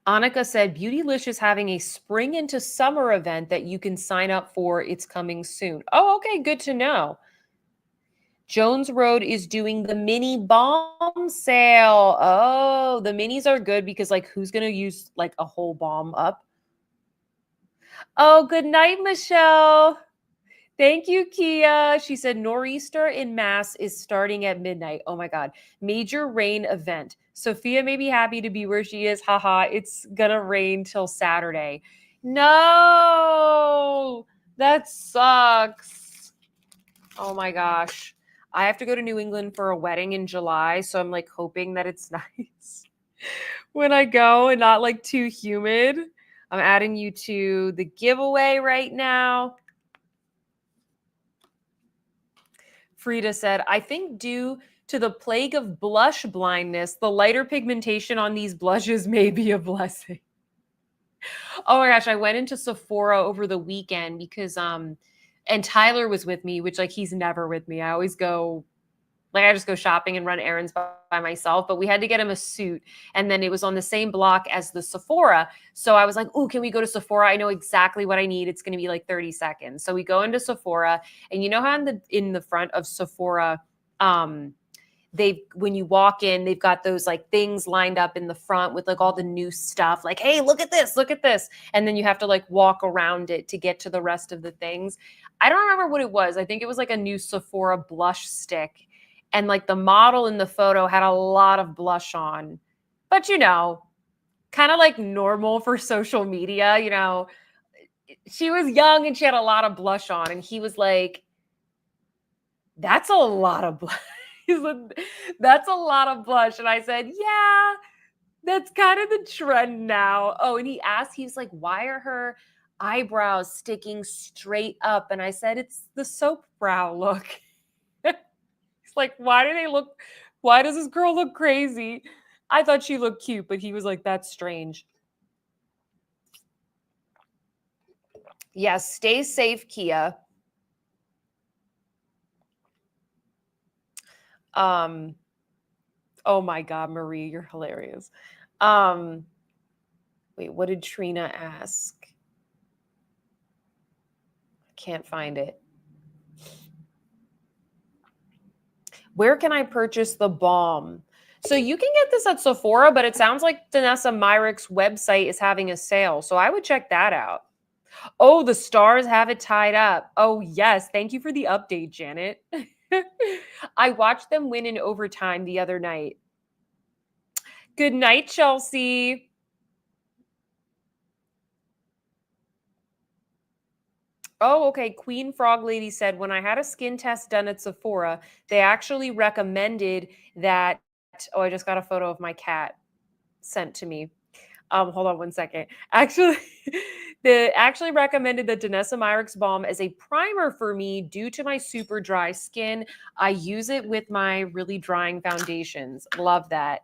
Annika said, Beautylicious having a spring into summer event that you can sign up for. It's coming soon. Oh, okay. Good to know. Jones Road is doing the mini balm sale. Oh, the minis are good because like who's going to use like a whole balm up? Oh, good night, Michelle. Thank you, Kia. She said nor'easter in Mass is starting at midnight. Oh my God. Major rain event. Sophia may be happy to be where she is. Haha. It's going to rain till Saturday. No, that sucks. Oh my gosh. I have to go to New England for a wedding in July. So I'm like hoping that it's nice when I go and not like too humid. I'm adding you to the giveaway right now. Frida said, I think due to the plague of blush blindness, the lighter pigmentation on these blushes may be a blessing. Oh my gosh, I went into Sephora over the weekend because and Tyler was with me, which like he's never with me. I always go, like I just go shopping and run errands by myself, but we had to get him a suit. And then it was on the same block as the Sephora. So I was like, oh, can we go to Sephora? I know exactly what I need. It's going to be like 30 seconds. So we go into Sephora, and you know how in the front of Sephora, when you walk in, they've got those like things lined up in the front with like all the new stuff. Like, hey, look at this, look at this. And then you have to like walk around it to get to the rest of the things. I don't remember what it was. I think it was like a new Sephora blush stick. And like the model in the photo had a lot of blush on, but you know, kind of like normal for social media, you know, she was young and she had a lot of blush on, and he was like, that's a lot of blush. He's like, that's a lot of blush. And I said, yeah, that's kind of the trend now. Oh, and he asked, he was like, why are her eyebrows sticking straight up? And I said, it's the soap brow look. Like, why does this girl look crazy? I thought she looked cute, but he was like, that's strange. Yes, stay safe, Kia. Oh my God, Marie, you're hilarious. Wait, what did Trina ask? I can't find it. Where can I purchase the balm? So you can get this at Sephora, but it sounds like Danessa Myricks' website is having a sale. So I would check that out. Oh, the Stars have it tied up. Oh, yes. Thank you for the update, Janet. I watched them win in overtime the other night. Good night, Chelsea. Oh, okay. Queen Frog Lady said, when I had a skin test done at Sephora, they actually recommended that. Oh, I just got a photo of my cat sent to me. Hold on one second. Actually, they actually recommended the Danessa Myricks balm as a primer for me due to my super dry skin. I use it with my really drying foundations. Love that.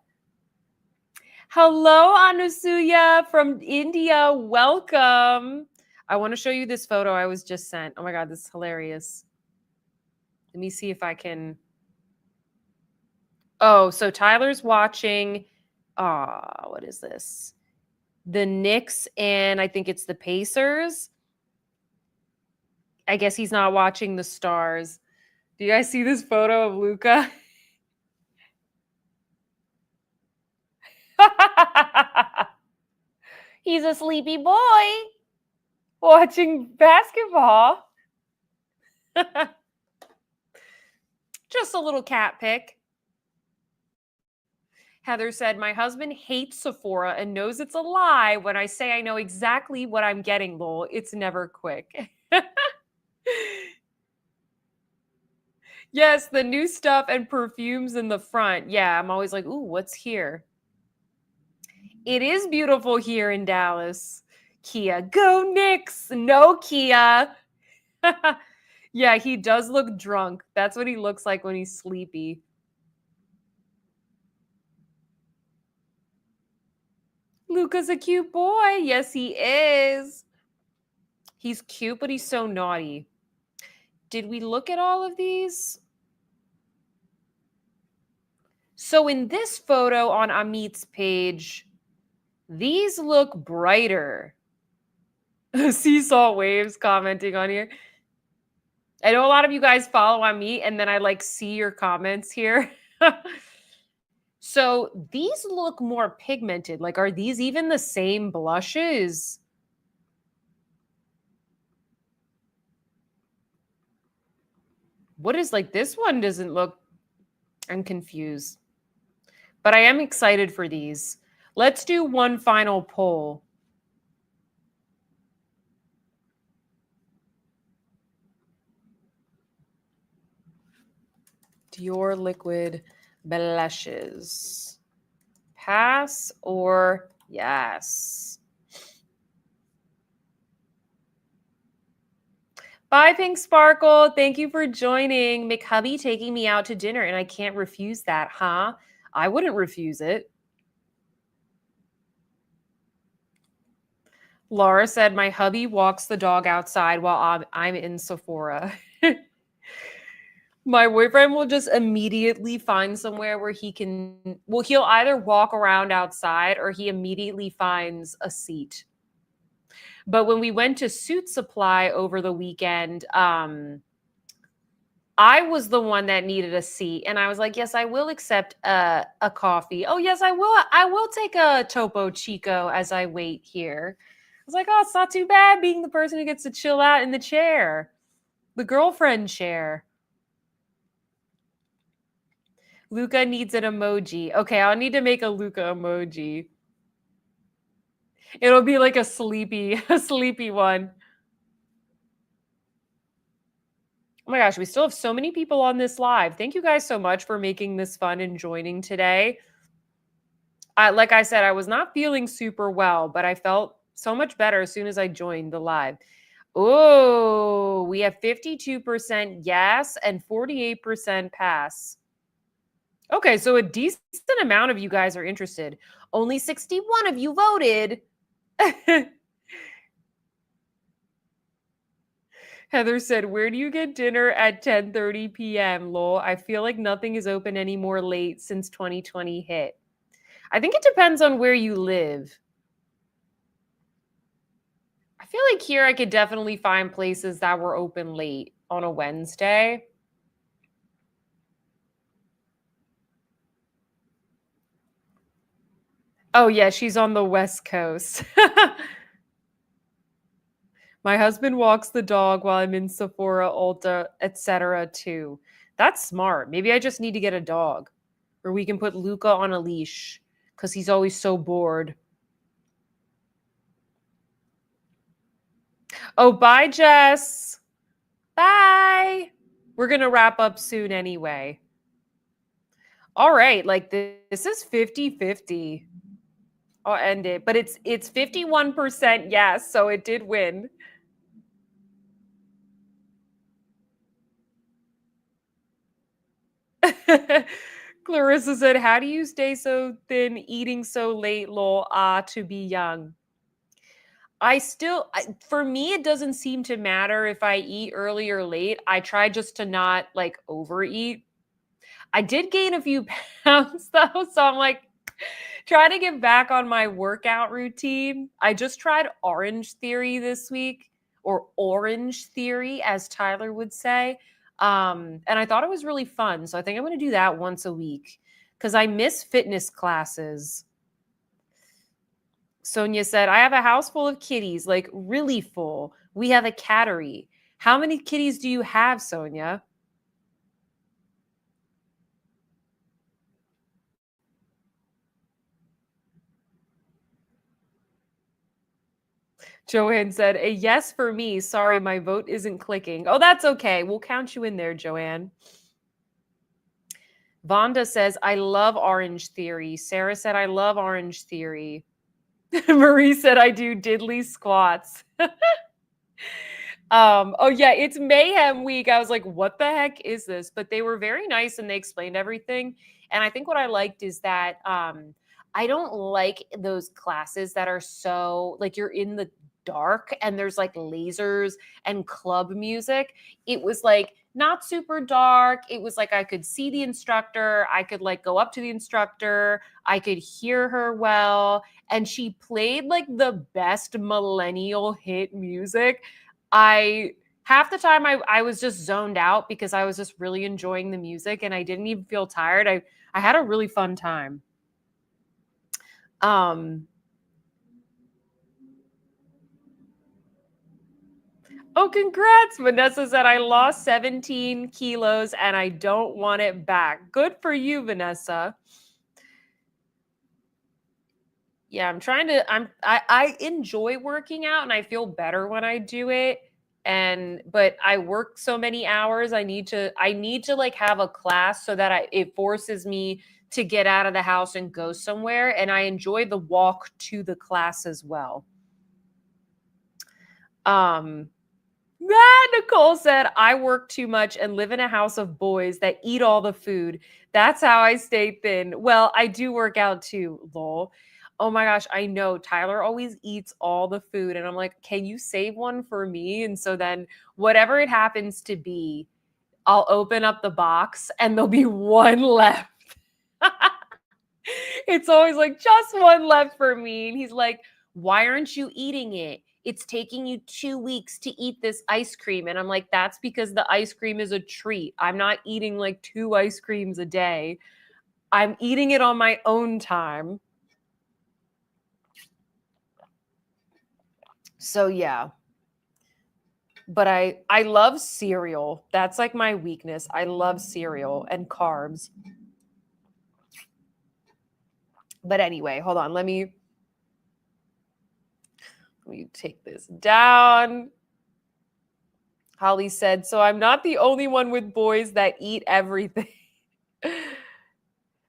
Hello, Anusuya from India. Welcome. I want to show you this photo I was just sent. Oh my God, this is hilarious. Let me see if I can. Oh, so Tyler's watching. What is this? The Knicks and I think it's the Pacers. I guess he's not watching the Stars. Do you guys see this photo of Luca? He's a sleepy boy watching basketball. Just a little cat pic. Heather said, my husband hates Sephora and knows it's a lie when I say I know exactly what I'm getting, lol. It's never quick. Yes, the new stuff and perfumes in the front. Yeah, I'm always like, ooh, what's here? It is beautiful here in Dallas. Kia, go Knicks. No, Kia. Yeah, he does look drunk. That's what he looks like when he's sleepy. Luca's a cute boy. Yes, he is. He's cute, but he's so naughty. Did we look at all of these? So in this photo on Amit's page, these look brighter. Seesaw waves commenting on here. I know a lot of you guys follow Amit, and then I like see your comments here. So these look more pigmented. Like, are these even the same blushes? What is like this one doesn't look, I'm confused. But I am excited for these. Let's do one final poll. Dior liquid blushes. Pass or yes? Bye, Pink Sparkle. Thank you for joining. McHubby taking me out to dinner, and I can't refuse that, huh? I wouldn't refuse it. Laura said, my hubby walks the dog outside while I'm in Sephora. My boyfriend will just immediately find somewhere where he can, well, he'll either walk around outside or he immediately finds a seat. But when we went to Suit Supply over the weekend, I was the one that needed a seat. And I was like, yes, I will accept a coffee. Oh, yes, I will. I will take a Topo Chico as I wait here. I was like, oh, it's not too bad being the person who gets to chill out in the chair, the girlfriend chair. Luca needs an emoji. Okay, I'll need to make a Luca emoji. It'll be like a sleepy one. Oh my gosh, we still have so many people on this live. Thank you guys so much for making this fun and joining today. Like I said, I was not feeling super well, but I felt so much better as soon as I joined the live. Oh, we have 52% yes and 48% pass. Okay, so a decent amount of you guys are interested. Only 61 of you voted. Heather said, where do you get dinner at 10:30 p.m., lol? I feel like nothing is open anymore late since 2020 hit. I think it depends on where you live. I feel like here I could definitely find places that were open late on a Wednesday. Oh, yeah, she's on the West Coast. My husband walks the dog while I'm in Sephora, Ulta, etc. too. That's smart. Maybe I just need to get a dog. Or we can put Luca on a leash because he's always so bored. Oh, bye, Jess. Bye. We're going to wrap up soon anyway. All right. Like this is 50-50. I'll end it. But it's 51% yes, so it did win. Clarissa said, how do you stay so thin, eating so late, lol, to be young? For me, it doesn't seem to matter if I eat early or late. I try just to not like overeat. I did gain a few pounds though, so I'm like trying to get back on my workout routine. I just tried Orange Theory this week, or Orange Theory, as Tyler would say. And I thought it was really fun. So I think I'm going to do that once a week because I miss fitness classes. Sonia said, I have a house full of kitties, like really full. We have a cattery. How many kitties do you have, Sonia? Joanne said, a yes for me. Sorry, my vote isn't clicking. Oh, that's okay. We'll count you in there, Joanne. Vonda says, I love Orange Theory. Sarah said, I love Orange Theory. Marie said, I do diddly squats. Oh yeah, it's Mayhem Week. I was like, what the heck is this? But they were very nice and they explained everything. And I think what I liked is that I don't like those classes that are so like you're in the dark and there's like lasers and club music. It was like not super dark. It was like I could see the instructor. I could like go up to the instructor. I could hear her well. And she played like the best millennial hit music. Half the time I was just zoned out because I was just really enjoying the music and I didn't even feel tired. I had a really fun time. Oh, congrats. Vanessa said, I lost 17 kilos and I don't want it back. Good for you, Vanessa. Yeah, I enjoy working out and I feel better when I do it. But I work so many hours. I need to like have a class so that it forces me to get out of the house and go somewhere. And I enjoy the walk to the class as well. Nicole said, I work too much and live in a house of boys that eat all the food. That's how I stay thin. Well, I do work out too, lol. Oh my gosh, I know. Tyler always eats all the food. And I'm like, can you save one for me? And so then whatever it happens to be, I'll open up the box and there'll be one left. It's always like, just one left for me. And he's like, why aren't you eating it? It's taking you 2 weeks to eat this ice cream. And I'm like, that's because the ice cream is a treat. I'm not eating like 2 ice creams a day. I'm eating it on my own time. So yeah. But I love cereal. That's like my weakness. I love cereal and carbs. But anyway, hold on. Let me take this down. Holly said, so I'm not the only one with boys that eat everything.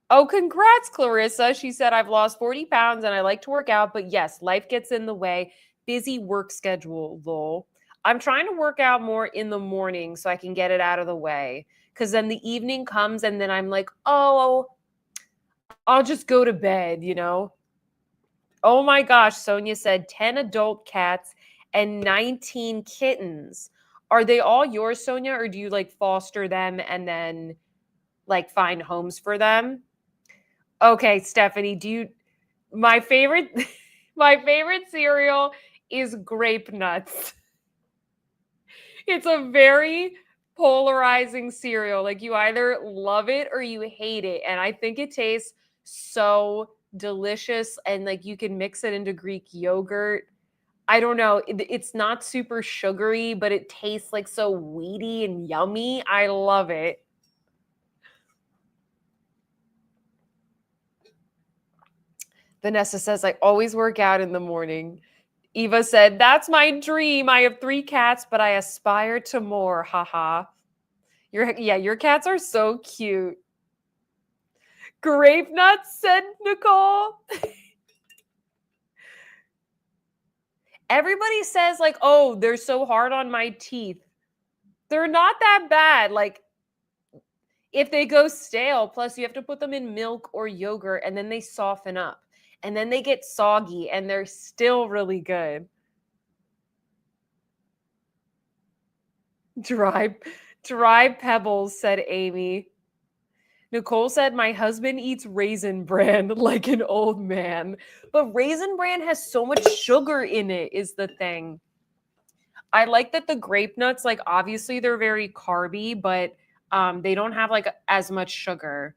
Oh, congrats, Clarissa. She said, I've lost 40 pounds and I like to work out, but yes, life gets in the way. Busy work schedule, lol. I'm trying to work out more in the morning so I can get it out of the way. Because then the evening comes and then I'm like, oh, I'll just go to bed, you know? Oh my gosh, Sonia said 10 adult cats and 19 kittens. Are they all yours, Sonia, or do you like foster them and then like find homes for them? Okay, Stephanie, my favorite cereal is grape nuts. It's a very polarizing cereal. Like you either love it or you hate it. And I think it tastes so delicious and like you can mix it into Greek yogurt. I don't know. It's not super sugary, but it tastes like so weedy and yummy. I love it. Vanessa says, I always work out in the morning. Eva said, that's my dream. I have 3 cats, but I aspire to more. Haha. Your cats are so cute. Grape nuts, said Nicole. Everybody says like, oh, they're so hard on my teeth. They're not that bad. Like, if they go stale, plus you have to put them in milk or yogurt and then they soften up and then they get soggy and they're still really good. Dry pebbles, said Amy. Nicole said, my husband eats Raisin Bran like an old man. But Raisin Bran has so much sugar in it is the thing. I like that the grape nuts, like obviously they're very carby, but they don't have like as much sugar.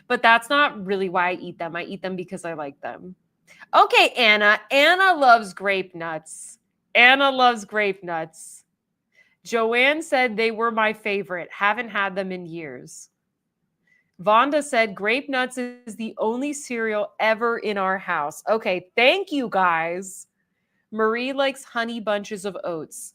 But that's not really why I eat them. I eat them because I like them. Okay, Anna. Anna loves grape nuts. Anna loves grape nuts. Joanne said they were my favorite. Haven't had them in years. Vonda said grape nuts is the only cereal ever in our house. Okay, thank you guys. Marie likes honey bunches of oats.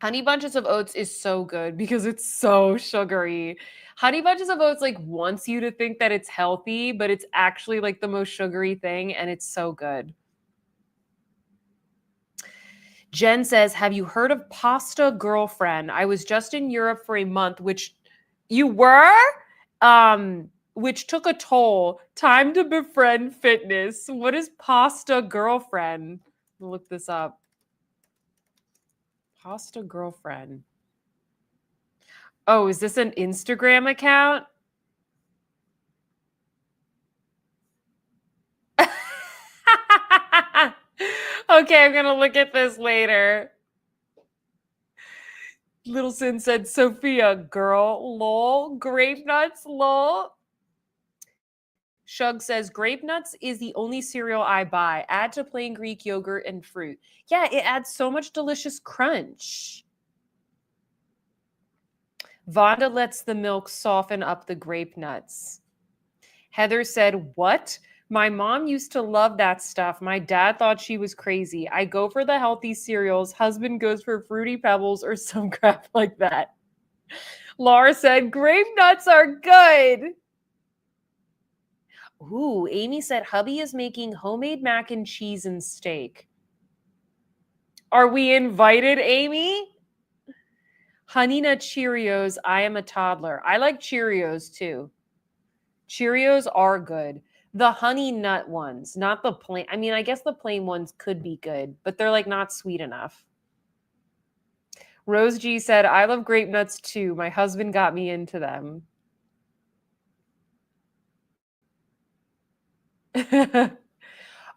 Honey bunches of oats is so good because it's so sugary. Honey bunches of oats like wants you to think that it's healthy, but it's actually like the most sugary thing and it's so good. Jen says, have you heard of Pasta Girlfriend? I was just in Europe for a month, which you were? Which took a toll. Time to befriend fitness. What is Pasta Girlfriend? Look this up. Pasta Girlfriend. Oh, is this an Instagram account? Okay, I'm going to look at this later. Little Sin said, Sophia, girl, lol. Grape nuts, lol. Shug says, grape nuts is the only cereal I buy. Add to plain Greek yogurt and fruit. Yeah, it adds so much delicious crunch. Vonda lets the milk soften up the grape nuts. Heather said, what? My mom used to love that stuff. My dad thought she was crazy. I go for the healthy cereals. Husband goes for Fruity Pebbles or some crap like that. Laura said, grape nuts are good. Ooh, Amy said, hubby is making homemade mac and cheese and steak. Are we invited, Amy? Honey Nut Cheerios, I am a toddler. I like Cheerios too. Cheerios are good. The honey nut ones, not the plain. I mean, I guess the plain ones could be good, but they're like not sweet enough. Rose G said, I love grape nuts too. My husband got me into them.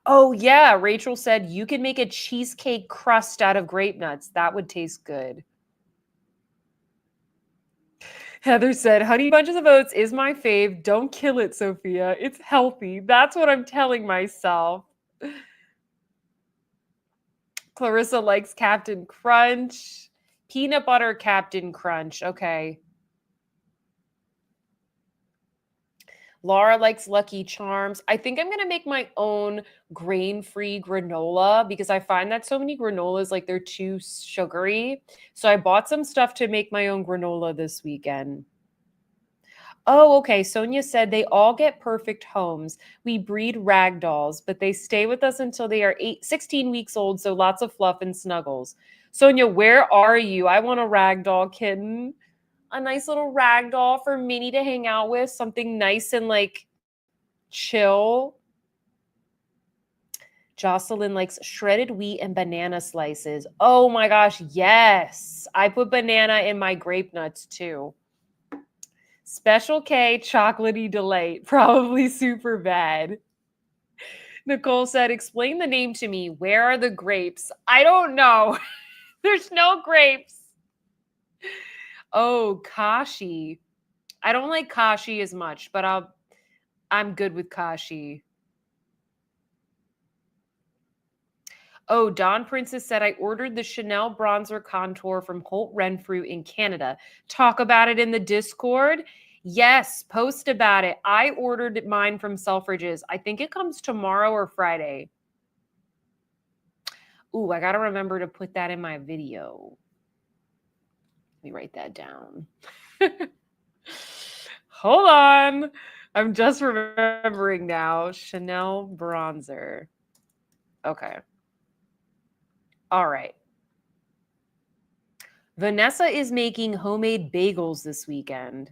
Oh, yeah. Rachel said, you can make a cheesecake crust out of grape nuts. That would taste good. Heather said, honey bunches of oats is my fave. Don't kill it, Sophia. It's healthy. That's what I'm telling myself. Clarissa likes Captain Crunch. Peanut butter Captain Crunch. Okay. Laura likes Lucky Charms. I think I'm going to make my own grain-free granola because I find that so many granolas, like they're too sugary. So I bought some stuff to make my own granola this weekend. Oh, okay. Sonia said they all get perfect homes. We breed ragdolls, but they stay with us until they are 16 weeks old, so lots of fluff and snuggles. Sonia, where are you? I want a ragdoll kitten. A nice little ragdoll for Minnie to hang out with. Something nice and like chill. Jocelyn likes shredded wheat and banana slices. Oh my gosh, yes. I put banana in my grape nuts too. Special K, chocolatey delight. Probably super bad. Nicole said, explain the name to me. Where are the grapes? I don't know. There's no grapes. Oh, kashi. I don't like kashi as much, but I'm good with kashi. Oh, Dawn Princess said, I ordered the Chanel bronzer contour from Holt Renfrew in Canada. Talk about it in the Discord. Yes, post about it. I ordered mine from Selfridges. I think it comes tomorrow or Friday. Ooh, I got to remember to put that in my video. Let me write that down. Hold on. I'm just remembering now. Chanel bronzer. Okay. All right. Vanessa is making homemade bagels this weekend.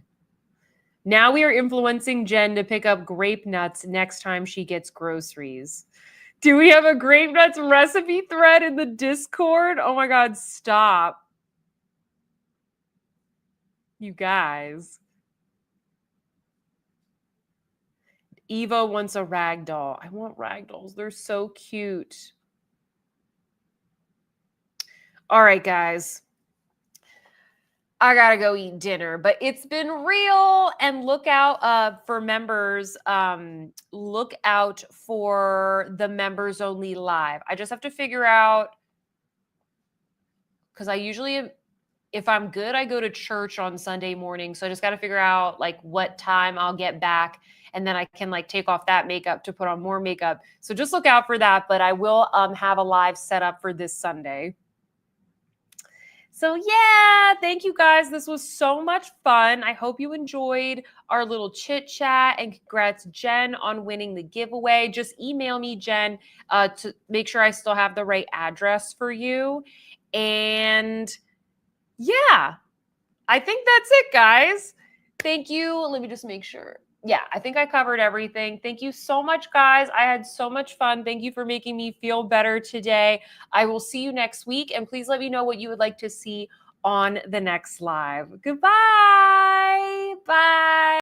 Now we are influencing Jen to pick up grape nuts next time she gets groceries. Do we have a grape nuts recipe thread in the Discord? Oh my God, stop. You guys. Eva wants a rag doll. I want rag dolls. They're so cute. All right, guys. I gotta go eat dinner, but it's been real. And look out for members. Look out for the members only live. I just have to figure out, because I usually, if I'm good, I go to church on Sunday morning. So I just got to figure out like what time I'll get back. And then I can like take off that makeup to put on more makeup. So just look out for that. But I will have a live set up for this Sunday. So yeah, thank you guys. This was so much fun. I hope you enjoyed our little chit chat, and congrats Jen on winning the giveaway. Just email me, Jen, to make sure I still have the right address for you. And yeah, I think that's it, guys. Thank you. Let me just make sure. Yeah, I think I covered everything. Thank you so much, guys. I had so much fun. Thank you for making me feel better today. I will see you next week, and please let me know what you would like to see on the next live. Goodbye. Bye.